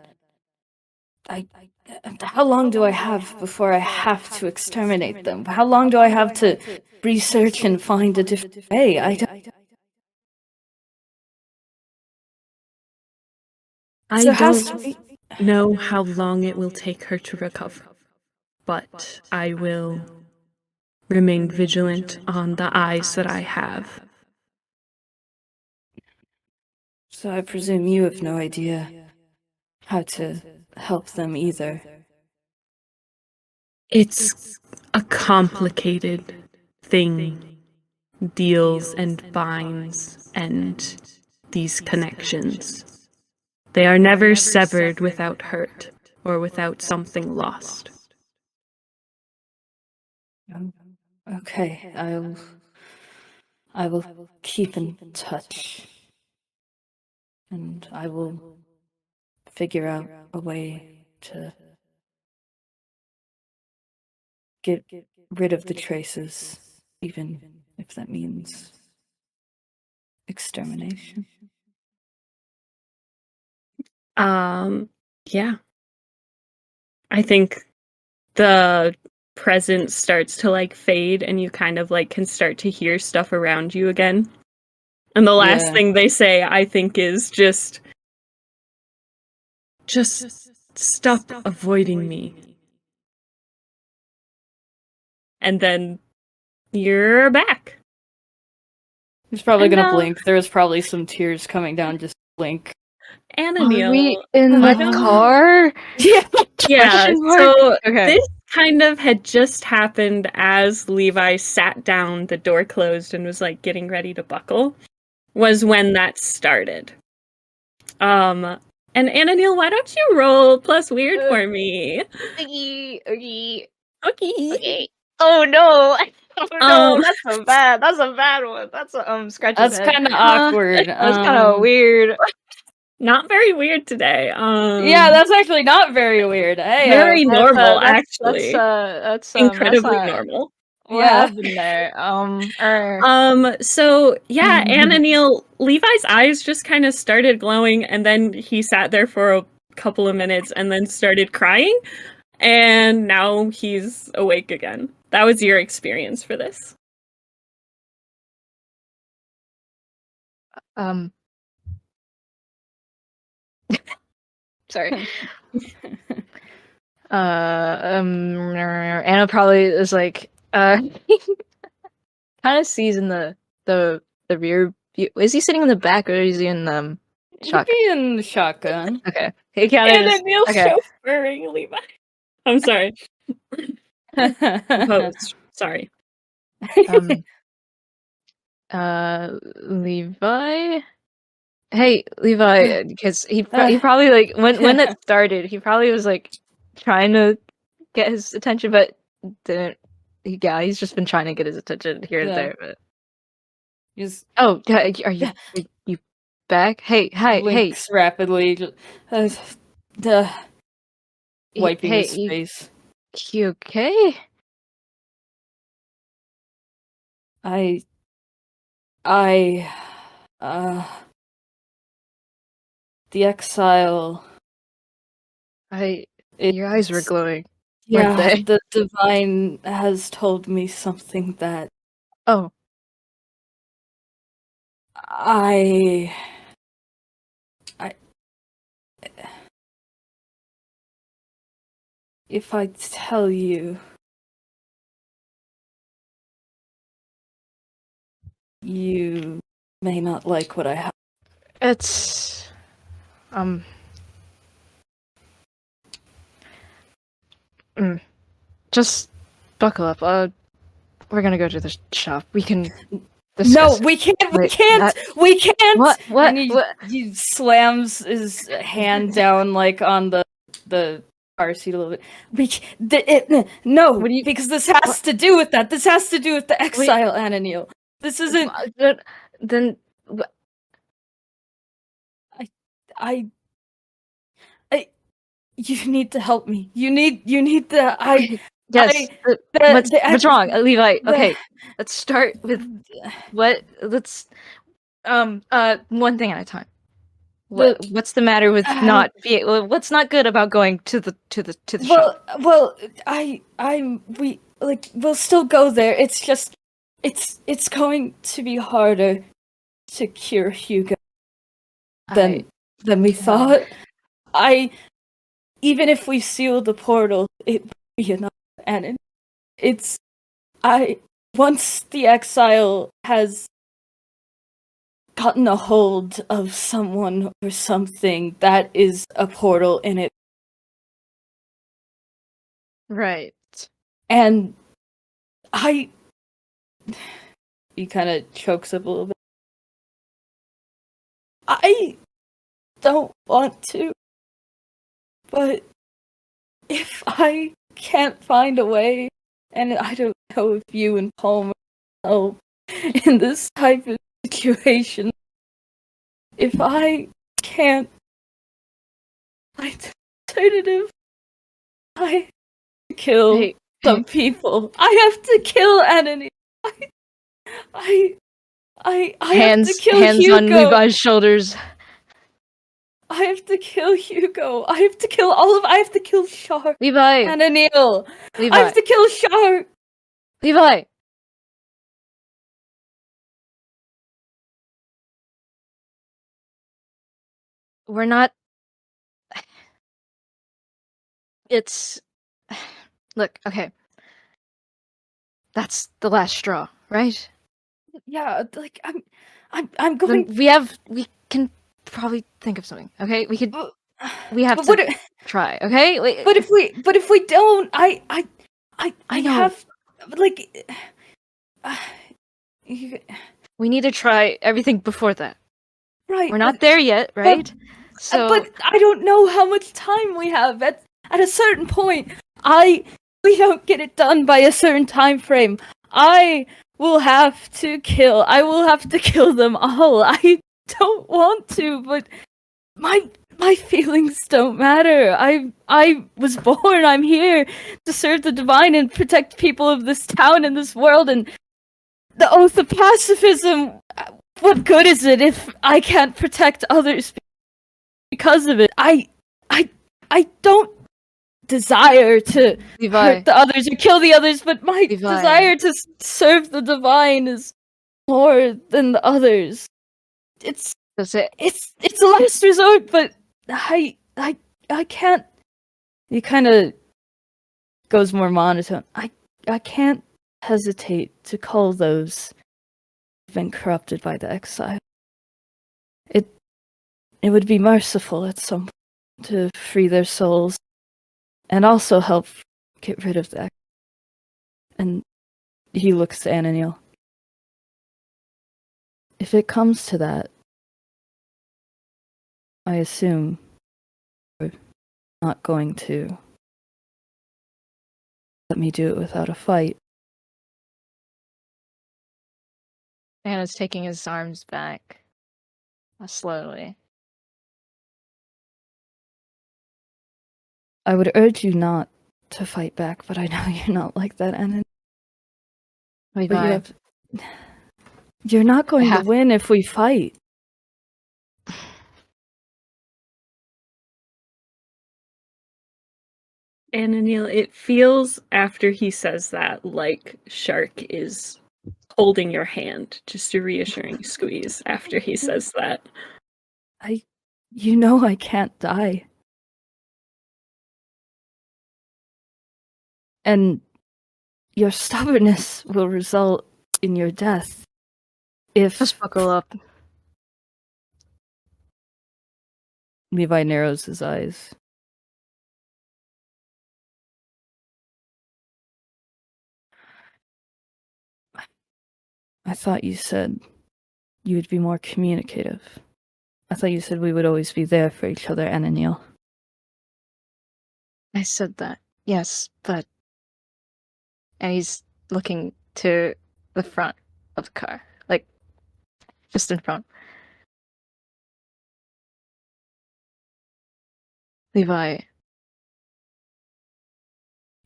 how long do I have before I have to exterminate them? How long do I have to research and find a different way? I don't know how long it will take her to recover, but I will remain vigilant on the eyes that I have. So I presume you have no idea how to help them either. It's a complicated thing. Deals and binds and these connections. They are never severed without hurt or without something lost. Okay, I will keep in touch. And I will figure out a way to get rid of the traces, even if that means extermination. Yeah. I think the presence starts to like fade and you kind of like can start to hear stuff around you again. And the last thing they say, I think, is just stop avoiding me. And then you're back. He's probably gonna blink. There was probably some tears coming down, just blink. Ananiel. Are we in the car? Yeah, so Okay. this kind of had just happened as Levi sat down, the door closed, and was like getting ready to buckle, was when that started. And Ananiel, why don't you roll plus weird for me? Okay. Oh no! Oh no! That's so bad. That's a bad one. That's a scratch. That's kind of awkward. That's kind of weird. Not very weird today. Yeah, that's actually not very weird. Hey, very normal, actually. That's Incredibly not normal. what happened there. So yeah, Ananiel, Levi's eyes just kind of started glowing, and then he sat there for a couple of minutes and then started crying, and now he's awake again. That was your experience for this. Sorry. Anna probably is like kind of sees in the rear view. Is he sitting in the back or is he in shotgun? Be in the shotgun. Okay. He kind of Ananiel's okay. chauffeuring Levi. I'm sorry. Composed. Sorry. Levi. Hey, Levi, because he probably like when that started, he probably was like trying to get his attention, but didn't. Yeah, he's just been trying to get his attention here and there. But oh, yeah, are you back? Hey, hi, Blinks rapidly, wiping his face. You okay? The exile. Your eyes were glowing. Yeah, weren't they? the divine has told me something that Oh, if I tell you, you may not like what I have. it's just buckle up. We're gonna go to the shop. We can discuss. No, we can't. We can't. We can't. What? And he slams his hand down like on the car seat a little bit. No, because this has to do with that. This has to do with the exile, Ananiel. This isn't. Then you need to help me. You need the. Yes. What's wrong, Levi? Okay, let's start with what. Let's one thing at a time. What's the matter with not being? What's not good about going to the shop? Well, we'll still go there. It's just, it's going to be harder to cure Hugo than we thought. Even if we seal the portal, it will be enough. And once the exile has gotten a hold of someone or something, that is a portal in it. Right. And he kind of chokes up a little bit. I don't want to, but if I can't find a way, and I don't know if you and Palmer help in this type of situation, if I can't find an alternative, I have to kill some people. I have to kill Ananiel. I have to kill hands Hugo. on Levi's shoulders. I have to kill Hugo. I have to kill I have to kill Shark. Levi. Ananiel. Levi. I have to kill Shark. Levi. We're not. It's. Look, okay. That's the last straw, right? Yeah, like I'm going. Then we can probably think of something. Okay, we have to try. Okay, but if we don't, I know. have like. We need to try everything before that. Right. We're not there yet, right? But I don't know how much time we have. At a certain point, we don't get it done by a certain time frame. I will have to kill them all. I don't want to, but my feelings don't matter. I was born. I'm here to serve the divine and protect people of this town and this world. And the oath of pacifism. What good is it if I can't protect others because of it? I don't desire to Levi, hurt the others or kill the others, but my Levi. desire to serve the divine is more than the others. It's That's it. a last resort, but I can't. He kind of goes more monotone. I can't hesitate to call those who've been corrupted by the exile. It would be merciful at some point to free their souls and also help get rid of the exile. And he looks to Ananiel. If it comes to that, I assume you're not going to let me do it without a fight. Anna's taking his arms back slowly. I would urge you not to fight back, but I know you're not like that, Ananiel. Levi, You're not going to have- win if we fight. Ananiel, it feels after he says that like Shark is holding your hand, just a reassuring squeeze after he says that. You know I can't die. And your stubbornness will result in your death. If just buckle up. Levi narrows his eyes. I thought you said you would be more communicative. I thought you said we would always be there for each other, Ananiel. I said that. Yes, but... And he's looking to the front of the car. Like, just in front. Levi,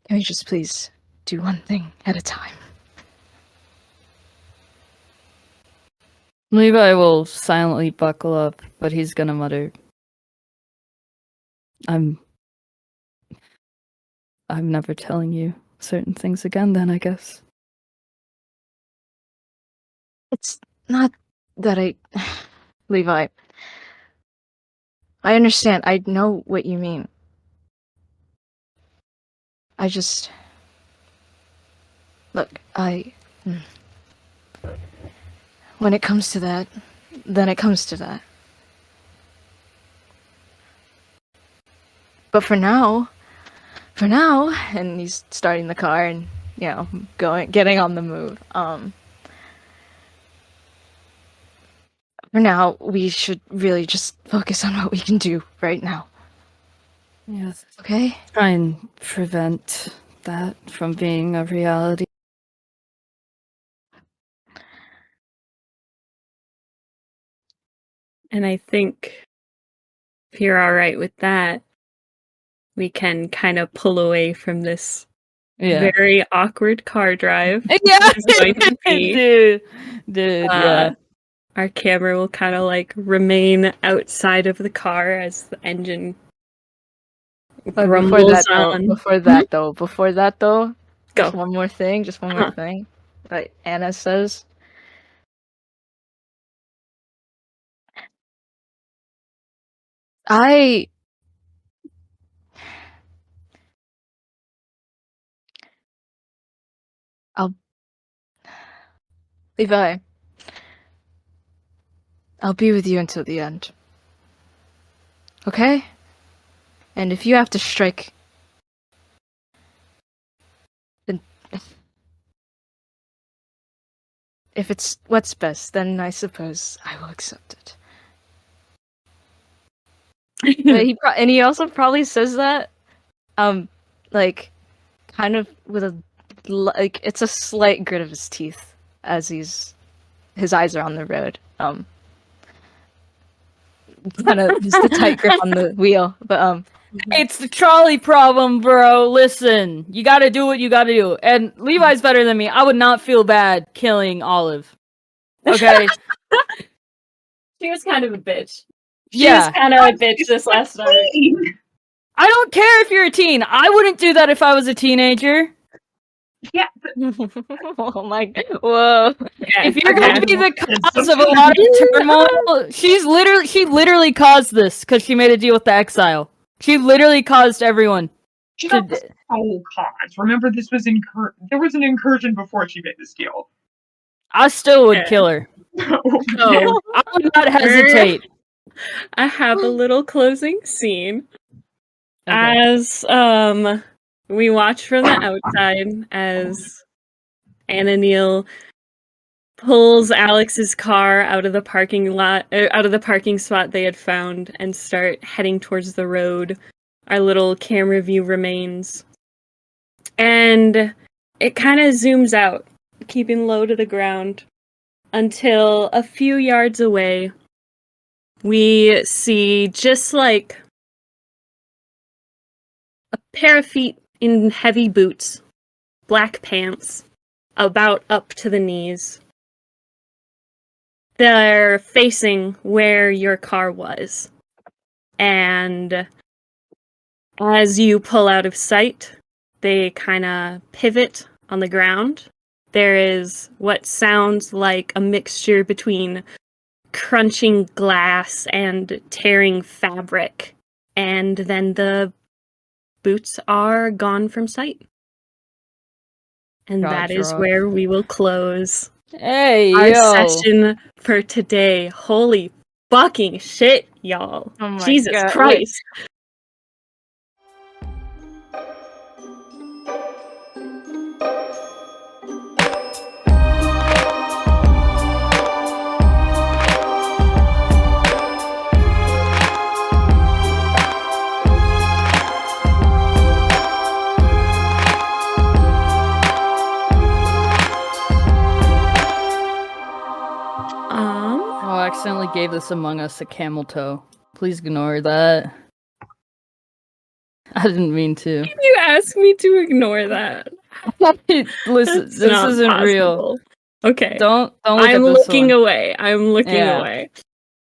can we just please do one thing at a time? Levi will silently buckle up, but he's gonna mutter, I'm never telling you certain things again then, I guess. It's not that I... Levi, I understand. I know what you mean. I just... Look, when it comes to that, then it comes to that. But for now, and he's starting the car and, you know, getting on the move. For now, we should really just focus on what we can do right now. Yes. Okay? Try and prevent that from being a reality. And I think if you're all right with that, we can kind of pull away from this very awkward car drive. Yeah, It's going to be. dude, yeah. Our camera will kind of like remain outside of the car as the engine But grumbles on. before that though, Go. just one more thing, like Anna says. Levi, I'll be with you until the end. Okay? And if you have to strike, then if it's what's best, then I suppose I will accept it. But he also probably says that, like, kind of with a, like, it's a slight grit of his teeth as his eyes are on the road. kind of just a tight grip on the wheel. But It's the trolley problem, bro. Listen, you gotta do what you gotta do. And Levi's better than me. I would not feel bad killing Olive. Okay? She was kind of a bitch. She Yeah. was kind of a bitch this last night. I don't care if you're a teen. I wouldn't do that if I was a teenager. Yeah, oh my god! Whoa! If you're gonna be the cause of a lot of turmoil, she literally caused this because she made a deal with the exile. She literally caused everyone. She got the whole cause. Remember, this was there was an incursion before she made this deal. I still would kill her. Oh, I would not hesitate. I have a little closing scene. Okay. As we watch from the outside as Ananiel pulls Alex's car out of the parking lot, out of the parking spot they had found, and start heading towards the road. Our little camera view remains, and it kind of zooms out, keeping low to the ground, until a few yards away we see just like a pair of feet in heavy boots, black pants, about up to the knees. They're facing where your car was. And as you pull out of sight, they kind of pivot on the ground. There is what sounds like a mixture between crunching glass and tearing fabric. And then the boots are gone from sight. And that is where we will close Hey, our yo. session for today. Holy fucking shit, y'all. Oh my Jesus God, Christ. Oh, I accidentally gave this Among Us a camel toe. Please ignore that. I didn't mean to. You asked me to ignore that. Listen, That's this not isn't real. possible. Okay. Don't look I'm at this looking one. away. I'm looking Yeah. away.